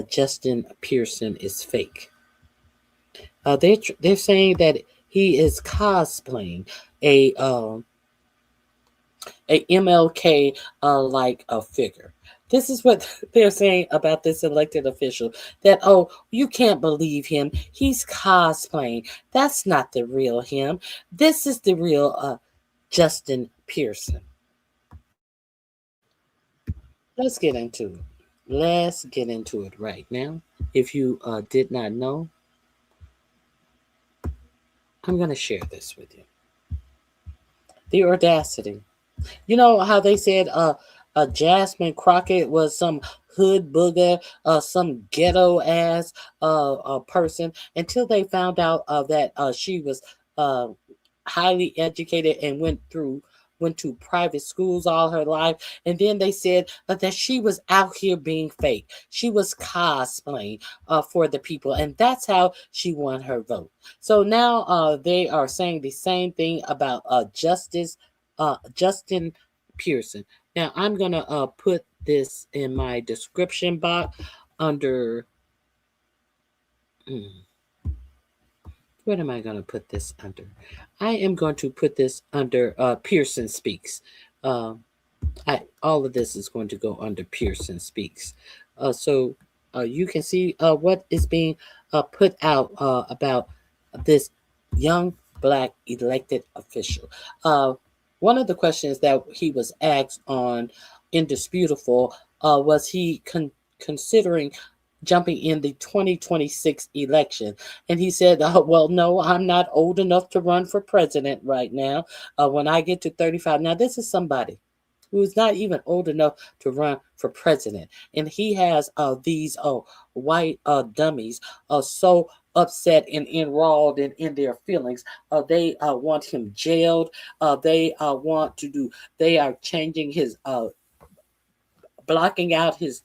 Justin Pearson is fake. They're saying that he is cosplaying a MLK like a figure. This is what they're saying about this elected official, that, oh, you can't believe him. He's cosplaying. That's not the real him. This is the real Justin Pearson. Let's get into it. Let's get into it right now. If you did not know, I'm going to share this with you. The audacity. You know how they said Jasmine Crockett was some hood booger, some ghetto ass person, until they found out that she was highly educated and went to private schools all her life. And then they said that she was out here being fake. She was cosplaying for the people. And that's how she won her vote. So now they are saying the same thing about Justin Pearson. Now I'm going to put this in my description box under... What am I going to put this under? I am going to put this under Pearson Speaks. All of this is going to go under Pearson Speaks. So you can see what is being put out about this young Black elected official. One of the questions that he was asked on Indisputable was he considering jumping in the 2026 election. And he said, well, no, I'm not old enough to run for president right now. When I get to 35, now this is somebody who is not even old enough to run for president. And he has these white dummies so upset and enrolled in their feelings. They want him jailed. They are changing his, blocking out his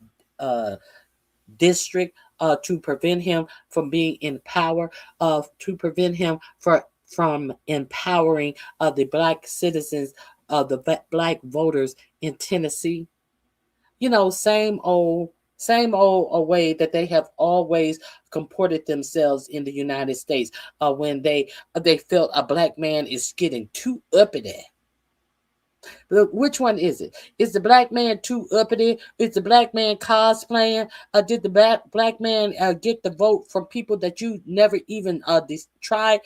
district to prevent him from being in power, to prevent him from empowering the Black citizens, the Black voters in Tennessee. You know, same old way that they have always comported themselves in the United States when they felt a Black man is getting too uppity. Look, which one is it? Is the Black man too uppity? Is the Black man cosplaying? Did the Black man get the vote from people that you never even tried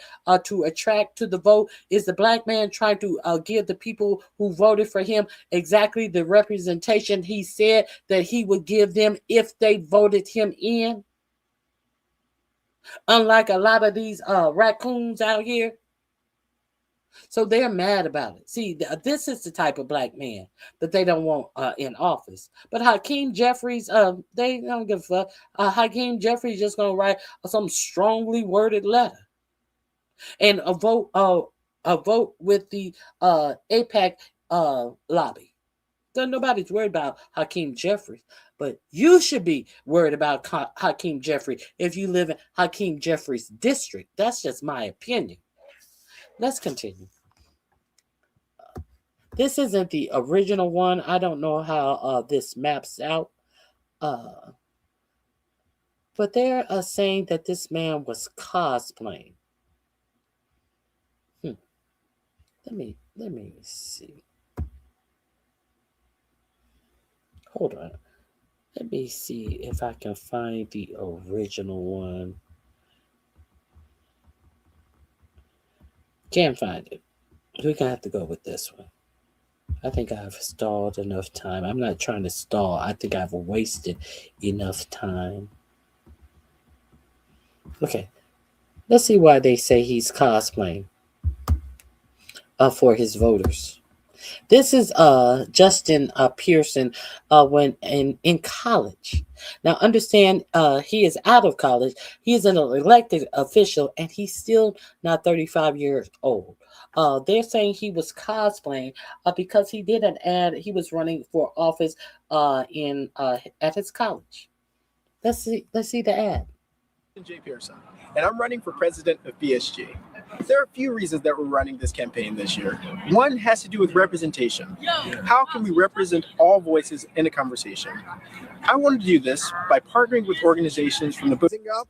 to attract to the vote? Is the Black man trying to give the people who voted for him exactly the representation he said that he would give them if they voted him in? Unlike a lot of these raccoons out here. So they're mad about it. See, this is the type of black man that they don't want in office. But Hakeem Jeffries, they don't give a fuck. Hakeem Jeffries just gonna write some strongly worded letter and a vote with the APAC lobby. So nobody's worried about Hakeem Jeffries, but you should be worried about Hakeem Jeffries if you live in Hakeem Jeffries' district. That's just my opinion. Let's continue. This isn't the original one. I don't know how this maps out. But they're saying that this man was cosplaying. Let me see. Hold on. Let me see if I can find the original one. Can't find it. We're gonna have to go with this one. I think I've stalled enough time. I'm not trying to stall. I think I've wasted enough time. Okay. Let's see why they say he's cosplaying for his voters. This is Justin Pearson when in college. Now understand, he is out of college. He is an elected official, and he's still not 35 years old. They're saying he was cosplaying because he did an ad. He was running for office at his college. Let's see the ad. J. Pearson, and I'm running for president of BSG. There are a few reasons that we're running this campaign this year. One has to do with representation. How can we represent all voices in a conversation? I wanted to do this by partnering with organizations from the up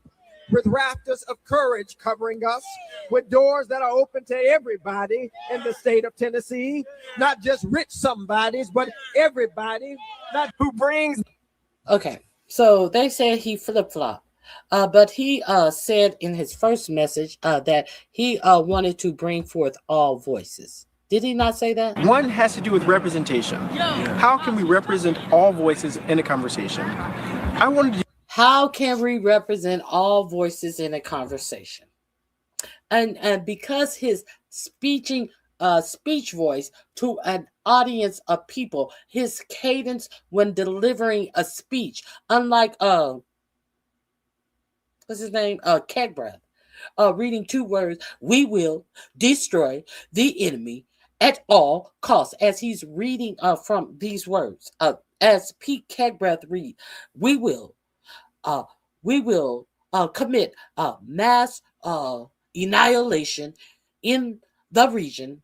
with rafters of courage covering us, with doors that are open to everybody in the state of Tennessee, not just rich somebodies, but everybody, not who brings. Okay, so they said he flip-flopped. But he said in his first message that he wanted to bring forth all voices. Did he not say that? One has to do with representation. How can we represent all voices in a conversation? I wanted to. How can we represent all voices in a conversation? And because his speech voice to an audience of people, his cadence when delivering a speech, unlike what's his name? Keg Breath. Reading two words, we will destroy the enemy at all costs. As he's reading from these words, as Pete Kegbreath read, we will commit mass annihilation in the region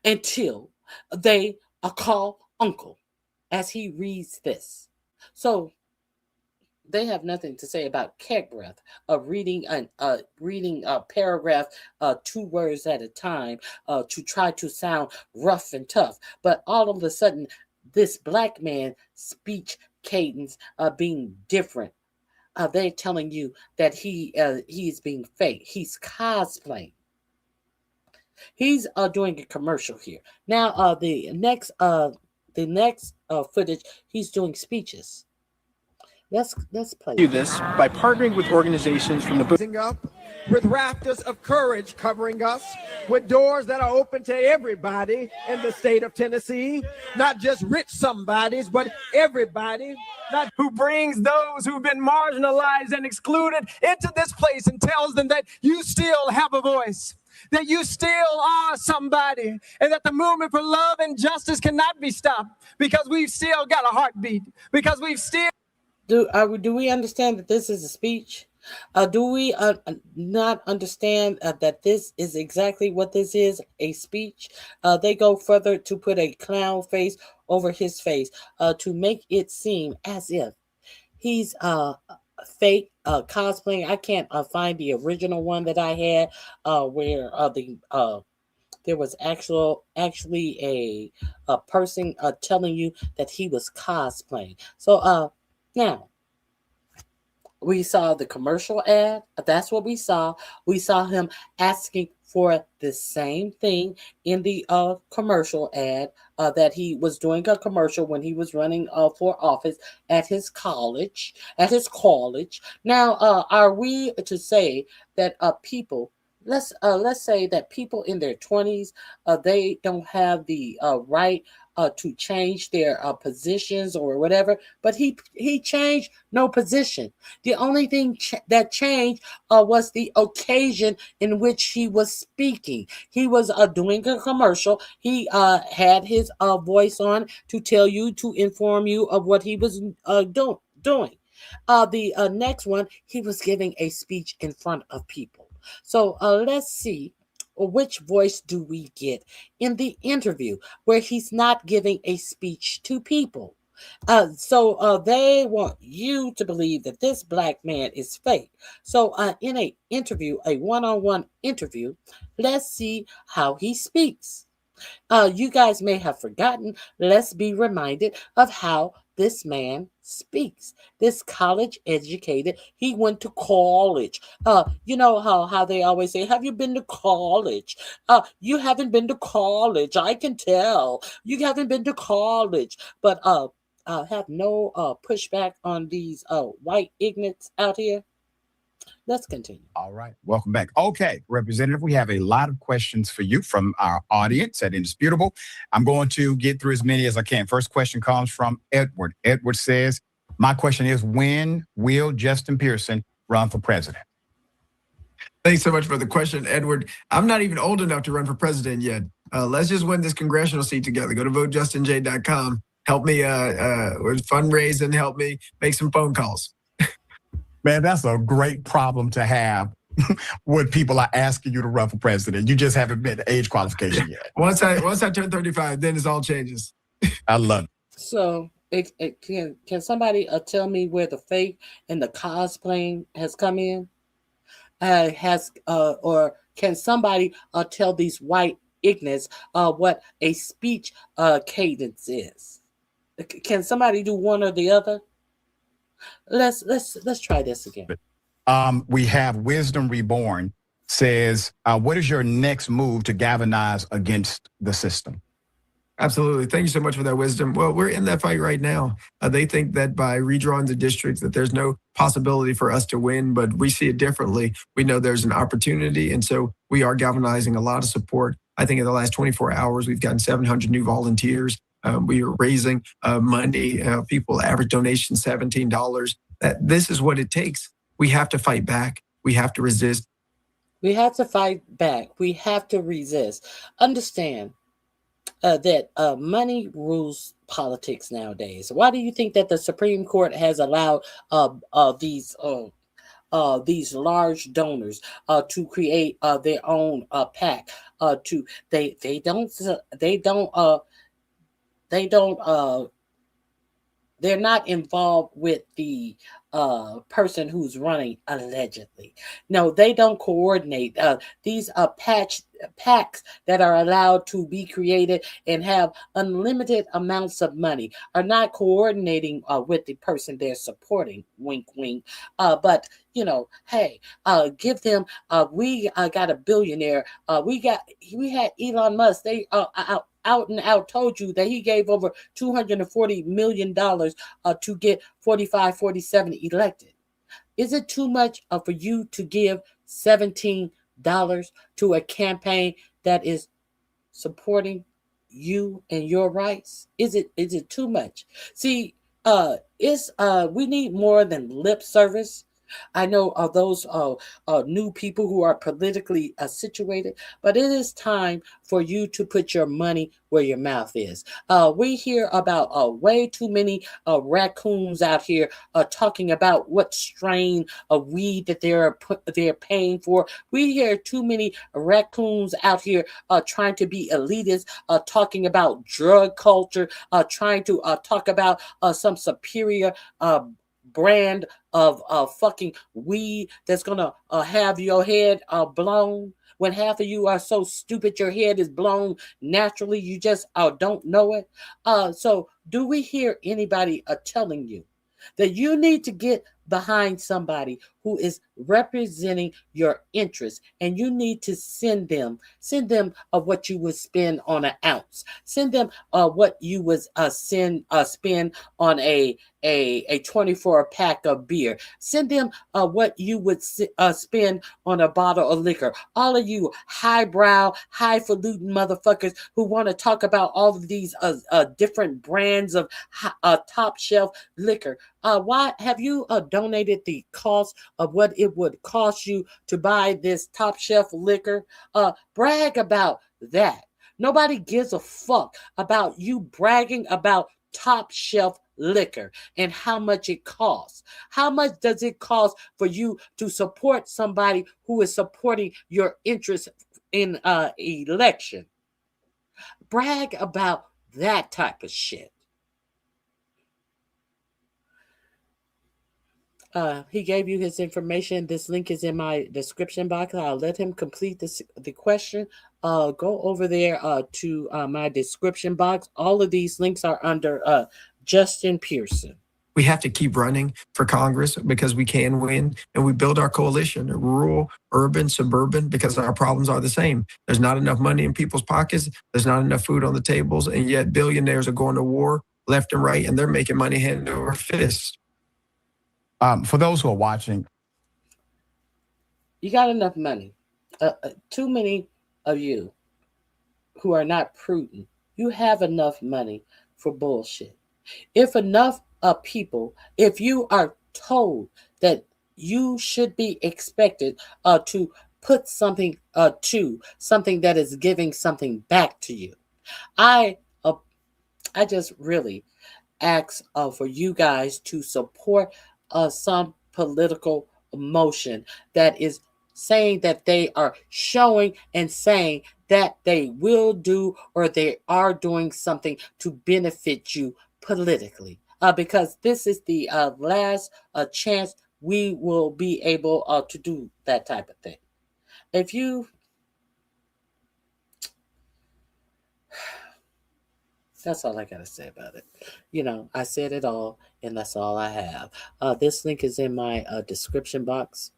until they call uncle. As he reads this, so they have nothing to say about Kegbreath reading a paragraph 2 words at a time to try to sound rough and tough. But all of a sudden, this black man speech cadence being different. They're telling you that he is being fake. He's cosplaying. He's doing a commercial here. Now the next footage, he's doing speeches. Let's play. Do this by partnering with organizations from the up with rafters of courage covering us, with doors that are open to everybody in the state of Tennessee, not just rich somebodies, but everybody, not who brings those who've been marginalized and excluded into this place and tells them that you still have a voice, that you still are somebody, and that the movement for love and justice cannot be stopped because we've still got a heartbeat, because we've still. Do we understand that this is a speech? Do we not understand that this is exactly what this is, a speech? They go further to put a clown face over his face to make it seem as if he's fake cosplaying. I can't find the original one that I had where there was actually a person telling you that he was cosplaying. So now, we saw the commercial ad. That's what we saw. We saw him asking for the same thing in the commercial ad that he was doing a commercial when he was running for office at his college. Now, are we to say that people let's say that people in their 20s, they don't have the right to change their positions or whatever, but he changed no position. The only thing that changed was the occasion in which he was speaking. He was doing a commercial. He had his voice on to tell you, to inform you of what he was doing. The next one, he was giving a speech in front of people. So let's see, which voice do we get in the interview where he's not giving a speech to people. So they want you to believe that this black man is fake. So in a interview, a one-on-one interview, let's see how he speaks. You guys may have forgotten. Let's be reminded of how this man speaks. This college educated, he went to college. You know how they always say, have you been to college? You haven't been to college. I can tell. You haven't been to college. But have no pushback on these white ignorants out here. Let's continue. All right. Welcome back. Okay, Representative, we have a lot of questions for you from our audience at Indisputable. I'm going to get through as many as I can. First question comes from Edward. Edward says, my question is, when will Justin Pearson run for president? Thanks so much for the question, Edward. I'm not even old enough to run for president yet. Let's just win this congressional seat together. Go to votejustinj.com. Help me fundraise and help me make some phone calls. Man, that's a great problem to have when people are asking you to run for president. You just haven't met the age qualification yet. Once I turn 35, then it all changes. I love it. So can somebody tell me where the fake and the cosplaying has come in? Or can somebody tell these white ignorants what a speech cadence is? Can somebody do one or the other? Let's try this again. We have Wisdom Reborn says, what is your next move to galvanize against the system? Absolutely. Thank you so much for that, Wisdom. Well, we're in that fight right now. They think that by redrawing the districts that there's no possibility for us to win, but we see it differently. We know there's an opportunity, and so we are galvanizing a lot of support. I think in the last 24 hours, we've gotten 700 new volunteers. We are raising money. People average donation $17. This is what it takes. We have to fight back. We have to resist. We have to fight back. We have to resist. Understand that money rules politics nowadays. Why do you think that the Supreme Court has allowed these large donors to create their own PAC? They're not involved with the person who's running, allegedly. No, they don't coordinate. These PACs that are allowed to be created and have unlimited amounts of money are not coordinating with the person they're supporting. Wink, wink. But hey, give them. We got a billionaire. We had Elon Musk. They out and out told you that he gave over $240 million to get 45, 47 elected. Is it too much for you to give $17 to a campaign that is supporting you and your rights? Is it too much? See, we need more than lip service. I know those new people who are politically situated, but it is time for you to put your money where your mouth is. We hear about way too many raccoons out here talking about what strain of weed that they're paying for. We hear too many raccoons out here trying to be elitist, talking about drug culture, trying to talk about some superior brand of fucking weed that's gonna have your head blown, when half of you are so stupid your head is blown naturally, you just don't know it. So do we hear anybody telling you that you need to get behind somebody who is representing your interests, and you need to send them what you would spend on an ounce. Send them what you would spend on a 24 pack of beer. Send them what you would spend on a bottle of liquor. All of you highbrow, highfalutin motherfuckers who want to talk about all of these different brands of top shelf liquor. Why have you donated the cost of what it would cost you to buy this top shelf liquor? Brag about that. Nobody gives a fuck about you bragging about top shelf liquor and how much it costs. How much does it cost for you to support somebody who is supporting your interest in election? Brag about that type of shit. He gave you his information. This link is in my description box. I'll let him complete the question. Go over there to my description box. All of these links are under Justin Pearson. We have to keep running for Congress because we can win, and we build our coalition, rural, urban, suburban, because our problems are the same. There's not enough money in people's pockets. There's not enough food on the tables, and yet billionaires are going to war left and right, and they're making money hand over fist. For those who are watching, you got enough money. Too many of you who are not prudent, you have enough money for bullshit. If enough people, if you are told that you should be expected to put something to something that is giving something back to you, I just really ask for you guys to support some political motion that is saying that they are showing and saying that they will do or they are doing something to benefit you politically. Because this is the last chance we will be able to do that type of thing. If you That's all I got to say about it. I said it all, and that's all I have. This link is in my description box.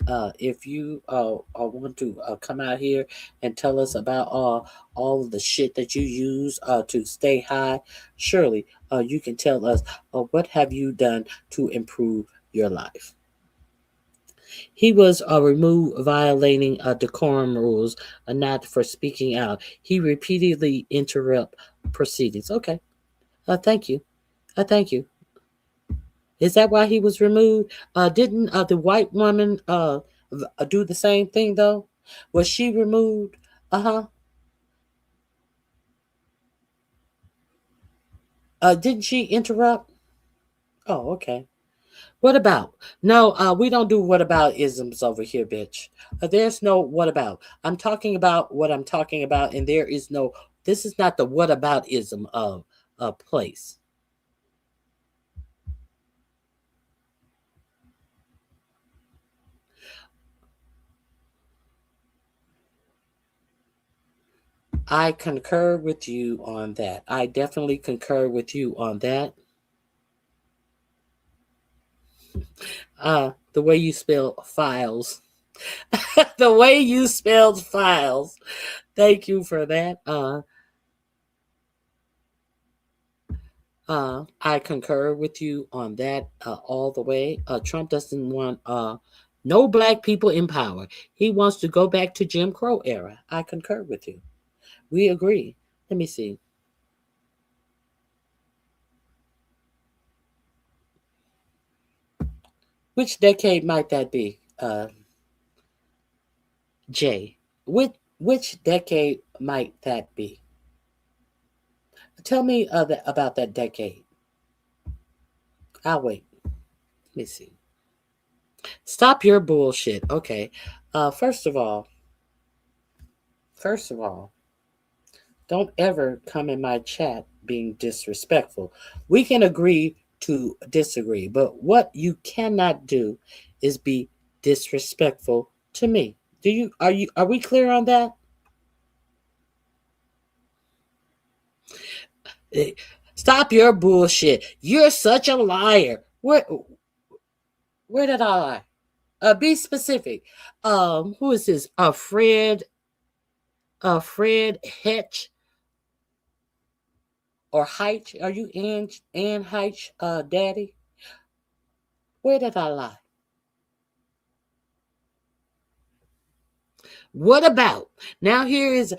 If you want to come out here and tell us about all of the shit that you use to stay high, surely you can tell us what have you done to improve your life. He was removed violating decorum rules, not for speaking out. He repeatedly interrupt proceedings. Okay. Thank you. Thank you. Is that why he was removed? Didn't the white woman do the same thing, though? Was she removed? Didn't she interrupt? Oh, okay. What about? No, we don't do what about isms over here, bitch. There's no what about. I'm talking about what I'm talking about, and there is no, this is not the what about ism of a place. I concur with you on that. I definitely concur with you on that. The way you spell files. The way you spelled files. Thank you for that. I concur with you on that all the way. Trump doesn't want no black people in power. He wants to go back to Jim Crow era. I concur with you. We agree. Let me see. Which decade might that be, Jay? Which decade might that be? Tell me about that decade. I'll wait. Let me see. Stop your bullshit. Okay. First of all, don't ever come in my chat being disrespectful. We can agree to disagree, but what you cannot do is be disrespectful to me. Are we clear on that? Stop your bullshit. You're such a liar. What? Where did I lie? Be specific. Who is this? Fred Hetch or Heitch? Are you Ann Heitch, daddy? Where did I lie? What about now? Here is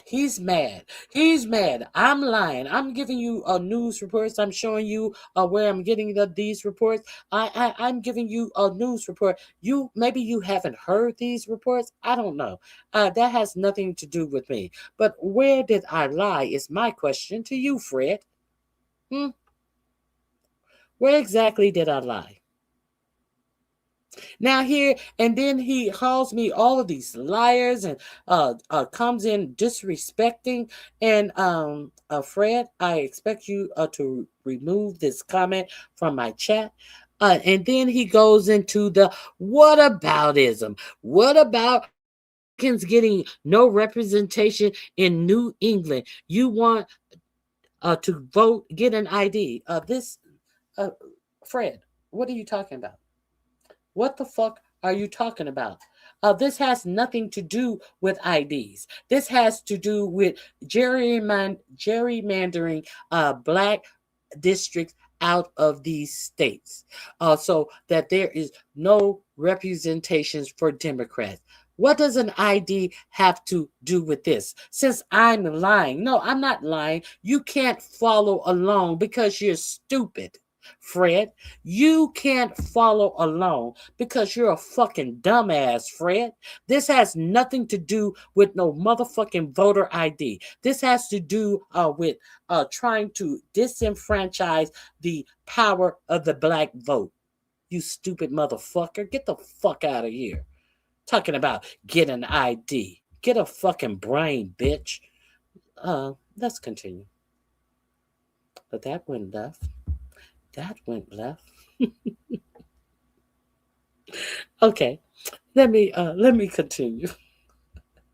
he's mad. He's mad. I'm lying. I'm giving you news reports. I'm showing you where I'm getting these reports. I'm giving you a news report. Maybe you haven't heard these reports. I don't know. That has nothing to do with me. But where did I lie is my question to you, Fred. Where exactly did I lie? Now here, and then he calls me all of these liars and comes in disrespecting. And Fred, I expect you to remove this comment from my chat. And then he goes into the whataboutism. What about getting no representation in New England? You want to vote, get an ID. Fred, what are you talking about? What the fuck are you talking about? This has nothing to do with IDs. This has to do with gerrymandering black districts out of these states so that there is no representations for Democrats. What does an ID have to do with this? Since I'm lying. No, I'm not lying. You can't follow along because you're stupid. Fred, you can't follow along because you're a fucking dumbass, Fred. This has nothing to do with no motherfucking voter ID. This has to do with trying to disenfranchise the power of the black vote. You stupid motherfucker. Get the fuck out of here. Talking about get an ID. Get a fucking brain, bitch. Let's continue. But that went left. That went left. Okay, let me continue.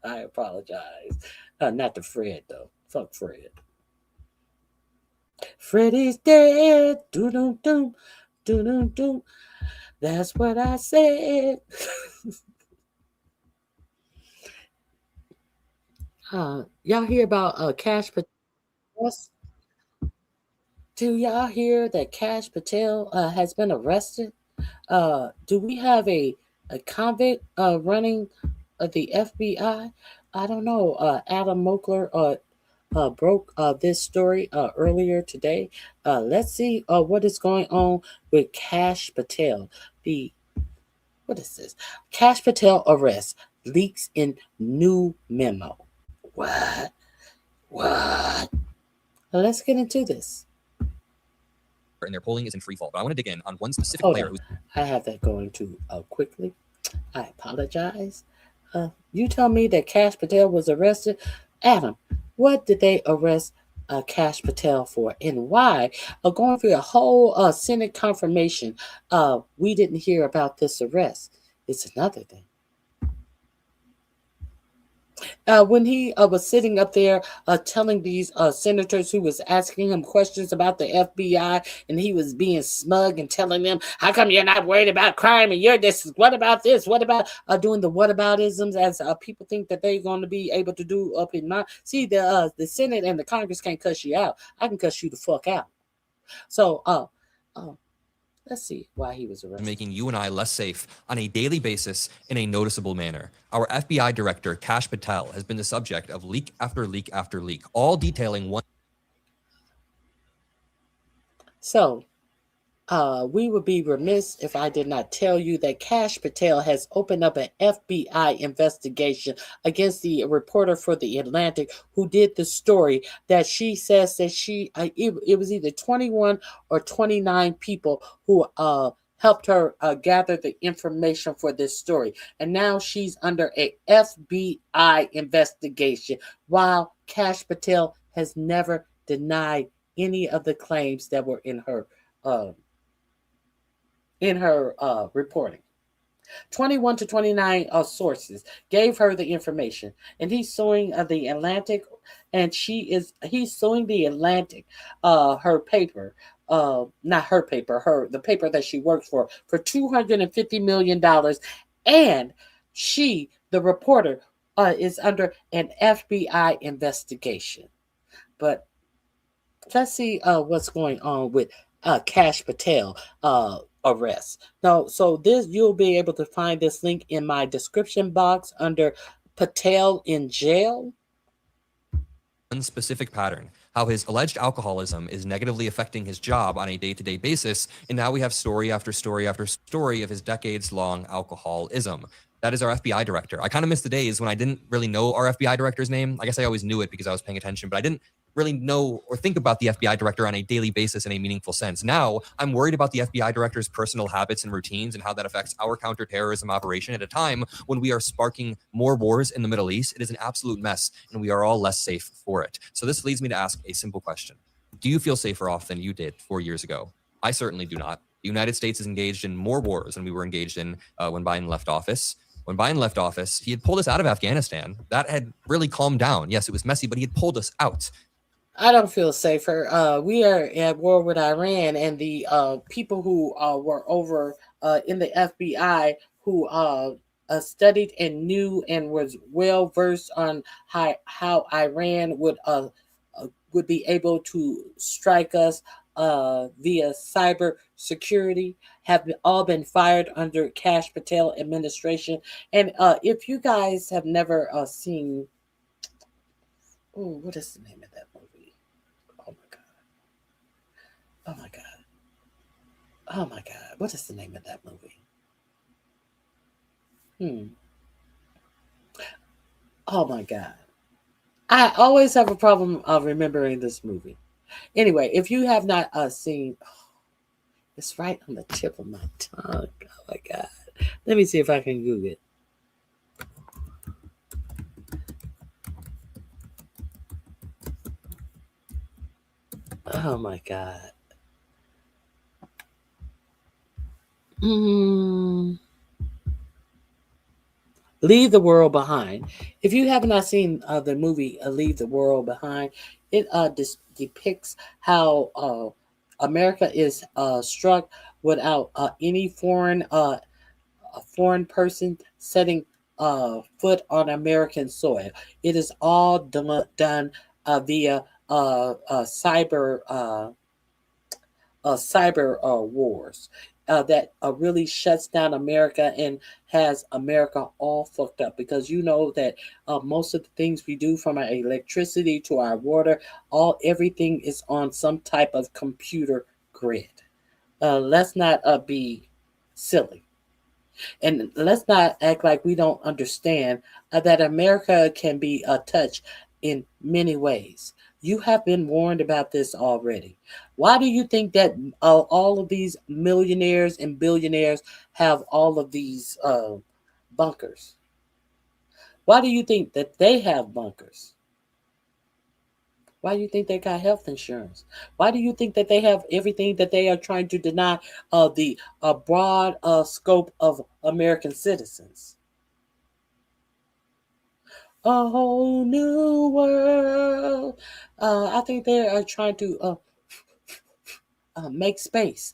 I apologize. Not to Fred though. Fuck Fred. Freddy's dead. Doom doom doom doom. That's what I said. Y'all hear about Kas Patel? Do y'all hear that Kas Patel has been arrested? Do we have a convict running the FBI? I don't know. Adam Mokler broke this story earlier today. Let's see what is going on with Kas Patel. What is this? Kas Patel arrest leaks in new memo. What? Let's get into this. And their polling is in free fall. But I want to dig in on one specific Hold player on. I have that going too quickly. I apologize. You tell me that Kas Patel was arrested. Adam, what did they arrest Kas Patel for and why? Going through a whole Senate confirmation, we didn't hear about this arrest. It's another thing. When he was sitting up there telling these senators who was asking him questions about the FBI, and he was being smug and telling them, how come you're not worried about crime and you're this? What about this? What about doing the whataboutisms as people think that they're going to be able to do up in my... See, the Senate and the Congress can't cuss you out. I can cuss you the fuck out. So, let's see why he was arrested. Making you and I less safe on a daily basis in a noticeable manner. Our FBI director, Kas Patel, has been the subject of leak after leak after leak, all detailing one. So, we would be remiss if I did not tell you that Kas Patel has opened up an FBI investigation against the reporter for The Atlantic who did the story that she says that it was either 21 or 29 people who helped her gather the information for this story. And now she's under a FBI investigation, while Kas Patel has never denied any of the claims that were in her reporting. 21 to 29 sources gave her the information, and he's suing the Atlantic, and he's suing the Atlantic, her paper, not her paper, the paper that she works for $250 million. And she, the reporter, is under an FBI investigation. But let's see what's going on with Kas Patel arrest. Now, so this, you'll be able to find this link in my description box under Patel in jail. One specific pattern, how his alleged alcoholism is negatively affecting his job on a day-to-day basis, and now we have story after story after story of his decades-long alcoholism. That is our FBI director. I kind of miss the days when I didn't really know our FBI director's name. I guess I always knew it because I was paying attention, but I didn't really know or think about the FBI director on a daily basis in a meaningful sense. Now, I'm worried about the FBI director's personal habits and routines and how that affects our counterterrorism operation at a time when we are sparking more wars in the Middle East. It is an absolute mess, and we are all less safe for it. So this leads me to ask a simple question. Do you feel safer off than you did 4 years ago? I certainly do not. The United States is engaged in more wars than we were engaged in when Biden left office. When Biden left office, he had pulled us out of Afghanistan. That had really calmed down. Yes, it was messy, but he had pulled us out. I don't feel safer. We are at war with Iran, and the people who were over in the FBI who studied and knew and was well versed on how Iran would be able to strike us via cyber security have all been fired under Kas Patel administration. And if you guys have never seen, what is the name of that movie? Oh my God. What is the name of that movie? Oh my God. I always have a problem remembering this movie. Anyway, if you have not seen, it's right on the tip of my tongue. Oh my God. Let me see if I can Google it. Oh my God. Leave the World Behind. If you have not seen the movie Leave the World Behind, it depicts how America is struck without any foreign person setting foot on American soil. It is all done via cyber wars. That really shuts down America and has America all fucked up, because you know that most of the things we do, from our electricity to our water, everything is on some type of computer grid. Let's not be silly, and let's not act like we don't understand that America can be touched in many ways. You have been warned about this already. Why do you think that all of these millionaires and billionaires have all of these bunkers? Why do you think that they have bunkers? Why do you think they got health insurance? Why do you think that they have everything that they are trying to deny the broad scope of American citizens? A whole new world. I think they are trying to make space.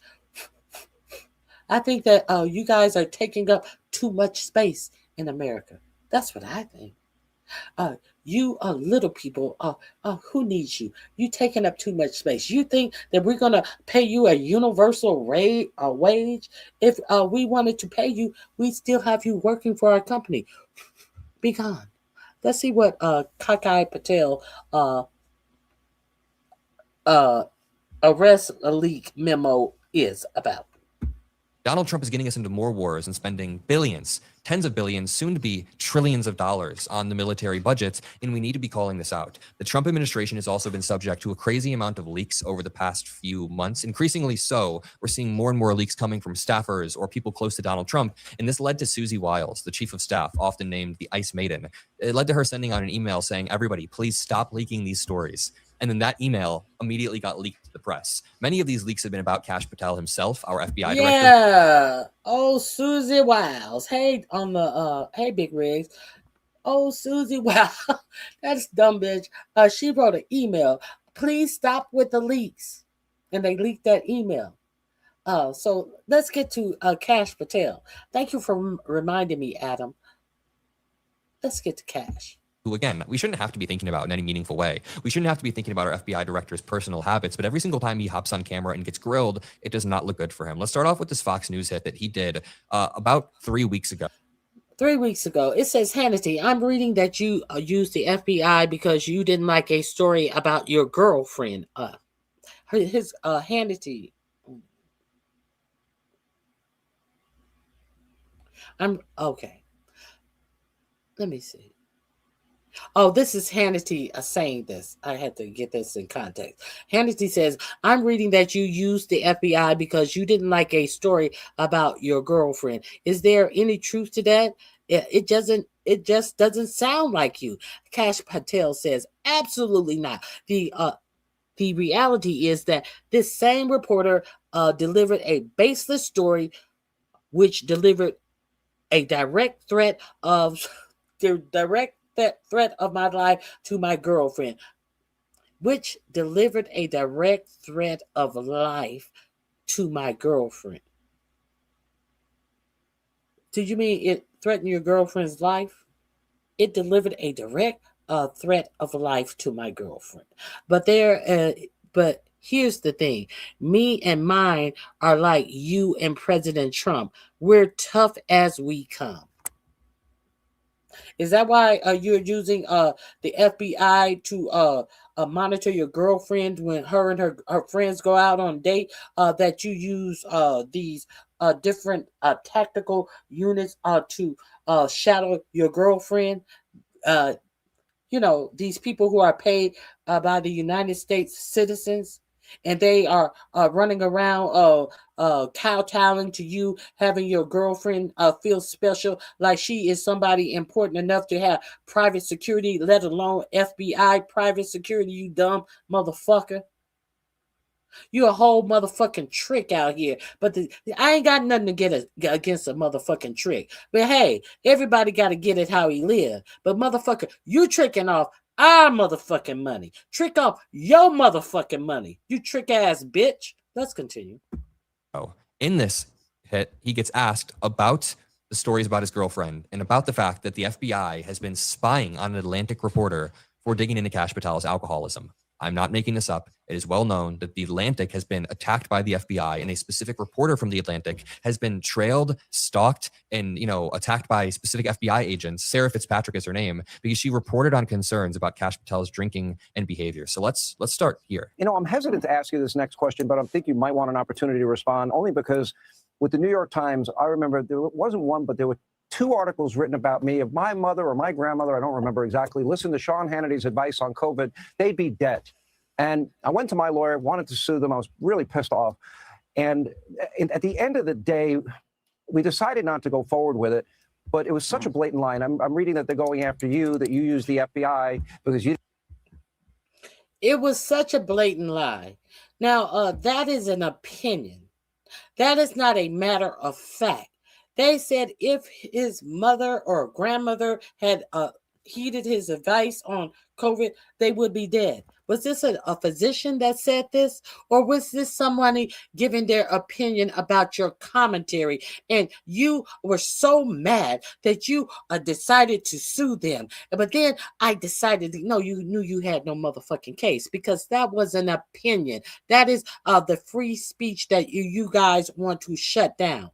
I think that you guys are taking up too much space in America. That's what I think. You little people, who needs you? You taking up too much space. You think that we're going to pay you a universal wage? If we wanted to pay you, we'd still have you working for our company. Be gone. Let's see what Kas Patel arrest leak memo is about. Donald Trump is getting us into more wars and spending billions, tens of billions, soon to be trillions of dollars on the military budgets, and we need to be calling this out. The Trump administration has also been subject to a crazy amount of leaks over the past few months. Increasingly so, we're seeing more and more leaks coming from staffers or people close to Donald Trump, and this led to Susie Wiles, the chief of staff, often named the Ice Maiden. It led to her sending out an email saying, everybody, please stop leaking these stories. And then that email immediately got leaked to the press. Many of these leaks have been about Kas Patel himself, our FBI director. Yeah. Oh, Susie Wiles. Hey, on the hey, Big Rigs. Oh, Susie Wiles. That's dumb bitch. She wrote an email. Please stop with the leaks. and they leaked that email. So let's get to Kas Patel. Thank you for reminding me, Adam. Let's get to Cash. Who, again, we shouldn't have to be thinking about in any meaningful way. We shouldn't have to be thinking about our FBI director's personal habits, but every single time he hops on camera and gets grilled, it does not look good for him. Let's start off with this Fox News hit that he did about 3 weeks ago. 3 weeks ago, it says, Hannity, I'm reading that you used the FBI because you didn't like a story about your girlfriend. Hannity. I'm okay. Let me see. Oh, this is Hannity saying this. I had to get this in context. Hannity says, I'm reading that you used the FBI because you didn't like a story about your girlfriend. Is there any truth to that? It just doesn't sound like you. Kas Patel says, absolutely not. The reality is that this same reporter delivered a baseless story, which delivered a direct threat of my life to my girlfriend, which delivered a direct threat of life to my girlfriend. Did you mean it threatened your girlfriend's life? It delivered a direct threat of life to my girlfriend. But here's the thing. Me and mine are like you and President Trump. We're tough as we come. Is that why you're using the FBI to monitor your girlfriend when her and her friends go out on a date? That you use these different tactical units to shadow your girlfriend? These people who are paid by the United States citizens, and they are running around kowtowing to you, having your girlfriend feel special, like she is somebody important enough to have private security, let alone FBI private security, you dumb motherfucker. You a whole motherfucking trick out here. But I ain't got nothing to get against a motherfucking trick. But hey, everybody got to get it how he live. But motherfucker, you tricking off our motherfucking money. Trick off your motherfucking money. You trick ass bitch. Let's continue. Oh, in this hit, he gets asked about the stories about his girlfriend and about the fact that the FBI has been spying on an Atlantic reporter for digging into Kas Patel's alcoholism. I'm not making this up. It is well known that the Atlantic has been attacked by the FBI, and a specific reporter from the Atlantic has been trailed, stalked, and attacked by specific FBI agents. Sarah Fitzpatrick is her name, because she reported on concerns about Kas Patel's drinking and behavior. So let's start here. I'm hesitant to ask you this next question, but I think you might want an opportunity to respond, only because with the New York Times, I remember there wasn't one, but there were 2 articles written about me. If my mother or my grandmother, I don't remember exactly, listened to Sean Hannity's advice on COVID, they'd be dead. And I went to my lawyer, wanted to sue them. I was really pissed off. And at the end of the day, we decided not to go forward with it. But it was such a blatant line. I'm reading that they're going after you, that you use the FBI because you. It was such a blatant lie. Now, that is an opinion. That is not a matter of fact. They said if his mother or grandmother had heeded his advice on COVID, they would be dead. Was this a physician that said this? Or was this somebody giving their opinion about your commentary? And you were so mad that you decided to sue them. But then I decided, no, you knew you had no motherfucking case, because that was an opinion. That is the free speech that you guys want to shut down.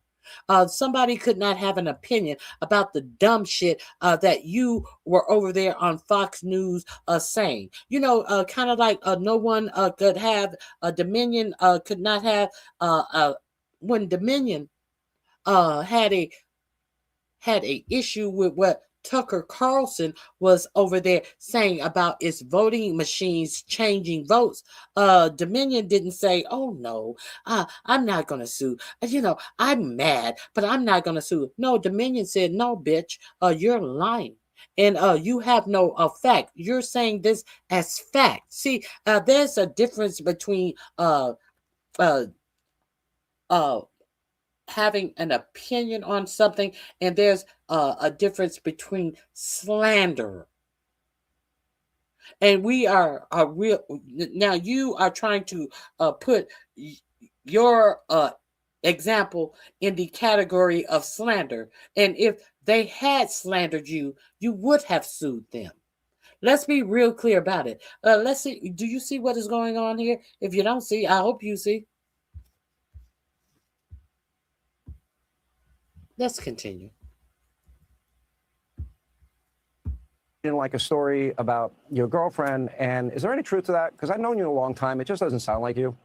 Somebody could not have an opinion about the dumb shit that you were over there on Fox News saying. Kind of like no one could have Dominion could not have when Dominion had a issue with what Tucker Carlson was over there saying about its voting machines changing votes. Dominion didn't say, oh no, I'm not going to sue. I'm mad, but I'm not going to sue. No, Dominion said, no, bitch, you're lying. And you have no fact. You're saying this as fact. See, there's a difference between having an opinion on something, and there's a difference between slander. And we are real now. You are trying to put your example in the category of slander. And if they had slandered you, you would have sued them. Let's be real clear about it. Let's see. Do you see what is going on here? If you don't see, I hope you see. Let's continue. Like a story about your girlfriend, and is there any truth to that? Because I've known you a long time. It just doesn't sound like you.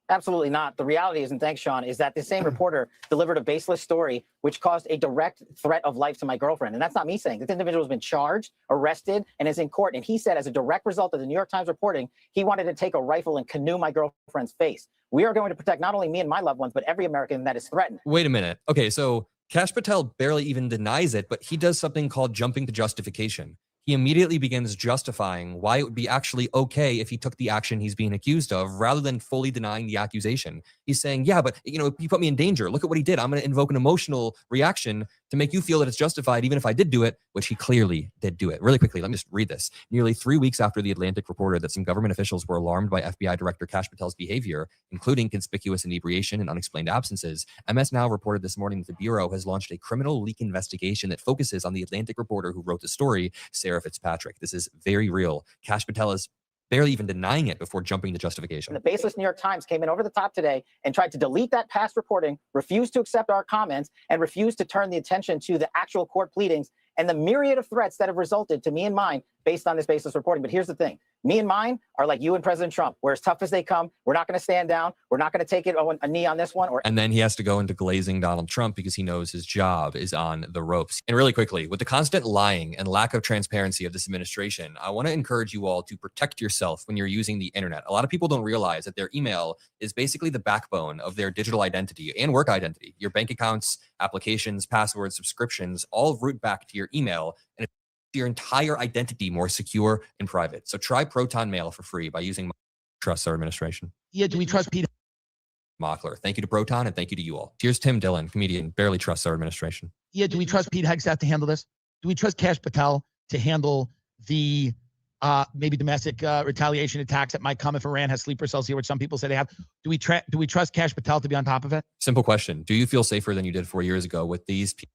Absolutely not. The reality is, and thanks, Sean, is that the same reporter delivered a baseless story which caused a direct threat of life to my girlfriend. And that's not me saying. This individual has been charged, arrested, and is in court. And he said, as a direct result of the New York Times reporting, he wanted to take a rifle and canoe my girlfriend's face. We are going to protect not only me and my loved ones, but every American that is threatened. Wait a minute. Okay, so Kas Patel barely even denies it, but he does something called jumping to justification. He immediately begins justifying why it would be actually okay if he took the action he's being accused of, rather than fully denying the accusation. He's saying, yeah, but you know, he put me in danger. Look at what he did. I'm going to invoke an emotional reaction to make you feel that it's justified, even if I did do it, which he clearly did do it. Really quickly, let me just read this. Nearly 3 weeks after The Atlantic reported that some government officials were alarmed by FBI Director Kas Patel's behavior, including conspicuous inebriation and unexplained absences, MS Now reported this morning that the Bureau has launched a criminal leak investigation that focuses on the Atlantic reporter who wrote the story, Sarah Fitzpatrick. This is very real. Kas Patel is barely even denying it before jumping to justification. The baseless New York Times came in over the top today and tried to delete that past reporting, refused to accept our comments, and refused to turn the attention to the actual court pleadings and the myriad of threats that have resulted to me and mine based on this baseless reporting. But here's the thing. Me and mine are like you and President Trump. We're as tough as they come. We're not going to stand down. We're not going to take it a knee on this one. And then he has to go into glazing Donald Trump because he knows his job is on the ropes. And really quickly, with the constant lying and lack of transparency of this administration, I want to encourage you all to protect yourself when you're using the internet. A lot of people don't realize that their email is basically the backbone of their digital identity and work identity. Your bank accounts, applications, passwords, subscriptions, all root back to your email. And it's your entire identity more secure and private. So try Proton Mail for free by using Trust Our Administration. Yeah, do we trust Pete Mockler? Thank you to Proton and thank you to you all. Here's Tim Dillon, comedian, barely trusts our administration. Yeah, do we trust Pete Hegseth to handle this? Do we trust Kas Patel to handle the maybe domestic retaliation attacks that might come if Iran has sleeper cells here, which some people say they have? Do we trust Kas Patel to be on top of it? Simple question. Do you feel safer than you did 4 years ago with these people?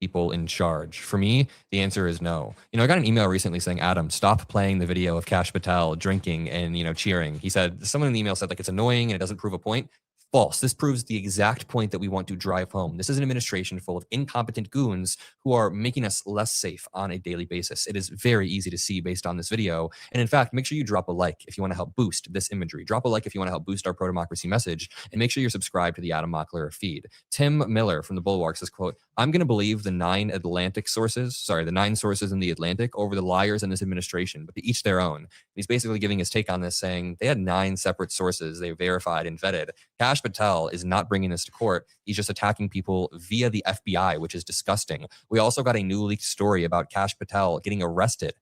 People in charge? For me, the answer is no. You know, I got an email recently saying, Adam, stop playing the video of Kas Patel drinking and, you know, cheering. He said, someone in the email said, like, it's annoying and it doesn't prove a point. False. This proves the exact point that we want to drive home. This is an administration full of incompetent goons who are making us less safe on a daily basis. It is very easy to see based on this video. And in fact, make sure you drop a like if you want to help boost this imagery. Drop a like if you want to help boost our pro-democracy message. And make sure you're subscribed to the Adam Mockler feed. Tim Miller from the Bulwark says, quote, "I'm going to believe the 9 sources in the Atlantic over the liars in this administration, but to each their own." He's basically giving his take on this, saying they had 9 separate sources they verified and vetted. Kas Patel is not bringing this to court. He's just attacking people via the FBI, which is disgusting. We also got a new leaked story about Kas Patel getting arrested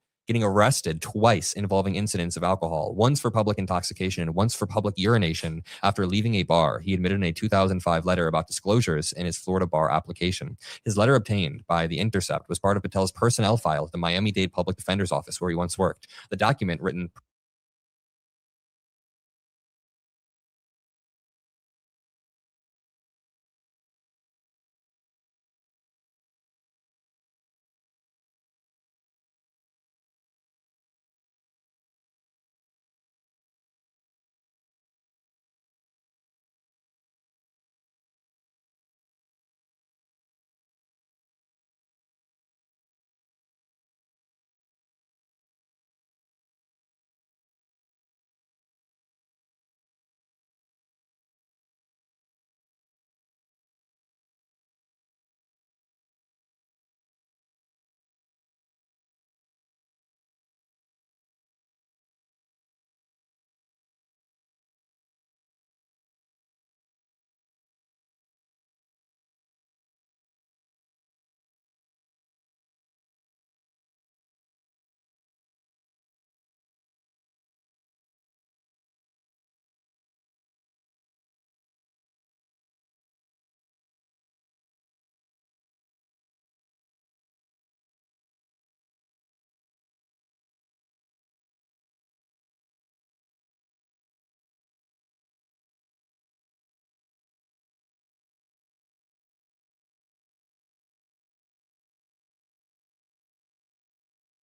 twice involving incidents of alcohol, once for public intoxication and once for public urination after leaving a bar. He admitted in a 2005 letter about disclosures in his Florida bar application. His letter obtained by The Intercept was part of Patel's personnel file at the Miami-Dade Public Defender's Office where he once worked. The document written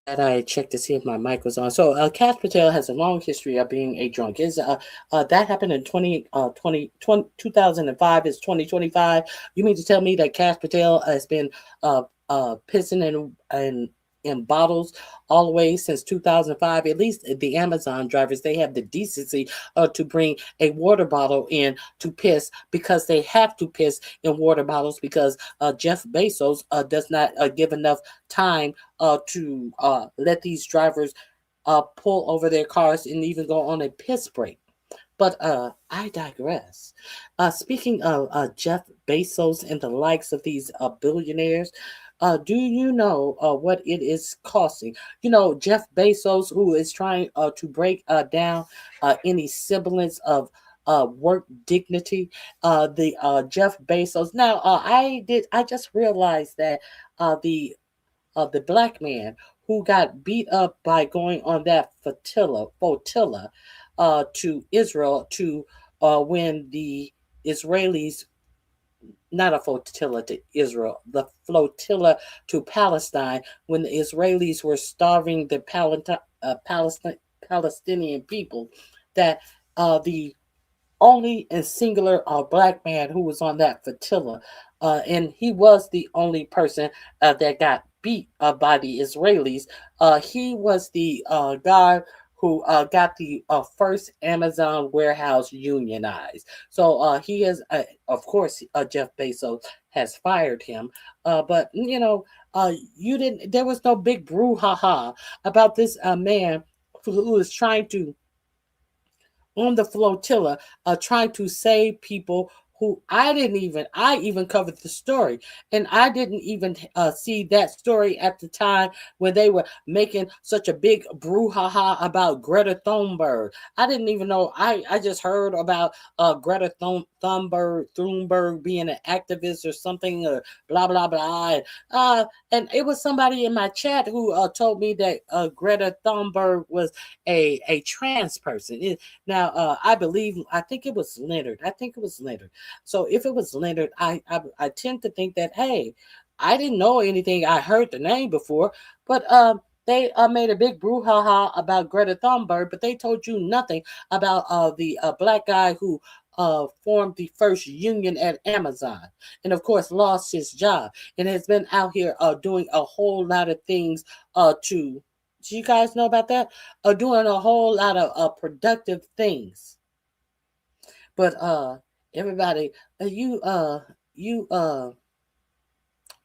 that I checked to see if my mic was on. So, Kas Patel has a long history of being a drunk. That happened in 2005. It's 2025. You mean to tell me that Kas Patel has been pissing in bottles all the way since 2005? At least the Amazon drivers, they have the decency to bring a water bottle in to piss, because they have to piss in water bottles because Jeff Bezos does not give enough time to let these drivers pull over their cars and even go on a piss break. But I digress. Speaking of Jeff Bezos and the likes of these billionaires, do you know what it is costing? You know, Jeff Bezos, who is trying to break down any semblance of work dignity. The Jeff Bezos. Now, I just realized that the black man who got beat up by going on that flotilla to Israel to when the Israelis, not a flotilla to Israel, the flotilla to Palestine, when the Israelis were starving the Palestinian people, that the only and singular black man who was on that flotilla, and he was the only person that got beat by the Israelis. He was the guy who got the first Amazon warehouse unionized. So he is, of course, Jeff Bezos has fired him. But you know, there was no big brouhaha about this man who was trying to, on the flotilla, trying to save people who I even covered the story, and I didn't even see that story at the time when they were making such a big brouhaha about Greta Thunberg. I didn't even know. I just heard about Greta Thunberg being an activist or something, or blah blah blah. And it was somebody in my chat who told me that Greta Thunberg was a trans person. Now, I think it was Leonard. So if it was Leonard, I tend to think that, hey, I didn't know anything. I heard the name before, but they made a big brouhaha about Greta Thunberg, but they told you nothing about the black guy who formed the first union at Amazon, and of course lost his job, and has been out here doing a whole lot of things do you guys know about that? Doing a whole lot of productive things. But everybody, you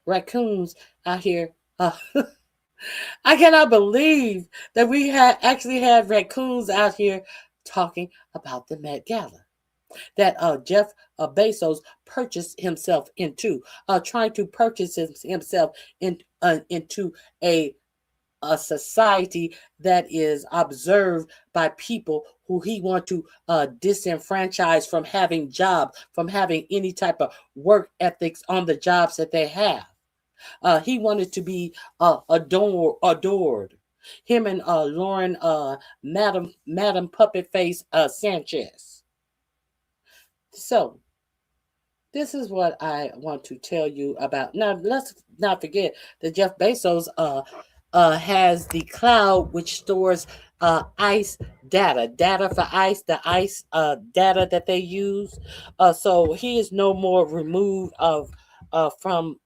raccoons out here. I cannot believe that we actually had raccoons out here talking about the Met Gala that Jeff Bezos purchased himself into, trying to purchase himself into a society that is observed by people who he want to disenfranchise from having jobs, from having any type of work ethics on the jobs that they have. He wanted to be adored. Him and Lauren, Madam Puppet Face Sanchez. So, this is what I want to tell you about. Now, let's not forget that Jeff Bezos has the cloud, which stores ICE data for ICE, the ICE data that they use. So he is no more removed from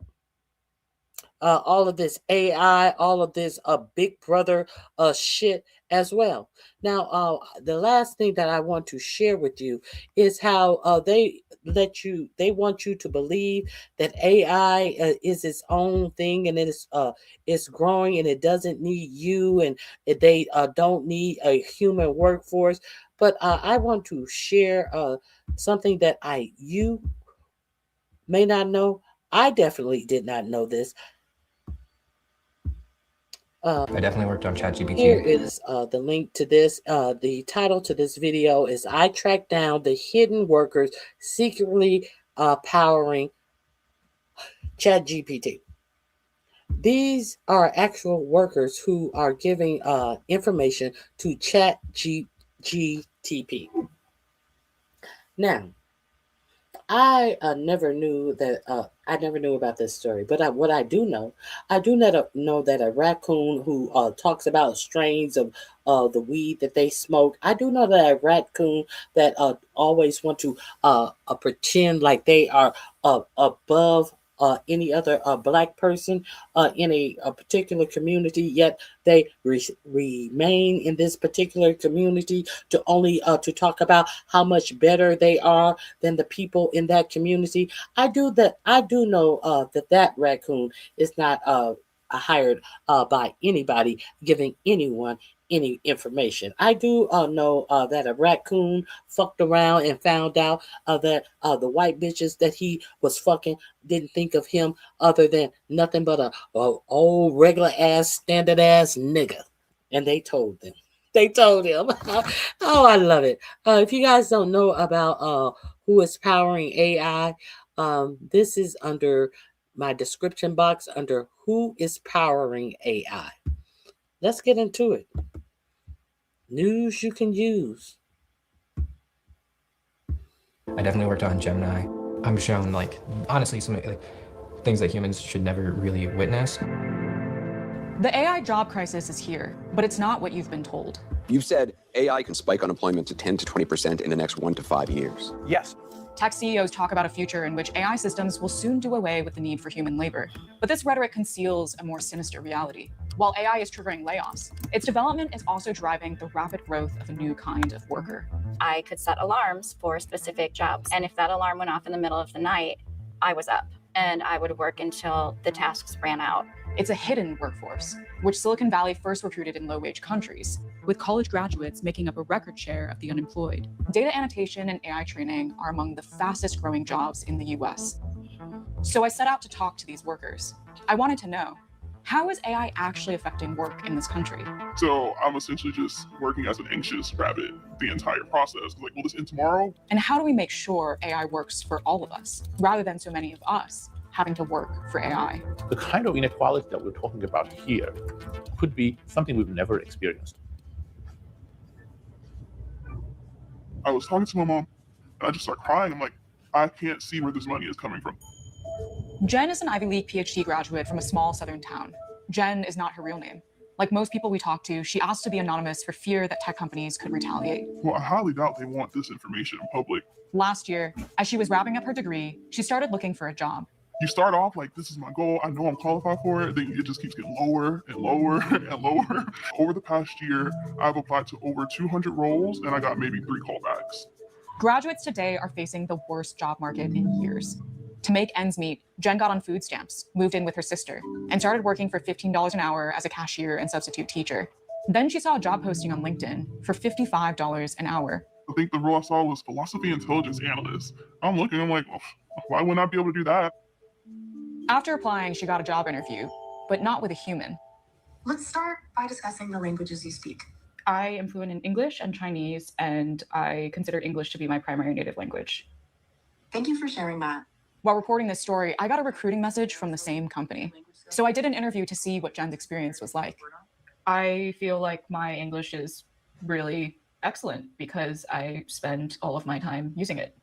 all of this AI, all of this Big Brother shit as well. Now, the last thing that I want to share with you is how they want you to believe that AI is its own thing, and it's growing, and it doesn't need you, and they don't need a human workforce. But I want to share something that you may not know. I definitely did not know this. I definitely worked on ChatGPT. Here is the link to this. The title to this video is "I Tracked Down the Hidden Workers Secretly Powering ChatGPT." These are actual workers who are giving information to ChatGPT. Now, I never knew that. I never knew about this story, but what I do know that a raccoon who talks about strains of the weed that they smoke. I do know that a raccoon that always want to pretend like they are above any other black person in a particular community, yet they remain in this particular community to only to talk about how much better they are than the people in that community. I do know that raccoon is not hired by anybody giving anyone any information. I do know that a raccoon fucked around and found out that the white bitches that he was fucking didn't think of him other than nothing but a old regular ass standard ass nigga, and they told them. They told him. Oh, I love it. If you guys don't know about who is powering AI, this is under my description box under who is powering AI. Let's get into it. News you can use. I definitely worked on Gemini. I'm shown, honestly, some things that humans should never really witness. The AI job crisis is here, but it's not what you've been told. You've said AI can spike unemployment to 10 to 20% in the next 1 to 5 years. Yes. Tech CEOs talk about a future in which AI systems will soon do away with the need for human labor. But this rhetoric conceals a more sinister reality. While AI is triggering layoffs, its development is also driving the rapid growth of a new kind of worker. I could set alarms for specific jobs. And if that alarm went off in the middle of the night, I was up and I would work until the tasks ran out. It's a hidden workforce, which Silicon Valley first recruited in low-wage countries, with college graduates making up a record share of the unemployed. Data annotation and AI training are among the fastest growing jobs in the US. So I set out to talk to these workers. I wanted to know, how is AI actually affecting work in this country? So I'm essentially just working as an anxious rabbit the entire process. Like, will this end tomorrow? And how do we make sure AI works for all of us, rather than so many of us having to work for AI? The kind of inequality that we're talking about here could be something we've never experienced. I was talking to my mom, and I just started crying. I'm like, I can't see where this money is coming from. Jen is an Ivy League PhD graduate from a small southern town. Jen is not her real name. Like most people we talked to, she asked to be anonymous for fear that tech companies could retaliate. Well, I highly doubt they want this information in public. Last year, as she was wrapping up her degree, she started looking for a job. You start off like, this is my goal, I know I'm qualified for it, then it just keeps getting lower and lower and lower. Over the past year, I've applied to over 200 roles and I got maybe 3 callbacks. Graduates today are facing the worst job market in years. To make ends meet, Jen got on food stamps, moved in with her sister, and started working for $15 an hour as a cashier and substitute teacher. Then she saw a job posting on LinkedIn for $55 an hour. I think the role I saw was philosophy intelligence analyst. I'm looking, I'm like, oh, why wouldn't I be able to do that? After applying, she got a job interview, but not with a human. Let's start by discussing the languages you speak. I am fluent in English and Chinese, and I consider English to be my primary native language. Thank you for sharing that. While reporting this story, I got a recruiting message from the same company. So I did an interview to see what Jen's experience was like. I feel like my English is really excellent because I spend all of my time using it.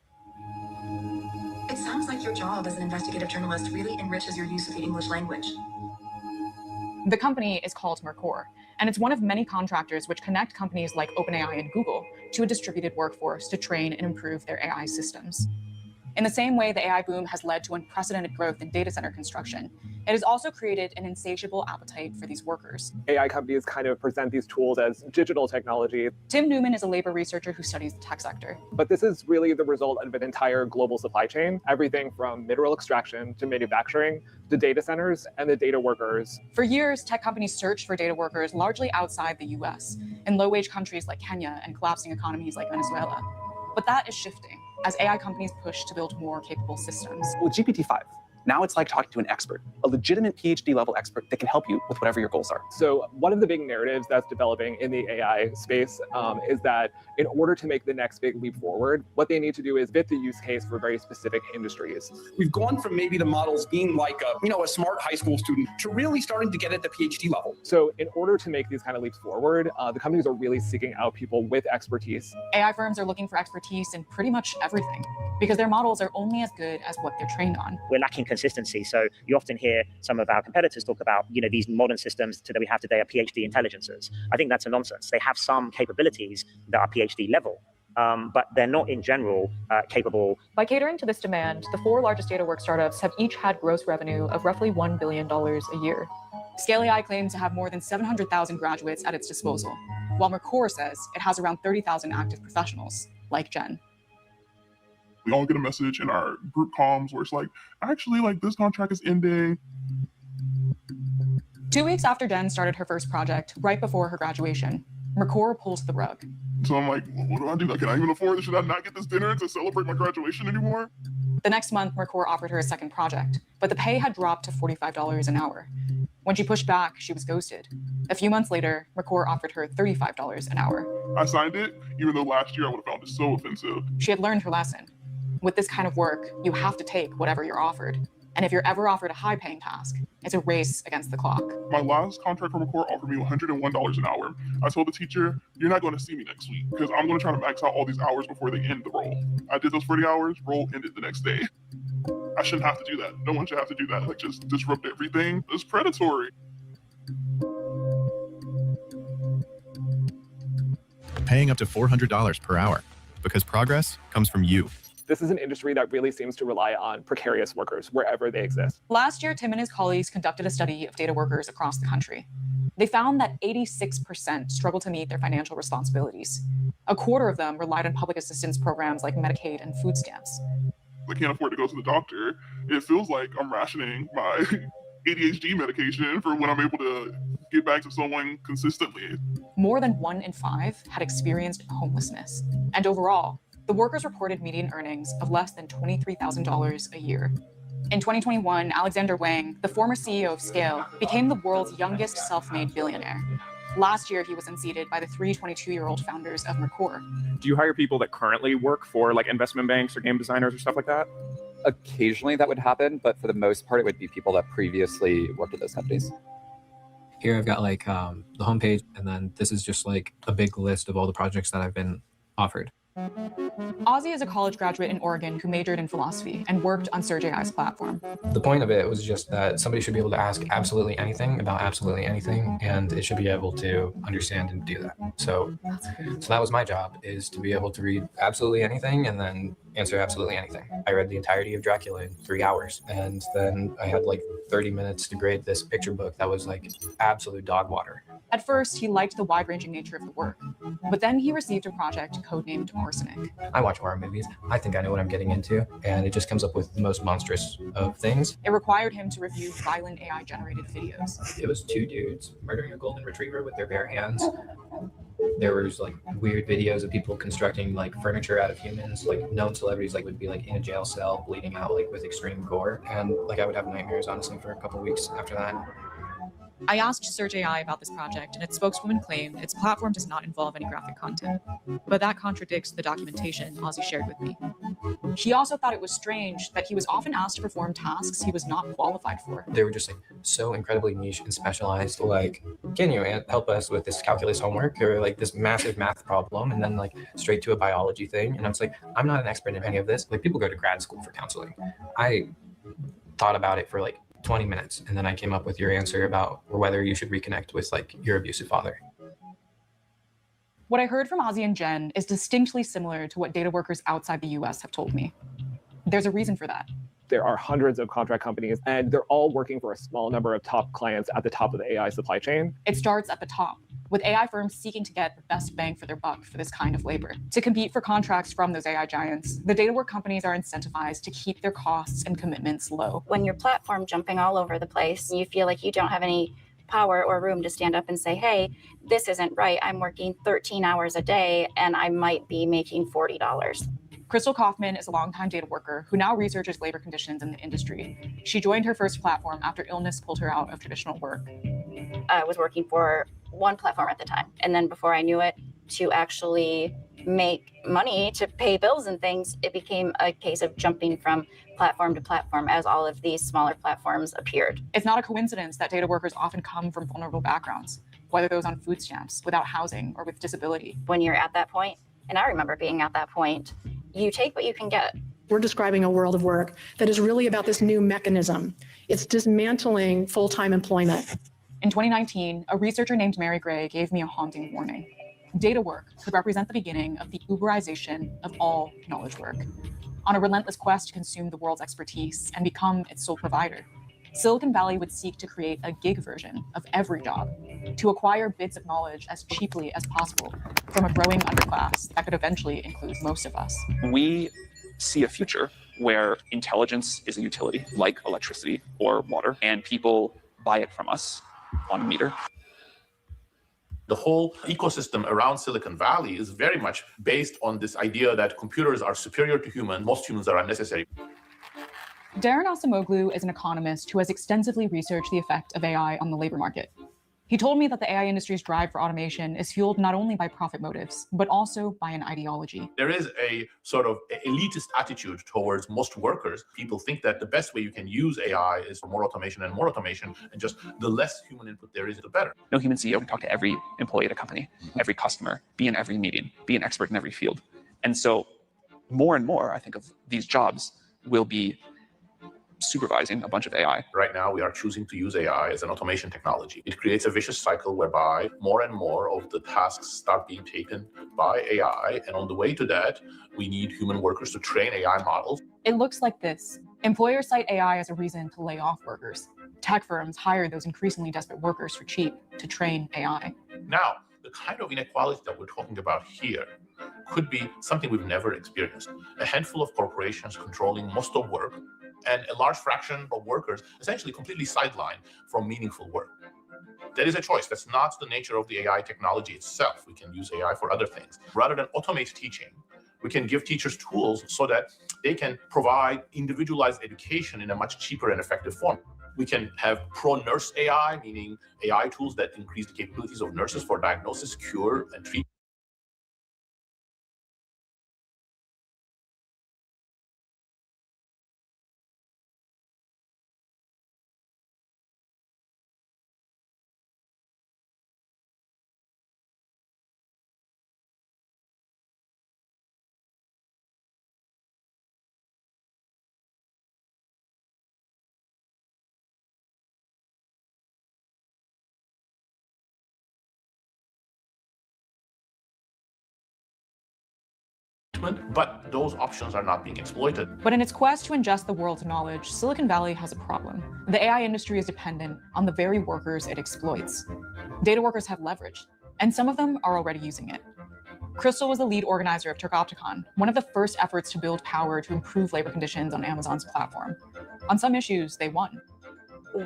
It sounds like your job as an investigative journalist really enriches your use of the English language. The company is called Mercor, and it's one of many contractors which connect companies like OpenAI and Google to a distributed workforce to train and improve their AI systems. In the same way the AI boom has led to unprecedented growth in data center construction, it has also created an insatiable appetite for these workers. AI companies kind of present these tools as digital technology. Tim Newman is a labor researcher who studies the tech sector. But this is really the result of an entire global supply chain, everything from mineral extraction to manufacturing, to data centers and the data workers. For years, tech companies searched for data workers largely outside the US, in low-wage countries like Kenya and collapsing economies like Venezuela. But that is shifting as AI companies push to build more capable systems. With GPT-5, now it's like talking to an expert, a legitimate PhD level expert that can help you with whatever your goals are. So one of the big narratives that's developing in the AI space is that in order to make the next big leap forward, what they need to do is fit the use case for very specific industries. We've gone from maybe the models being like a smart high school student to really starting to get at the PhD level. So in order to make these kind of leaps forward, the companies are really seeking out people with expertise. AI firms are looking for expertise in pretty much everything because their models are only as good as what they're trained on. We're lacking consistency. So you often hear some of our competitors talk about, these modern systems that we have today are PhD intelligences. I think that's a nonsense. They have some capabilities that are PhD level, but they're not in general capable. By catering to this demand, the 4 largest data work startups have each had gross revenue of roughly $1 billion a year. Scale AI claims to have more than 700,000 graduates at its disposal, while Mercor says it has around 30,000 active professionals, like Jen. We all get a message in our group comms where it's like, actually, this contract is ending. 2 weeks after Jen started her first project, right before her graduation, Mercor pulls the rug. So I'm like, what do I do? Can I even afford this? Should I not get this dinner to celebrate my graduation anymore? The next month, Mercor offered her a second project, but the pay had dropped to $45 an hour. When she pushed back, she was ghosted. A few months later, Mercor offered her $35 an hour. I signed it, even though last year I would have found it so offensive. She had learned her lesson. With this kind of work, you have to take whatever you're offered. And if you're ever offered a high-paying task, it's a race against the clock. My last contract from Mercor offered me $101 an hour. I told the teacher, you're not going to see me next week because I'm going to try to max out all these hours before they end the role. I did those 40 hours, role ended the next day. I shouldn't have to do that. No one should have to do that. Just disrupt everything. It's predatory. Paying up to $400 per hour because progress comes from you. This is an industry that really seems to rely on precarious workers wherever they exist. Last year, Tim and his colleagues conducted a study of data workers across the country. They found that 86% struggled to meet their financial responsibilities. A quarter of them relied on public assistance programs like Medicaid and food stamps. I can't afford to go to the doctor. It feels like I'm rationing my ADHD medication for when I'm able to get back to someone consistently. More than 1 in 5 had experienced homelessness. And overall, the workers reported median earnings of less than $23,000 a year. In 2021, Alexander Wang, the former CEO of Scale, became the world's youngest self-made billionaire. Last year, he was unseated by the 3 22-year-old founders of Mercor. Do you hire people that currently work for investment banks or game designers or stuff like that? Occasionally that would happen, but for the most part, it would be people that previously worked at those companies. Here I've got the homepage, and then this is just a big list of all the projects that I've been offered. Ozzy is a college graduate in Oregon who majored in philosophy and worked on Surge AI's platform. The point of it was just that somebody should be able to ask absolutely anything about absolutely anything, and it should be able to understand and do that. So that was my job, is to be able to read absolutely anything and then answer absolutely anything. I read the entirety of Dracula in 3 hours, and then I had like 30 minutes to grade this picture book that was like absolute dog water. At first, he liked the wide-ranging nature of the work, but then he received a project codenamed Arsenic. I watch horror movies. I think I know what I'm getting into, and it just comes up with the most monstrous of things. It required him to review violent AI-generated videos. It was 2 dudes murdering a golden retriever with their bare hands. There was like weird videos of people constructing like furniture out of humans, like known celebrities like would be like in a jail cell bleeding out like with extreme gore, and like I would have nightmares honestly for a couple weeks after that. I asked Surge AI about this project, and its spokeswoman claimed its platform does not involve any graphic content. But that contradicts the documentation Ozzy shared with me. He also thought it was strange that he was often asked to perform tasks he was not qualified for. They were just like so incredibly niche and specialized, like, can you help us with this calculus homework or like this massive math problem, and then like straight to a biology thing. And I was like, I'm not an expert in any of this. Like, people go to grad school for counseling. I thought about it for like 20 minutes, and then I came up with your answer about whether you should reconnect with like your abusive father. What I heard from Ozzy and Jen is distinctly similar to what data workers outside the US have told me. There's a reason for that. There are hundreds of contract companies, and they're all working for a small number of top clients at the top of the AI supply chain. It starts at the top, with AI firms seeking to get the best bang for their buck for this kind of labor. To compete for contracts from those AI giants, the data work companies are incentivized to keep their costs and commitments low. When your platform jumping all over the place, you feel like you don't have any power or room to stand up and say, hey, this isn't right. I'm working 13 hours a day and I might be making $40. Crystal Kaufman is a longtime data worker who now researches labor conditions in the industry. She joined her first platform after illness pulled her out of traditional work. I was working for one platform at the time. And then before I knew it, to actually make money to pay bills and things, it became a case of jumping from platform to platform as all of these smaller platforms appeared. It's not a coincidence that data workers often come from vulnerable backgrounds, whether those on food stamps, without housing, or with disability. When you're at that point, and I remember being at that point, you take what you can get. We're describing a world of work that is really about this new mechanism. It's dismantling full-time employment. In 2019, a researcher named Mary Gray gave me a haunting warning. Data work could represent the beginning of the Uberization of all knowledge work. On a relentless quest to consume the world's expertise and become its sole provider, Silicon Valley would seek to create a gig version of every job, to acquire bits of knowledge as cheaply as possible from a growing underclass that could eventually include most of us. We see a future where intelligence is a utility, like electricity or water, and people buy it from us on a meter. The whole ecosystem around Silicon Valley is very much based on this idea that computers are superior to humans. Most humans are unnecessary. Darren Asimoglu is an economist who has extensively researched the effect of AI on the labor market. He told me that the AI industry's drive for automation is fueled not only by profit motives, but also by an ideology. There is a sort of elitist attitude towards most workers. People think that the best way you can use AI is for more automation, and just the less human input there is, the better. No human CEO can talk to every employee at a company, every customer, be in every meeting, be an expert in every field. And so more and more, I think, of these jobs will be supervising a bunch of AI. Right now, we are choosing to use AI as an automation technology. It creates a vicious cycle whereby more and more of the tasks start being taken by AI. And on the way to that, we need human workers to train AI models. It looks like this. Employers cite AI as a reason to lay off workers. Tech firms hire those increasingly desperate workers for cheap to train AI. Now, the kind of inequality that we're talking about here could be something we've never experienced. A handful of corporations controlling most of work, and a large fraction of workers essentially completely sidelined from meaningful work. That is a choice. That's not the nature of the AI technology itself. We can use AI for other things. Rather than automate teaching, we can give teachers tools so that they can provide individualized education in a much cheaper and effective form. We can have pro-nurse AI, meaning AI tools that increase the capabilities of nurses for diagnosis, cure, and treatment. but those options are not being exploited. But in its quest to ingest the world's knowledge, Silicon Valley has a problem. The AI industry is dependent on the very workers it exploits. Data workers have leverage, and some of them are already using it. Crystal was the lead organizer of Turkopticon, one of the first efforts to build power to improve labor conditions on Amazon's platform. On some issues, they won.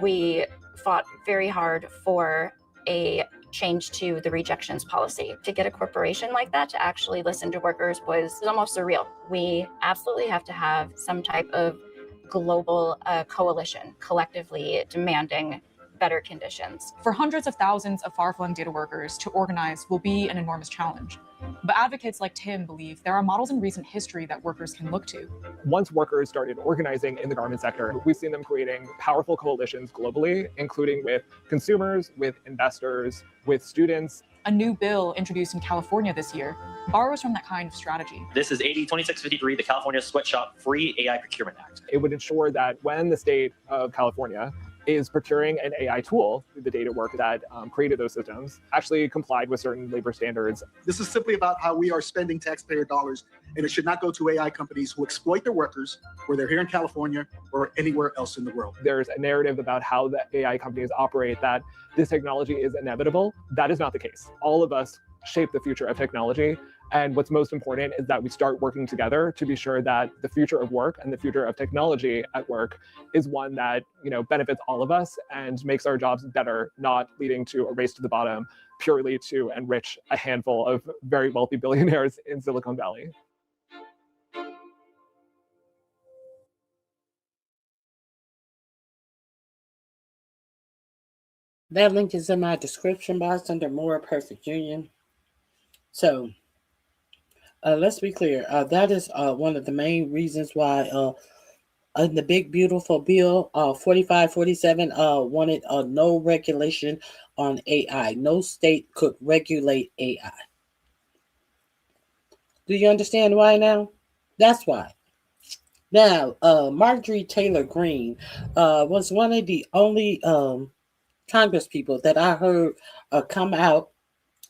We fought very hard for a change to the rejections policy. To get a corporation like that to actually listen to workers was almost surreal. We absolutely have to have some type of global coalition collectively demanding better conditions. For hundreds of thousands of far-flung data workers, to organize will be an enormous challenge. But advocates like Tim believe there are models in recent history that workers can look to. Once workers started organizing in the garment sector, we've seen them creating powerful coalitions globally, including with consumers, with investors, with students. A new bill introduced in California this year borrows from that kind of strategy. This is AB 2653, the California Sweatshop Free AI Procurement Act. It would ensure that when the state of California is procuring an AI tool, the data work that created those systems actually complied with certain labor standards. This is simply about how we are spending taxpayer dollars, and it should not go to AI companies who exploit their workers, whether they're here in California or anywhere else in the world. There's a narrative about how the AI companies operate that this technology is inevitable. That is not the case. All of us shape the future of technology. And what's most important is that we start working together to be sure that the future of work and the future of technology at work is one that, benefits all of us and makes our jobs better, not leading to a race to the bottom purely to enrich a handful of very wealthy billionaires in Silicon Valley. That link is in my description box under More Perfect Union. So let's be clear. That is one of the main reasons why in the big beautiful bill 4547 wanted no regulation on AI. No state could regulate AI. Do you understand why now? That's why. Now, Marjorie Taylor Greene was one of the only Congress people that I heard come out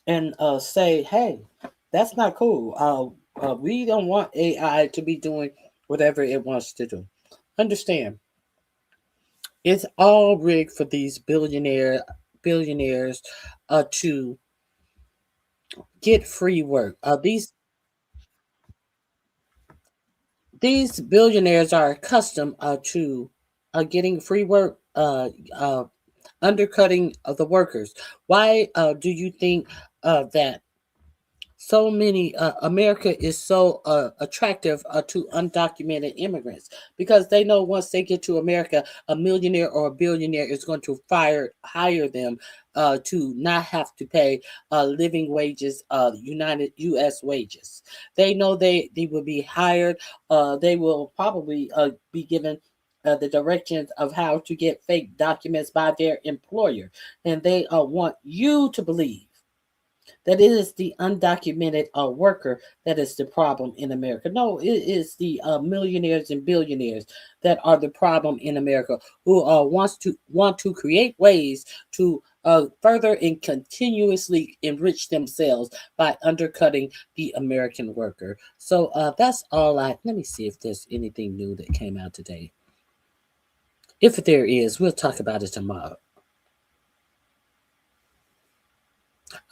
and say, hey, that's not cool. We don't want AI to be doing whatever it wants to do. Understand, it's all rigged for these billionaires to get free work. These billionaires are accustomed to getting free work, undercutting the workers. Why do you think that so many America is so attractive to undocumented immigrants? Because they know once they get to America, a millionaire or a billionaire is going to hire them to not have to pay living wages, United U.S. wages. They know they will be hired. They will probably be given the directions of how to get fake documents by their employer. And they want you to believe that it is the undocumented worker that is the problem in America. No, it is the millionaires and billionaires that are the problem in America, who want to create ways to further and continuously enrich themselves by undercutting the American worker. So that's all let me see if there's anything new that came out today. If there is, we'll talk about it tomorrow.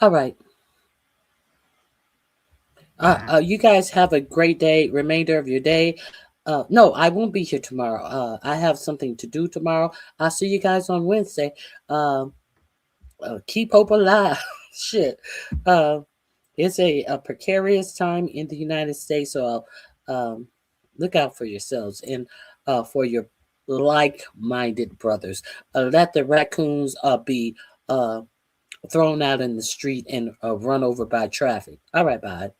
All right. You guys have a great day, remainder of your day. No, I won't be here tomorrow. I have something to do tomorrow. I'll see you guys on Wednesday. Keep hope alive. Shit. It's a precarious time in the United States, so look out for yourselves and for your like-minded brothers. Let the raccoons be thrown out in the street and run over by traffic. All right, bye.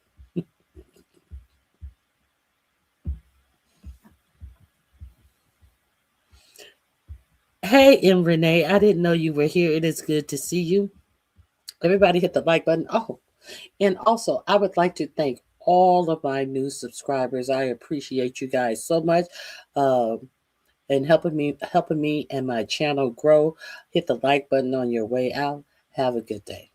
Hey, M. Renee, I didn't know you were here. It is good to see you. Everybody hit the like button. Oh, and also, I would like to thank all of my new subscribers. I appreciate you guys so much. And helping me and my channel grow. Hit the like button on your way out. Have a good day.